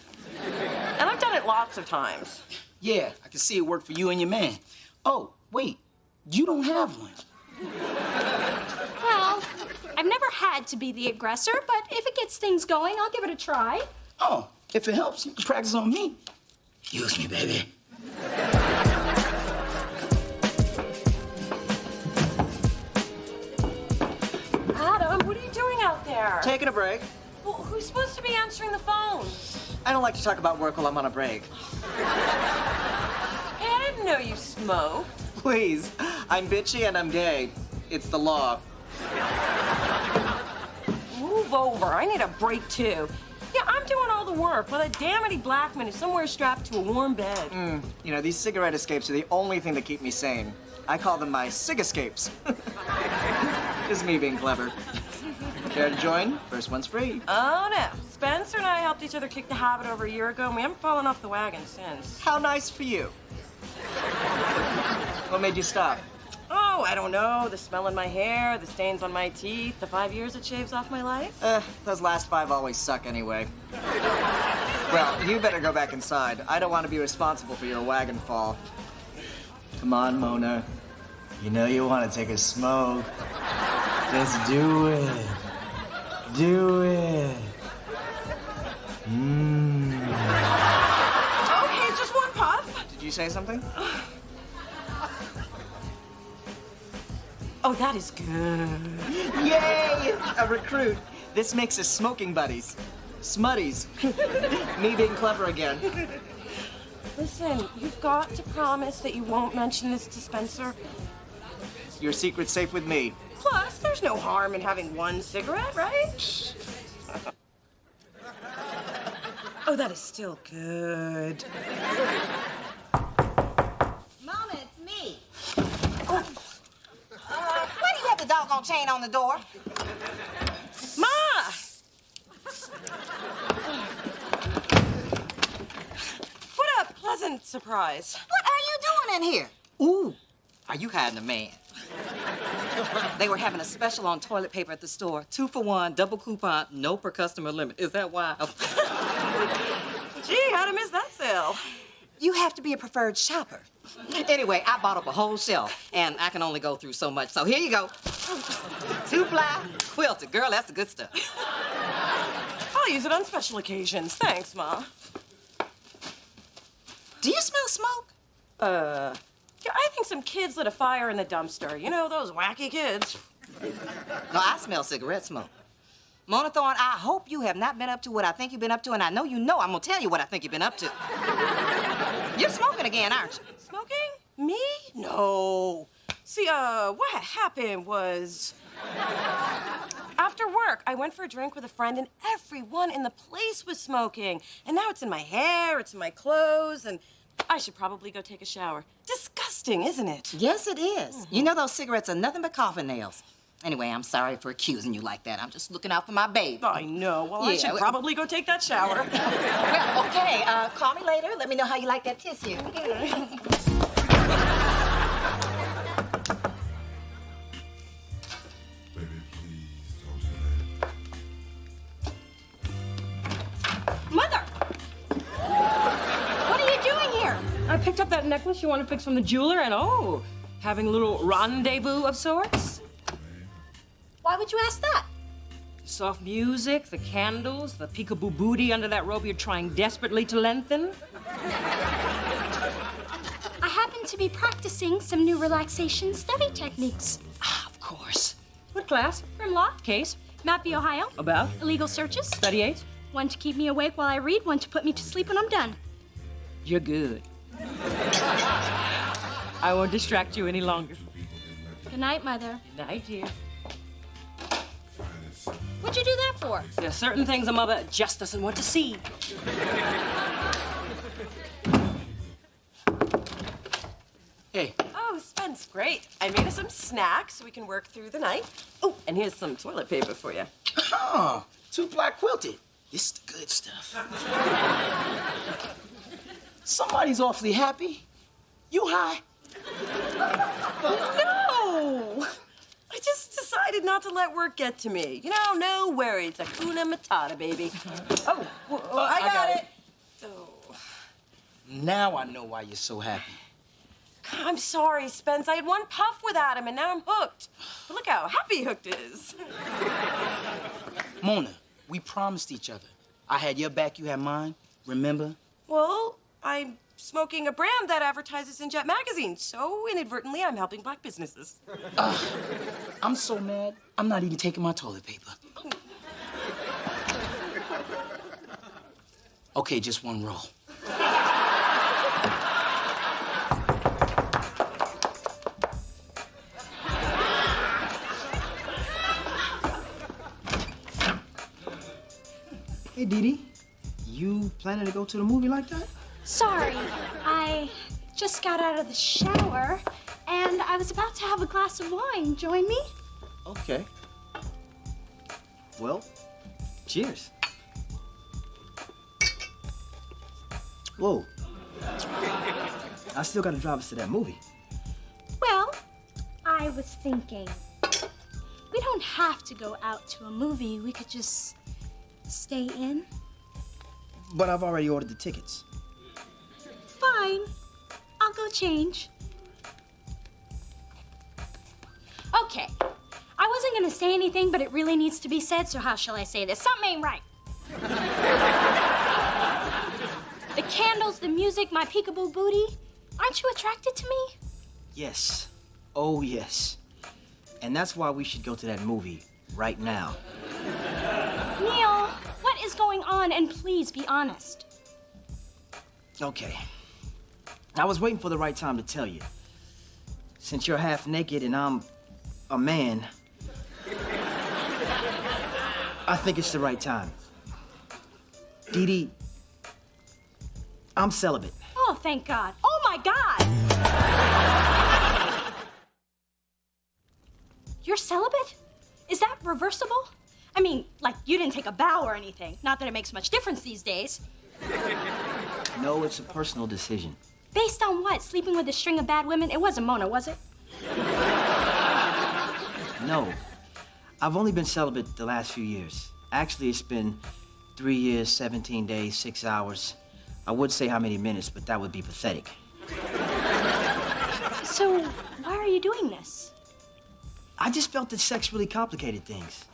And I've done it lots of times. Yeah, I can see it work for you and your man. Oh, wait, you don't have one. Well, I've never had to be the aggressor, but if it gets things going, I'll give it a try. Oh, if it helps, you can practice on me. Use me, baby. Adam, what are you doing out there? Taking a break. Well, who's supposed to be answering the phone? I don't like to talk about work while I'm on a break. Hey, I didn't know you smoked. Please, I'm bitchy and I'm gay. It's the law. over. I need a break, too. Yeah, I'm doing all the work while that damn Eddie Blackman is somewhere strapped to a warm bed. You know, these cigarette escapes are the only thing that keep me sane. I call them my cig escapes. This is me being clever. Care to join? First one's free. Oh, no. Spencer and I helped each other kick the habit over a year ago, and we haven't fallen off the wagon since. How nice for you. What made you stop? Oh, I don't know. The smell in my hair, the stains on my teeth, the 5 years it shaves off my life. Those last 5 always suck anyway. Well, you better go back inside. I don't want to be responsible for your wagon fall. Come on, Mona. You know you want to take a smoke. Just do it. Do it. Okay, just one puff. Did you say something? Oh, that is good. Yay! A recruit. This makes us smoking buddies. Smutties. Me being clever again. Listen, you've got to promise that you won't mention this to Spencer. Your secret's safe with me. Plus, there's no harm in having one cigarette, right? Oh, that is still good. Mama, it's me. Why do you have the doggone chain on the door? Ma! What a pleasant surprise. What are you doing in here? Ooh, are you hiding a man? They were having a special on toilet paper at the store. 2 for 1, double coupon, no per customer limit. Is that wild? Gee, how'd I miss that sale? You have to be a preferred shopper. Anyway, I bought up a whole shelf, and I can only go through so much. So here you go. 2-ply, quilted. Girl, that's the good stuff. I'll use it on special occasions. Thanks, Ma. Do you smell smoke? Yeah, I think some kids lit a fire in the dumpster. You know, those wacky kids. No, I smell cigarette smoke. Mona Thorne, I hope you have not been up to what I think you've been up to, and I know you know I'm gonna tell you what I think you've been up to. You're smoking again, aren't you? Smoking? Me? No. See, what had happened was... After work, I went for a drink with a friend, and everyone in the place was smoking. And now it's in my hair, it's in my clothes, and I should probably go take a shower. Disgusting, isn't it? Yes, it is. You know those cigarettes are nothing but coffin nails. Anyway, I'm sorry for accusing you like that. I'm just looking out for my baby. I know. Well, I should probably go take that shower. Well, okay. Call me later. Let me know how you like that tissue. Mother! What are you doing here? I picked up that necklace you want to fix from the jeweler, and having a little rendezvous of sorts. Why would you ask that? Soft music, the candles, the peekaboo booty under that robe you're trying desperately to lengthen. I happen to be practicing some new relaxation study techniques. Of course. What class? From law. Case? Mappy, Ohio. About? Illegal searches. Study aids? One to keep me awake while I read, one to put me to sleep when I'm done. You're good. I won't distract you any longer. Good night, Mother. Good night, dear. What'd you do that for? There are certain things a mother just doesn't want to see. Hey. Oh, Spence, great. I made us some snacks so we can work through the night. Oh, and here's some toilet paper for you. Oh, 2-ply quilted. This is the good stuff. Somebody's awfully happy. You high? No! I just decided not to let work get to me. You know, no worries. Hakuna Matata, baby. Oh, I got it. Now I know why you're so happy. I'm sorry, Spence. I had one puff with Adam, and now I'm hooked. But look how happy Hooked is. Mona, we promised each other. I had your back, you had mine. Remember? Well, I'm smoking a brand that advertises in Jet magazine, so inadvertently I'm helping black businesses. I'm so mad, I'm not even taking my toilet paper. Okay, just one roll. Hey, Dee Dee. You planning to go to the movie like that? Sorry, I just got out of the shower, and I was about to have a glass of wine. Join me? Okay. Well, cheers. Whoa. I still gotta drive us to that movie. Well, I was thinking, we don't have to go out to a movie. We could just stay in. But I've already ordered the tickets. Fine. I'll go change. Okay. I wasn't gonna say anything, but it really needs to be said, so how shall I say this? Something ain't right. The candles, the music, my peekaboo booty. Aren't you attracted to me? Yes. Oh, yes. And that's why we should go to that movie right now. Neil, what is going on? And please be honest. Okay. I was waiting for the right time to tell you. Since you're half naked and I'm a man, I think it's the right time. Dee Dee, I'm celibate. Oh, thank God. Oh, my God. You're celibate? Is that reversible? I mean, like, you didn't take a vow or anything. Not that it makes much difference these days. No, it's a personal decision. Based on what? Sleeping with a string of bad women? It wasn't Mona, was it? No. I've only been celibate the last few years. Actually, it's been 3 years, 17 days, 6 hours. I would say how many minutes, but that would be pathetic. So, why are you doing this? I just felt that sex really complicated things.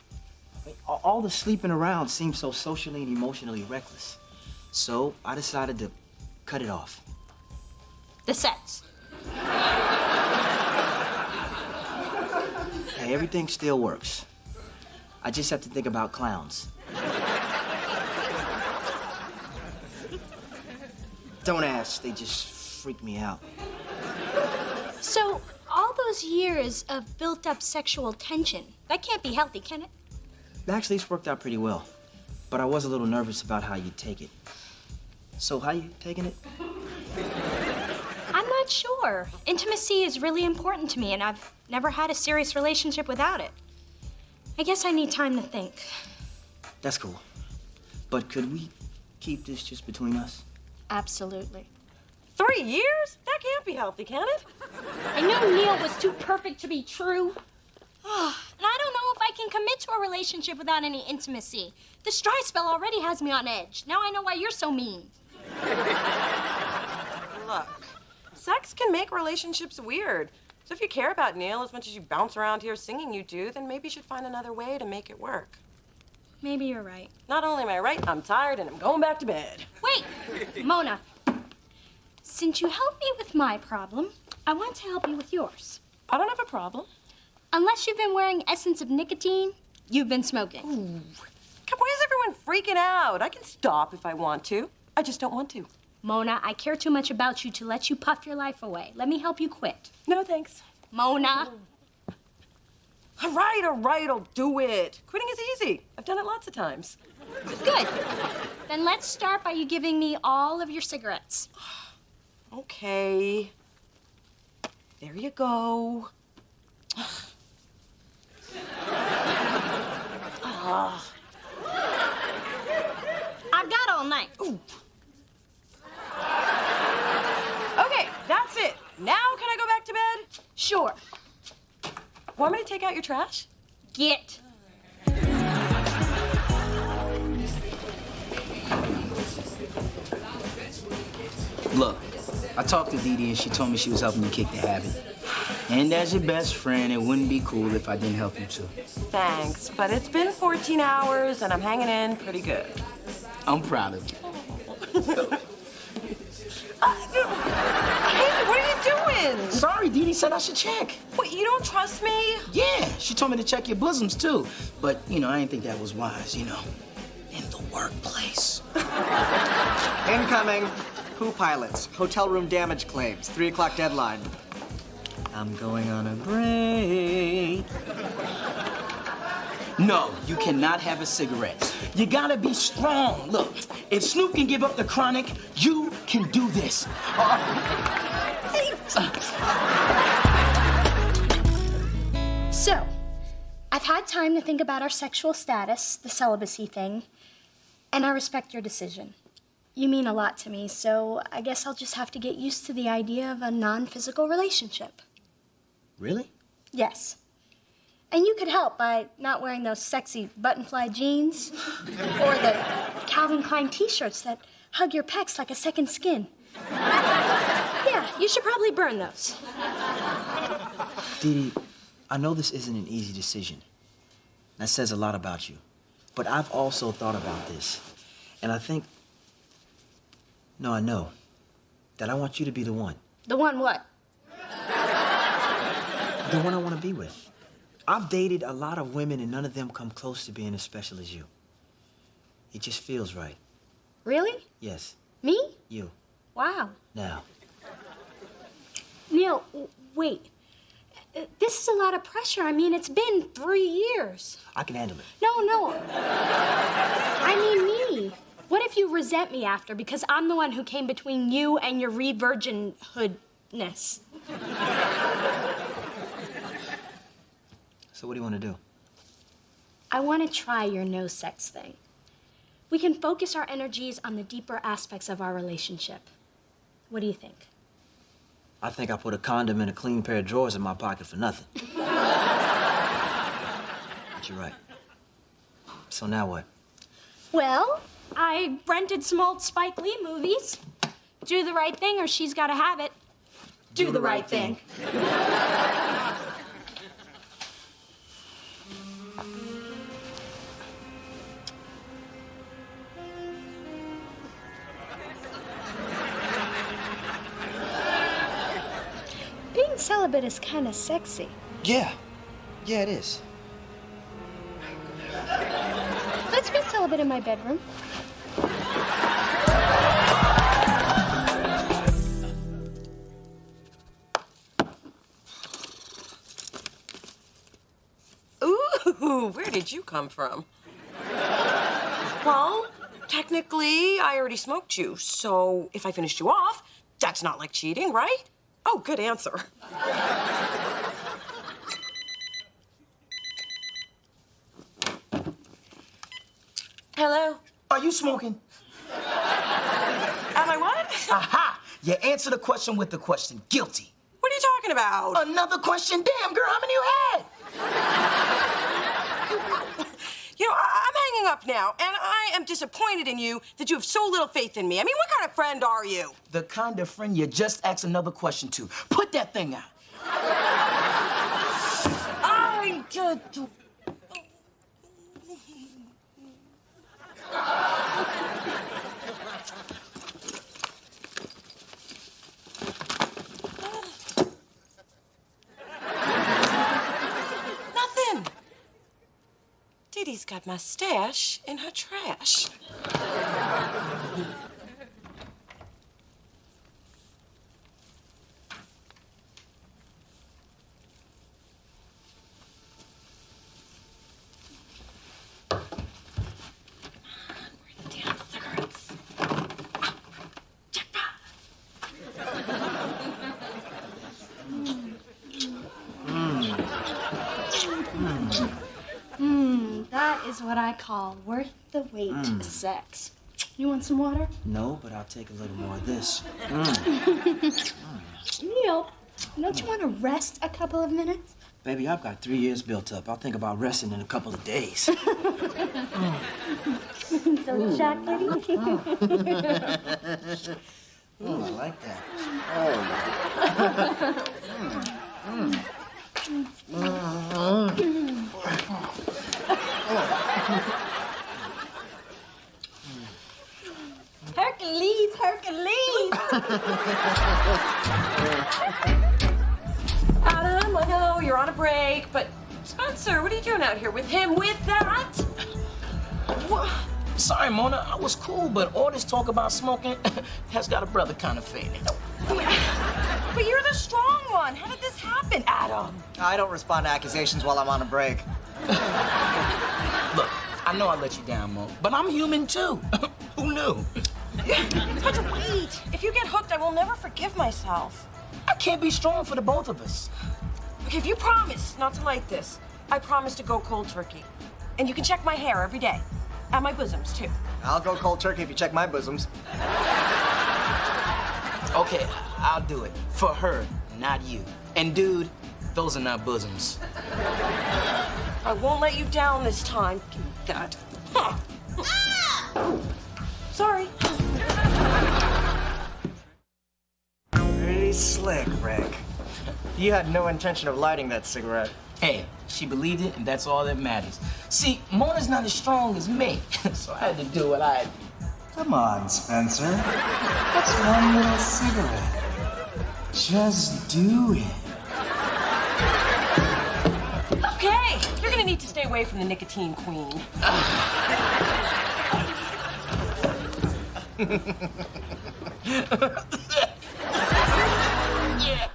I mean, all the sleeping around seemed so socially and emotionally reckless. So, I decided to cut it off. The sex. Hey, everything still works. I just have to think about clowns. Don't ask, they just freak me out. So, all those years of built-up sexual tension, that can't be healthy, can it? Actually, it's worked out pretty well. But I was a little nervous about how you'd take it. So, how you taking it? I'm not sure. Intimacy is really important to me, and I've never had a serious relationship without it. I guess I need time to think. That's cool. But could we keep this just between us? Absolutely. 3 years? That can't be healthy, can it? I knew Neil was too perfect to be true. And I don't know if I can commit to a relationship without any intimacy. This dry spell already has me on edge. Now I know why you're so mean. Look, sex can make relationships weird. So if you care about Neil as much as you bounce around here singing you do, then maybe you should find another way to make it work. Maybe you're right. Not only am I right, I'm tired and I'm going back to bed. Wait, Mona. Since you helped me with my problem, I want to help you with yours. I don't have a problem. Unless you've been wearing essence of nicotine, you've been smoking. Ooh. Why is everyone freaking out? I can stop if I want to. I just don't want to. Mona, I care too much about you to let you puff your life away. Let me help you quit. No, thanks. Mona. All right, I'll do it. Quitting is easy. I've done it lots of times. Good. Then let's start by you giving me all of your cigarettes. Okay. There you go. I've got all night. Ooh. Okay, that's it. Now can I go back to bed? Sure. Want me to take out your trash? Get. Look, I talked to Dee Dee and she told me she was helping you kick the habit. And as your best friend, it wouldn't be cool if I didn't help you too. Thanks, but it's been 14 hours and I'm hanging in pretty good. I'm proud of you. Hey, what are you doing? Sorry, Dee Dee said I should check. What, you don't trust me? Yeah, she told me to check your bosoms too. But, I didn't think that was wise, In the workplace. Incoming. Pooh pilots. Hotel room damage claims. 3 o'clock deadline. I'm going on a break. No, you cannot have a cigarette. You gotta be strong. Look, if Snoop can give up the chronic, you can do this. So, I've had time to think about our sexual status, the celibacy thing, and I respect your decision. You mean a lot to me, so I guess I'll just have to get used to the idea of a non-physical relationship. Really? Yes. And you could help by not wearing those sexy button-fly jeans or the Calvin Klein t-shirts that hug your pecs like a second skin. Yeah, you should probably burn those. Dee Dee, I know this isn't an easy decision. That says a lot about you. But I've also thought about this. And I think... No, I know. That I want you to be the one. The one what? The one I want to be with. I've dated a lot of women and none of them come close to being as special as you. It just feels right. Really? Yes. Me? You. Wow. Now. Neil, wait. This is a lot of pressure. I mean, it's been 3 years. I can handle it. No. I mean me. What if you resent me after because I'm the one who came between you and your re-virginhoodness? So what do you want to do? I want to try your no-sex thing. We can focus our energies on the deeper aspects of our relationship. What do you think? I think I put a condom and a clean pair of drawers in my pocket for nothing. But you're right. So now what? Well, I rented some old Spike Lee movies. Do the right thing or she's got to have it. Do the right thing. Being celibate is kind of sexy. Yeah. Yeah, it is. Let's be celibate in my bedroom. Ooh, where did you come from? Well, technically, I already smoked you, so if I finished you off, that's not like cheating, right? Oh, good answer. Hello? Are you smoking? Am I what? Aha! You answer the question with the question. Guilty. What are you talking about? Another question? Damn, girl, how many you had? You know, I'm hanging up now, and I am disappointed in you that you have so little faith in me. I mean, what kind of friend are you? The kind of friend you just asked another question to. Put that thing out. I just... Nothing. Dee Dee's got my stash in her trash. That is what I call worth the wait sex. You want some water? No, but I'll take a little more of this. Neil, don't you want to rest a couple of minutes? Baby, I've got 3 years built up. I'll think about resting in a couple of days. So chocolatey. I like that. Hercules, Hercules. Adam, I know you're on a break, but Spencer, what are you doing out here with him with that? What? Sorry, Mona, I was cool, but all this talk about smoking has got a brother kind of faded. But you're the strong one. How did this happen, Adam? I don't respond to accusations while I'm on a break. Look, I know I let you down, Mo, but I'm human too. Who knew? But wait, if you get hooked, I will never forgive myself. I can't be strong for the both of us. Okay, if you promise not to like this, I promise to go cold turkey. And you can check my hair every day. And my bosoms, too. I'll go cold turkey if you check my bosoms. Okay, I'll do it. For her, not you. And dude, those are not bosoms. I won't let you down this time. God. Huh. Sorry. Pretty slick, Rick. You had no intention of lighting that cigarette. Hey, she believed it, and that's all that matters. See, Mona's not as strong as me, so I had to do what I... Come on, Spencer. What's one little cigarette? Just do it. Okay, you're gonna need to stay away from the nicotine queen. Yeah.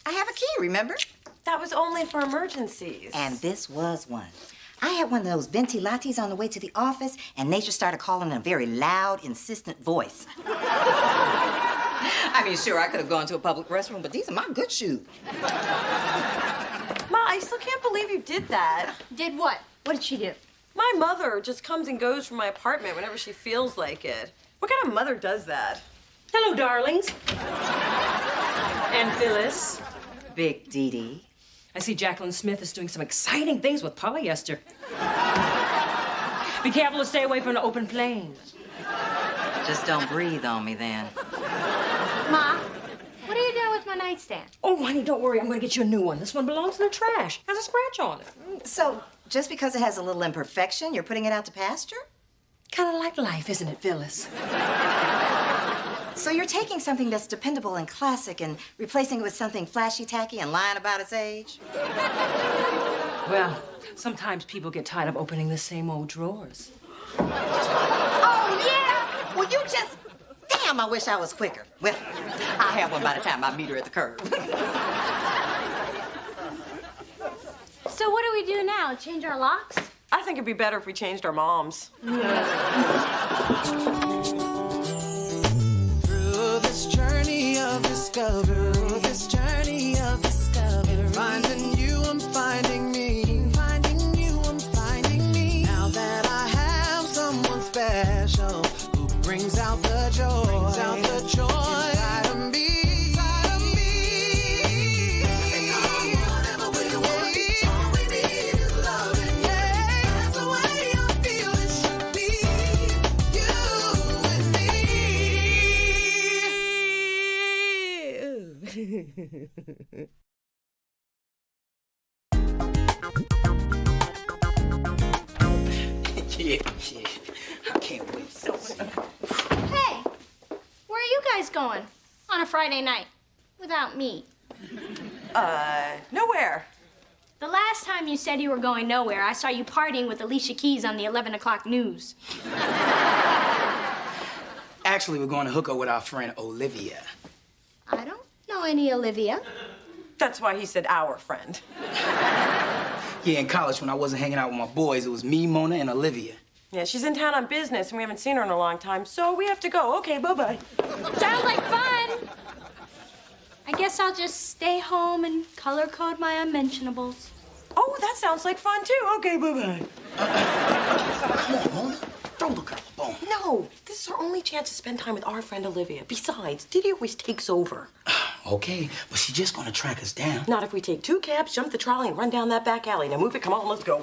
I have a key, remember? That was only for emergencies. And this was one. I had one of those venti lattes on the way to the office, and Nature started calling in a very loud, insistent voice. I mean, sure, I could have gone to a public restroom, but these are my good shoes. Ma, I still can't believe you did that. Did what? What did she do? My mother just comes and goes from my apartment whenever she feels like it. What kind of mother does that? Hello, darlings. And Phyllis. Big Dee Dee. I see Jacqueline Smith is doing some exciting things with polyester. Be careful to stay away from the open plains. Just don't breathe on me, then. Ma, what are you doing with my nightstand? Oh, honey, don't worry. I'm going to get you a new one. This one belongs in the trash. Has a scratch on it. So, just because it has a little imperfection, you're putting it out to pasture? Kind of like life, isn't it, Phyllis? So you're taking something that's dependable and classic and replacing it with something flashy, tacky, and lying about its age? Well, sometimes people get tired of opening the same old drawers. Oh, yeah? Well, you just... Damn, I wish I was quicker. Well, I'll have one by the time I meet her at the curb. So what do we do now? Change our locks? I think it'd be better if we changed our moms. Through this journey of discovery, finding you, I'm finding me. Finding you, I'm finding me. Now that I have someone special who brings out the joy, inside of me. Yeah, I can't wait. Hey, where are you guys going on a Friday night without me? Nowhere. The last time you said you were going nowhere, I saw you partying with Alicia Keys on the 11 o'clock news. Actually, we're going to hook up with our friend Olivia. I don't know any Olivia. That's why he said our friend. Yeah, in college, when I wasn't hanging out with my boys, it was me, Mona, and Olivia. Yeah, she's in town on business, and we haven't seen her in a long time, so we have to go. Okay, bye-bye. Sounds like fun. I guess I'll just stay home and color code my unmentionables. Oh, that sounds like fun, too. Okay, bye-bye. Come on, Mona. Don't look her up a bone. No, this is our only chance to spend time with our friend Olivia. Besides, Diddy always takes over. Okay, but she's just gonna track us down. Not if we take 2 cabs, jump the trolley, and run down that back alley. Now move it, come on, let's go.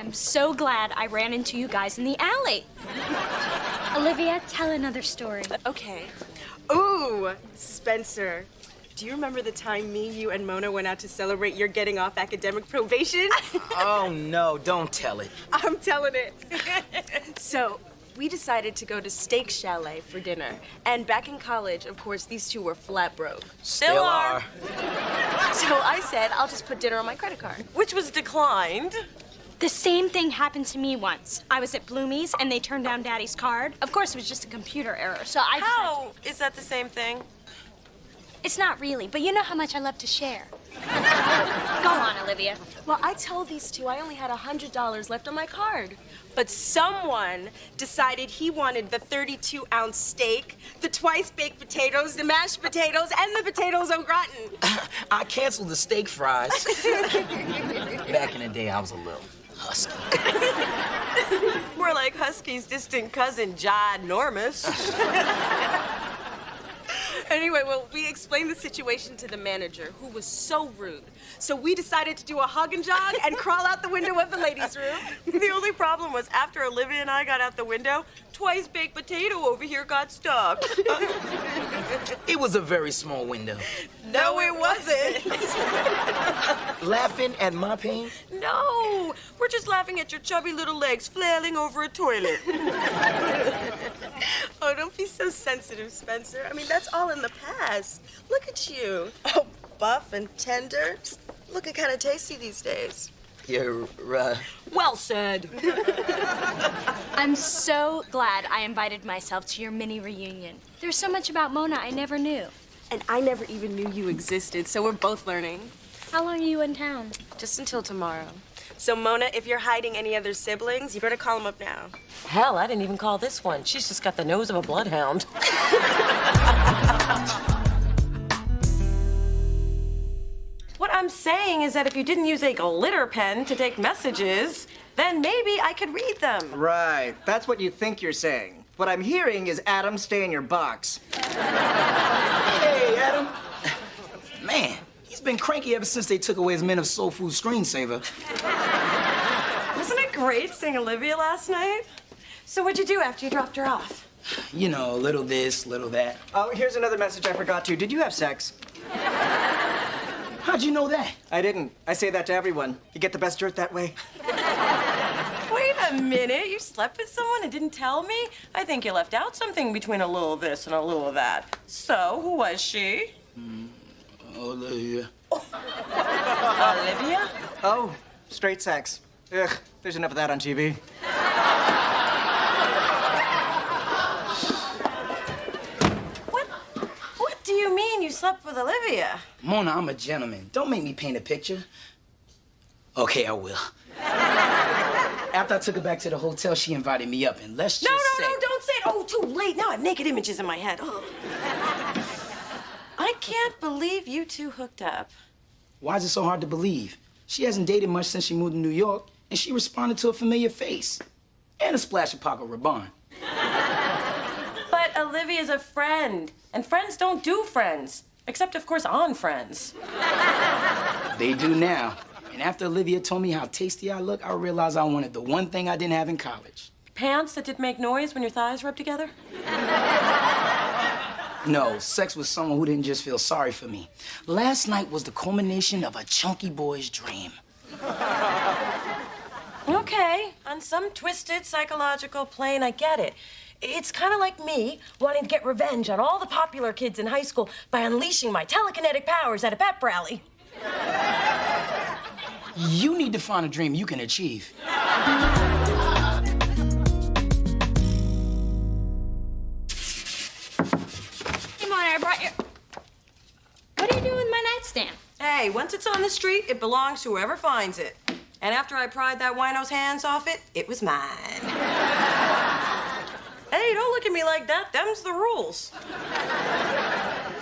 I'm so glad I ran into you guys in the alley. Olivia, tell another story. Okay. Ooh, Spencer. Do you remember the time me, you, and Mona went out to celebrate your getting off academic probation? Oh, no, don't tell it. I'm telling it. So, we decided to go to Steak Chalet for dinner. And back in college, of course, these two were flat broke. Still are. So I said, I'll just put dinner on my credit card. Which was declined. The same thing happened to me once. I was at Bloomie's and they turned down Daddy's card. Of course, it was just a computer error, so I just How is that the same thing? It's not really, but you know how much I love to share. Go on, Olivia. Well, I told these two I only had $100 left on my card. But someone decided he wanted the 32-ounce steak, the twice-baked potatoes, the mashed potatoes, and the potatoes au gratin. I canceled the steak fries. Back in the day, I was a little husky. More like Husky's distant cousin, Ginormous. Anyway, well, we explained the situation to the manager, who was so rude. So we decided to do a hug and jog and crawl out the window of the ladies' room. The only problem was after Olivia and I got out the window, twice-baked potato over here got stuck. It was a very small window. No, it wasn't. Laughing at my pain? No, we're just laughing at your chubby little legs flailing over a toilet. Oh, don't be so sensitive, Spencer. I mean, that's all in the past. Look at you. Oh, buff and tender. Looking kind of tasty these days. You're, Well said. I'm so glad I invited myself to your mini reunion. There's so much about Mona I never knew. And I never even knew you existed, so we're both learning. How long are you in town? Just until tomorrow. So, Mona, if you're hiding any other siblings, you better call them up now. Hell, I didn't even call this one. She's just got the nose of a bloodhound. What I'm saying is that if you didn't use a glitter pen to take messages, then maybe I could read them. Right. That's what you think you're saying. What I'm hearing is, Adam, stay in your box. Hey, Adam. Man, he's been cranky ever since they took away his Men of Soul Food screensaver. Wasn't it great seeing Olivia last night? So what'd you do after you dropped her off? You know, little this, little that. Oh, here's another message I forgot to. Did you have sex? How'd you know that? I didn't. I say that to everyone. You get the best dirt that way. Wait a minute, you slept with someone and didn't tell me? I think you left out something between a little of this and a little of that. So, who was she? Olivia. Olivia? Oh, straight sex. Ugh, there's enough of that on TV. What do you mean you slept with Olivia? Mona, I'm a gentleman. Don't make me paint a picture. Okay, I will. After I took her back to the hotel, she invited me up, and let's just say... No, don't say it. Oh, too late. Now I have naked images in my head. Oh. I can't believe you two hooked up. Why is it so hard to believe? She hasn't dated much since she moved to New York, and she responded to a familiar face. And a splash of Paco Rabanne. But Olivia's a friend, and friends don't do friends. Except, of course, on Friends. They do now. And after Olivia told me how tasty I look, I realized I wanted the one thing I didn't have in college. Pants that didn't make noise when your thighs rubbed together? No, sex with someone who didn't just feel sorry for me. Last night was the culmination of a chunky boy's dream. Okay, on some twisted psychological plane, I get it. It's kind of like me wanting to get revenge on all the popular kids in high school by unleashing my telekinetic powers at a pep rally. You need to find a dream you can achieve. Hey, Mona, I brought your... What are you doing with my nightstand? Hey, once it's on the street, it belongs to whoever finds it. And after I pried that wino's hands off it, it was mine. Hey, don't look at me like that. Them's the rules.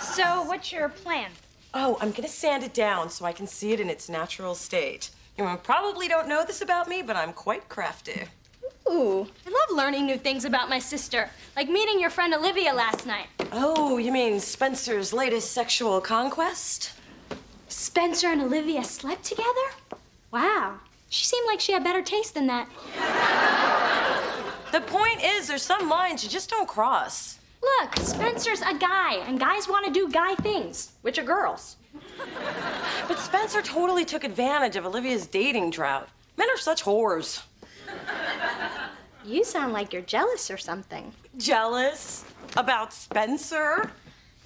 So, what's your plan? Oh, I'm gonna sand it down so I can see it in its natural state. You probably don't know this about me, but I'm quite crafty. Ooh, I love learning new things about my sister, like meeting your friend Olivia last night. Oh, you mean Spencer's latest sexual conquest? Spencer and Olivia slept together? Wow. She seemed like she had better taste than that. The point is, there's some lines you just don't cross. Look, Spencer's a guy, and guys want to do guy things, which are girls. But Spencer totally took advantage of Olivia's dating drought. Men are such whores. You sound like you're jealous or something. Jealous? About Spencer?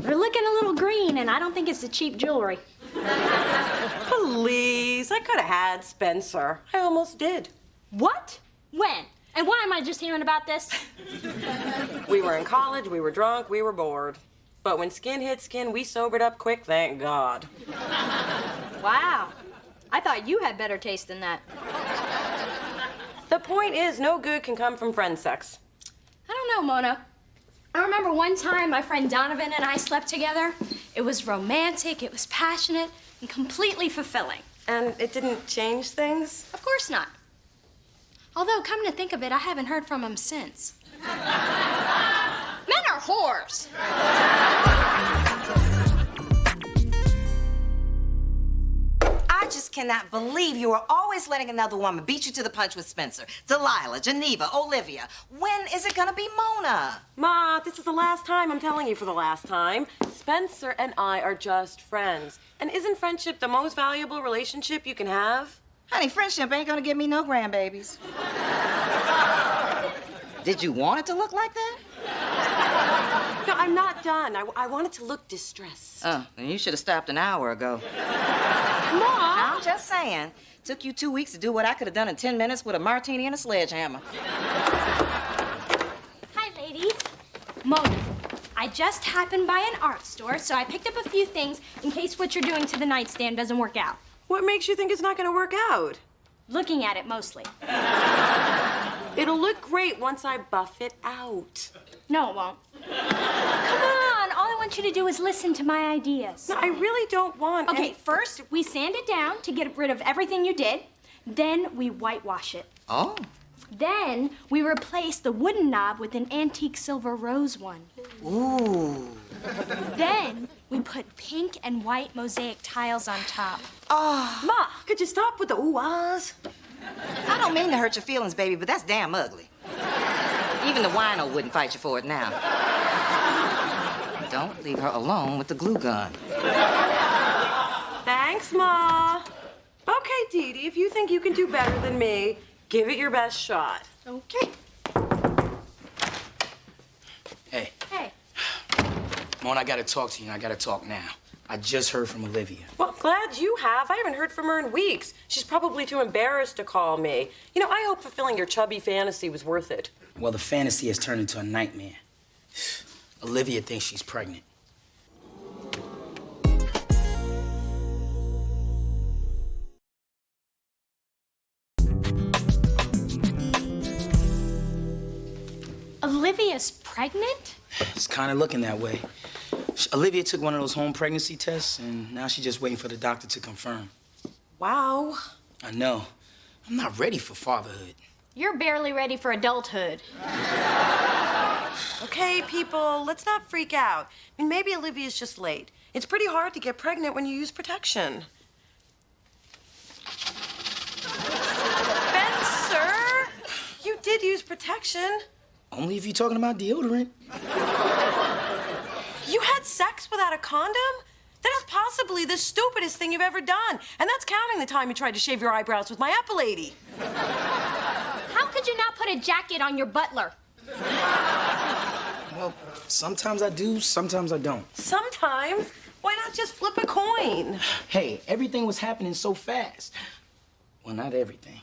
You're looking a little green, and I don't think it's the cheap jewelry. Please, I could have had Spencer. I almost did. What? When? And why am I just hearing about this? We were in college, we were drunk, we were bored. But when skin hit skin, we sobered up quick, thank God. Wow. I thought you had better taste than that. The point is, no good can come from friend sex. I don't know, Mona. I remember one time my friend Donovan and I slept together. It was romantic, it was passionate, and completely fulfilling. And it didn't change things? Of course not. Although, come to think of it, I haven't heard from him since. Men are whores. I just cannot believe you are always letting another woman beat you to the punch with Spencer, Delilah, Geneva, Olivia. When is it gonna be Mona? Ma, this is the last time, I'm telling you for the last time. Spencer and I are just friends. And isn't friendship the most valuable relationship you can have? Honey, friendship ain't gonna give me no grandbabies. Did you want it to look like that? No, I'm not done. I want it to look distressed. Oh, then you should have stopped an hour ago. Mom! I'm just saying. Took you 2 weeks to do what I could have done in 10 minutes with a martini and a sledgehammer. Hi, ladies. Mona, I just happened by an art store, so I picked up a few things in case what you're doing to the nightstand doesn't work out. What makes you think it's not gonna work out? Looking at it, mostly. It'll look great once I buff it out. No, it won't. Come on, all I want you to do is listen to my ideas. No, I really don't want Okay, first, we sand it down to get rid of everything you did. Then we whitewash it. Oh. Then we replace the wooden knob with an antique silver rose one. Ooh. Then we put pink and white mosaic tiles on top. Oh. Ma, could you stop with the ooh-ahs? I don't mean to hurt your feelings, baby, but that's damn ugly. Even the wino wouldn't fight you for it now. Don't leave her alone with the glue gun. Thanks, Ma. Okay, Dee Dee, if you think you can do better than me, give it your best shot. Okay. Hey. Hey. Mona, I gotta talk to you, and I gotta talk now. I just heard from Olivia. Well, glad you have. I haven't heard from her in weeks. She's probably too embarrassed to call me. You know, I hope fulfilling your chubby fantasy was worth it. Well, the fantasy has turned into a nightmare. Olivia thinks she's pregnant. Olivia's pregnant? It's kind of looking that way. Olivia took one of those home pregnancy tests, and now she's just waiting for the doctor to confirm. Wow. I know. I'm not ready for fatherhood. You're barely ready for adulthood. Okay, people, let's not freak out. I mean, maybe Olivia's just late. It's pretty hard to get pregnant when you use protection. Spencer! You did use protection. Only if you're talking about deodorant. You had sex without a condom? That is possibly the stupidest thing you've ever done. And that's counting the time you tried to shave your eyebrows with my Epilady. How could you not put a jacket on your butler? Well, sometimes I do, sometimes I don't. Sometimes? Why not just flip a coin? Hey, everything was happening so fast. Well, not everything.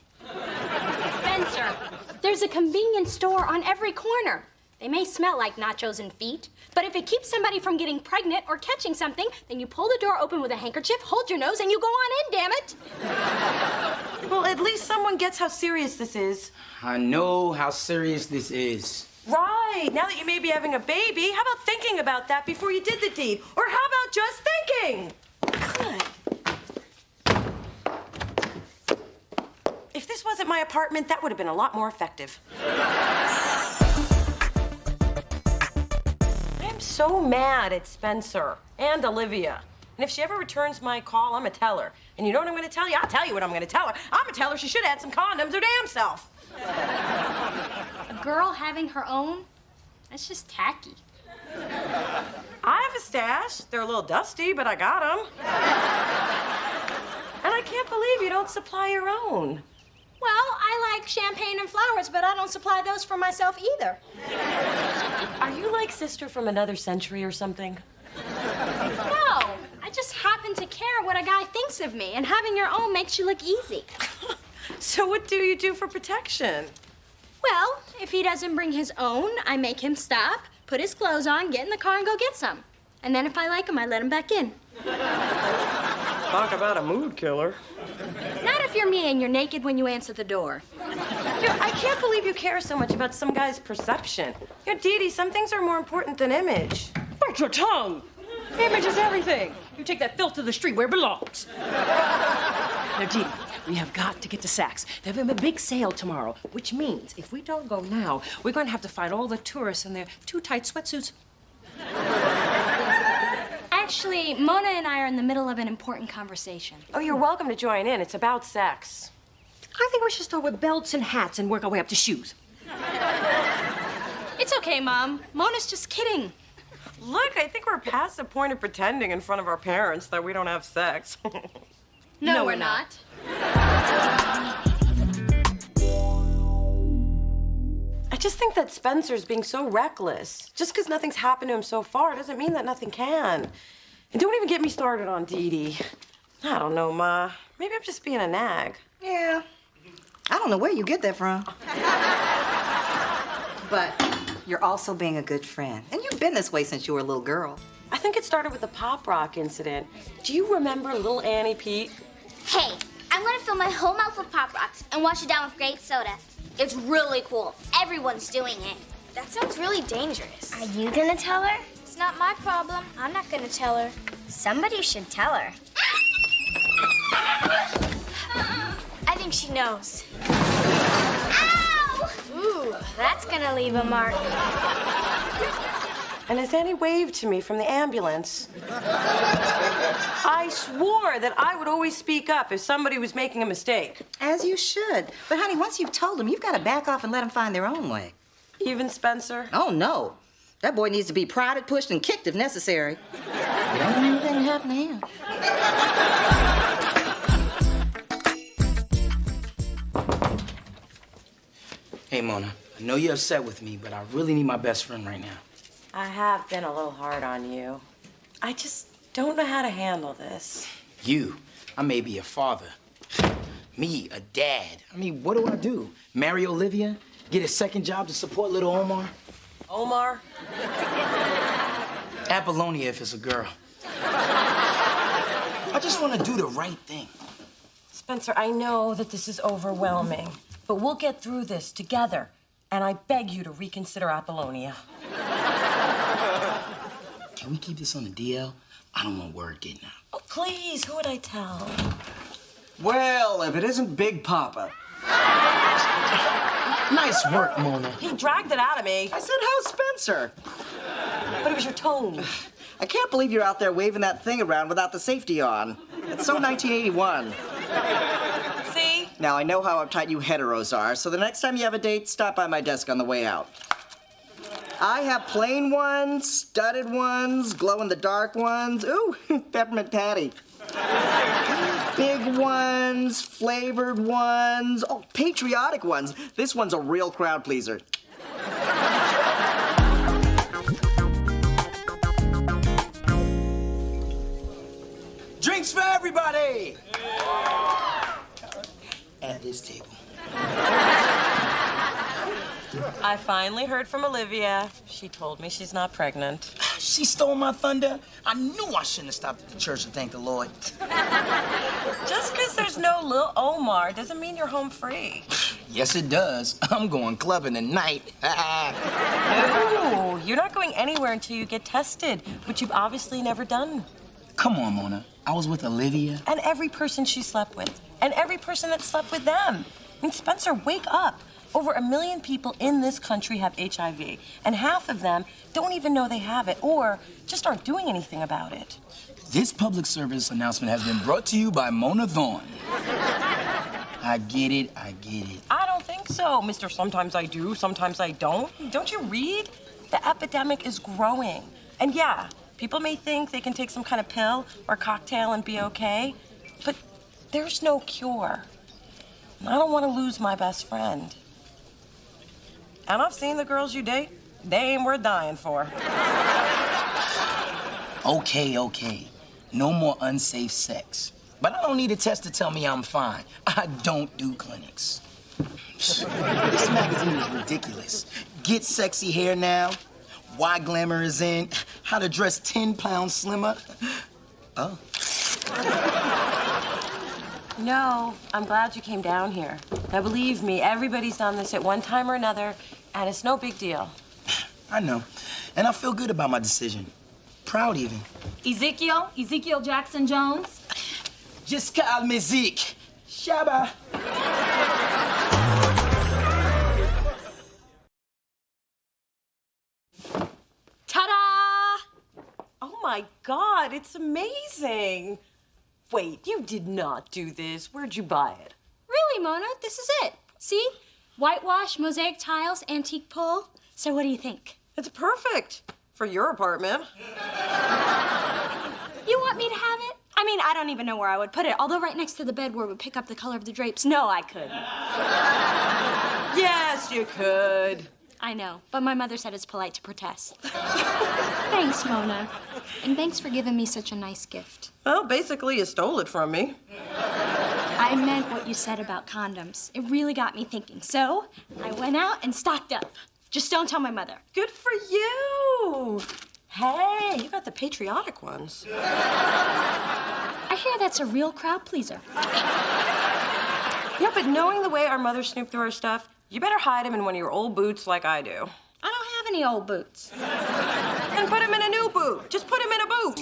Spencer, there's a convenience store on every corner. They may smell like nachos and feet, but if it keeps somebody from getting pregnant or catching something, then you pull the door open with a handkerchief, hold your nose, and you go on in, damn it. Well, at least someone gets how serious this is. I know how serious this is. Right. Now that you may be having a baby, how about thinking about that before you did the deed? Or how about just thinking? Good. If this wasn't my apartment, that would have been a lot more effective. I'm so mad at Spencer and Olivia. And if she ever returns my call, I'm gonna tell her. And you know what I'm gonna tell you? I'll tell you what I'm gonna tell her. I'm gonna tell her she should have had some condoms her damn self. A girl having her own? That's just tacky. I have a stash. They're a little dusty, but I got them. And I can't believe you don't supply your own. Well, I like champagne and flowers, but I don't supply those for myself either. Are you like sister from another century or something? No, I just happen to care what a guy thinks of me, and having your own makes you look easy. So what do you do for protection? Well, if he doesn't bring his own, I make him stop, put his clothes on, get in the car, and go get some. And then if I like him, I let him back in. Talk about a mood killer. Not if you're me and you're naked when you answer the door. I can't believe you care so much about some guy's perception. Dee Dee, some things are more important than image. Bite your tongue! Image is everything. You take that filth to the street where it belongs. Now, Dee Dee, we have got to get to Saks. They have a big sale tomorrow, which means if we don't go now, we're going to have to fight all the tourists in their too tight sweatsuits. Actually, Mona and I are in the middle of an important conversation. Oh, you're welcome to join in. It's about sex. I think we should start with belts and hats and work our way up to shoes. It's okay, Mom. Mona's just kidding. Look, I think we're past the point of pretending in front of our parents that we don't have sex. No, we're not. I just think that Spencer's being so reckless. Just because nothing's happened to him so far doesn't mean that nothing can. And don't even get me started on Dee Dee. I don't know, Ma. Maybe I'm just being a nag. Yeah. I don't know where you get that from. But you're also being a good friend. And you've been this way since you were a little girl. I think it started with the Pop Rock incident. Do you remember little Annie Pete? Hey, I'm gonna fill my whole mouth with Pop Rocks and wash it down with grape soda. It's really cool. Everyone's doing it. That sounds really dangerous. Are you gonna tell her? It's not my problem. I'm not gonna tell her. Somebody should tell her. I think she knows. Ow! Ooh, that's gonna leave a mark. And as Annie waved to me from the ambulance, I swore that I would always speak up if somebody was making a mistake. As you should. But honey, once you've told them, you've got to back off and let them find their own way. Even Spencer? Oh, no. That boy needs to be prodded, pushed, and kicked if necessary. You don't want anything to happen to him. Hey, Mona, I know you're upset with me, but I really need my best friend right now. I have been a little hard on you. I just don't know how to handle this. You, I may be a father. Me, a dad. I mean, what do? Marry Olivia? Get a second job to support little Omar? Omar? Apollonia if it's a girl. I just want to do the right thing. Spencer, I know that this is overwhelming, but we'll get through this together. And I beg you to reconsider Apollonia. Can we keep this on the DL? I don't want word getting out. Oh, please, who would I tell? Well, if it isn't Big Papa. Nice work, Mona. He dragged it out of me. I said, how's Spencer? But it was your tone. I can't believe you're out there waving that thing around without the safety on. It's so 1981. See? Now, I know how uptight you heteros are, so the next time you have a date, stop by my desk on the way out. I have plain ones, studded ones, glow-in-the-dark ones. Ooh, peppermint patty. Big ones, flavored ones, oh, patriotic ones. This one's a real crowd pleaser. Drinks for everybody! At this table. I finally heard from Olivia. She told me she's not pregnant. She stole my thunder. I knew I shouldn't have stopped at the church to thank the Lord. Just because there's no little Omar doesn't mean you're home free. Yes, it does. I'm going clubbing tonight. No, you're not going anywhere until you get tested, which you've obviously never done. Come on, Mona. I was with Olivia. And every person she slept with. And every person that slept with them. I mean, Spencer, wake up. Over 1 million people in this country have HIV, and half of them don't even know they have it or just aren't doing anything about it. This public service announcement has been brought to you by Mona Thorne. I get it. I don't think so, Mr. Sometimes I do, sometimes I don't. Don't you read? The epidemic is growing. And yeah, people may think they can take some kind of pill or cocktail and be okay, but there's no cure. And I don't want to lose my best friend. And I've seen the girls you date. They ain't worth dying for. Okay. No more unsafe sex. But I don't need a test to tell me I'm fine. I don't do clinics. This magazine is ridiculous. Get sexy hair now. Why glamour is in. How to dress 10 pounds slimmer. Oh. No, I'm glad you came down here. Now, believe me, everybody's done this at one time or another, and it's no big deal. I know. And I feel good about my decision. Proud, even. Ezekiel Jackson Jones. Just call me Zeke. Shabba. Ta-da! Oh, my God, it's amazing. Wait, you did not do this. Where'd you buy it? Really, Mona? This is it. See? Whitewash, mosaic tiles, antique pull. So what do you think? It's perfect for your apartment. You want me to have it? I mean, I don't even know where I would put it. Although right next to the bed where it would pick up the color of the drapes. No, I couldn't. Yes, you could. I know, but my mother said it's polite to protest. Thanks, Mona. And thanks for giving me such a nice gift. Well, basically, you stole it from me. I meant what you said about condoms. It really got me thinking. So, I went out and stocked up. Just don't tell my mother. Good for you. Hey, you got the patriotic ones. I hear that's a real crowd pleaser. Yeah, but knowing the way our mother snooped through our stuff, you better hide them in one of your old boots like I do. I don't have any old boots. Then put them in a new boot. Just put them in a boot.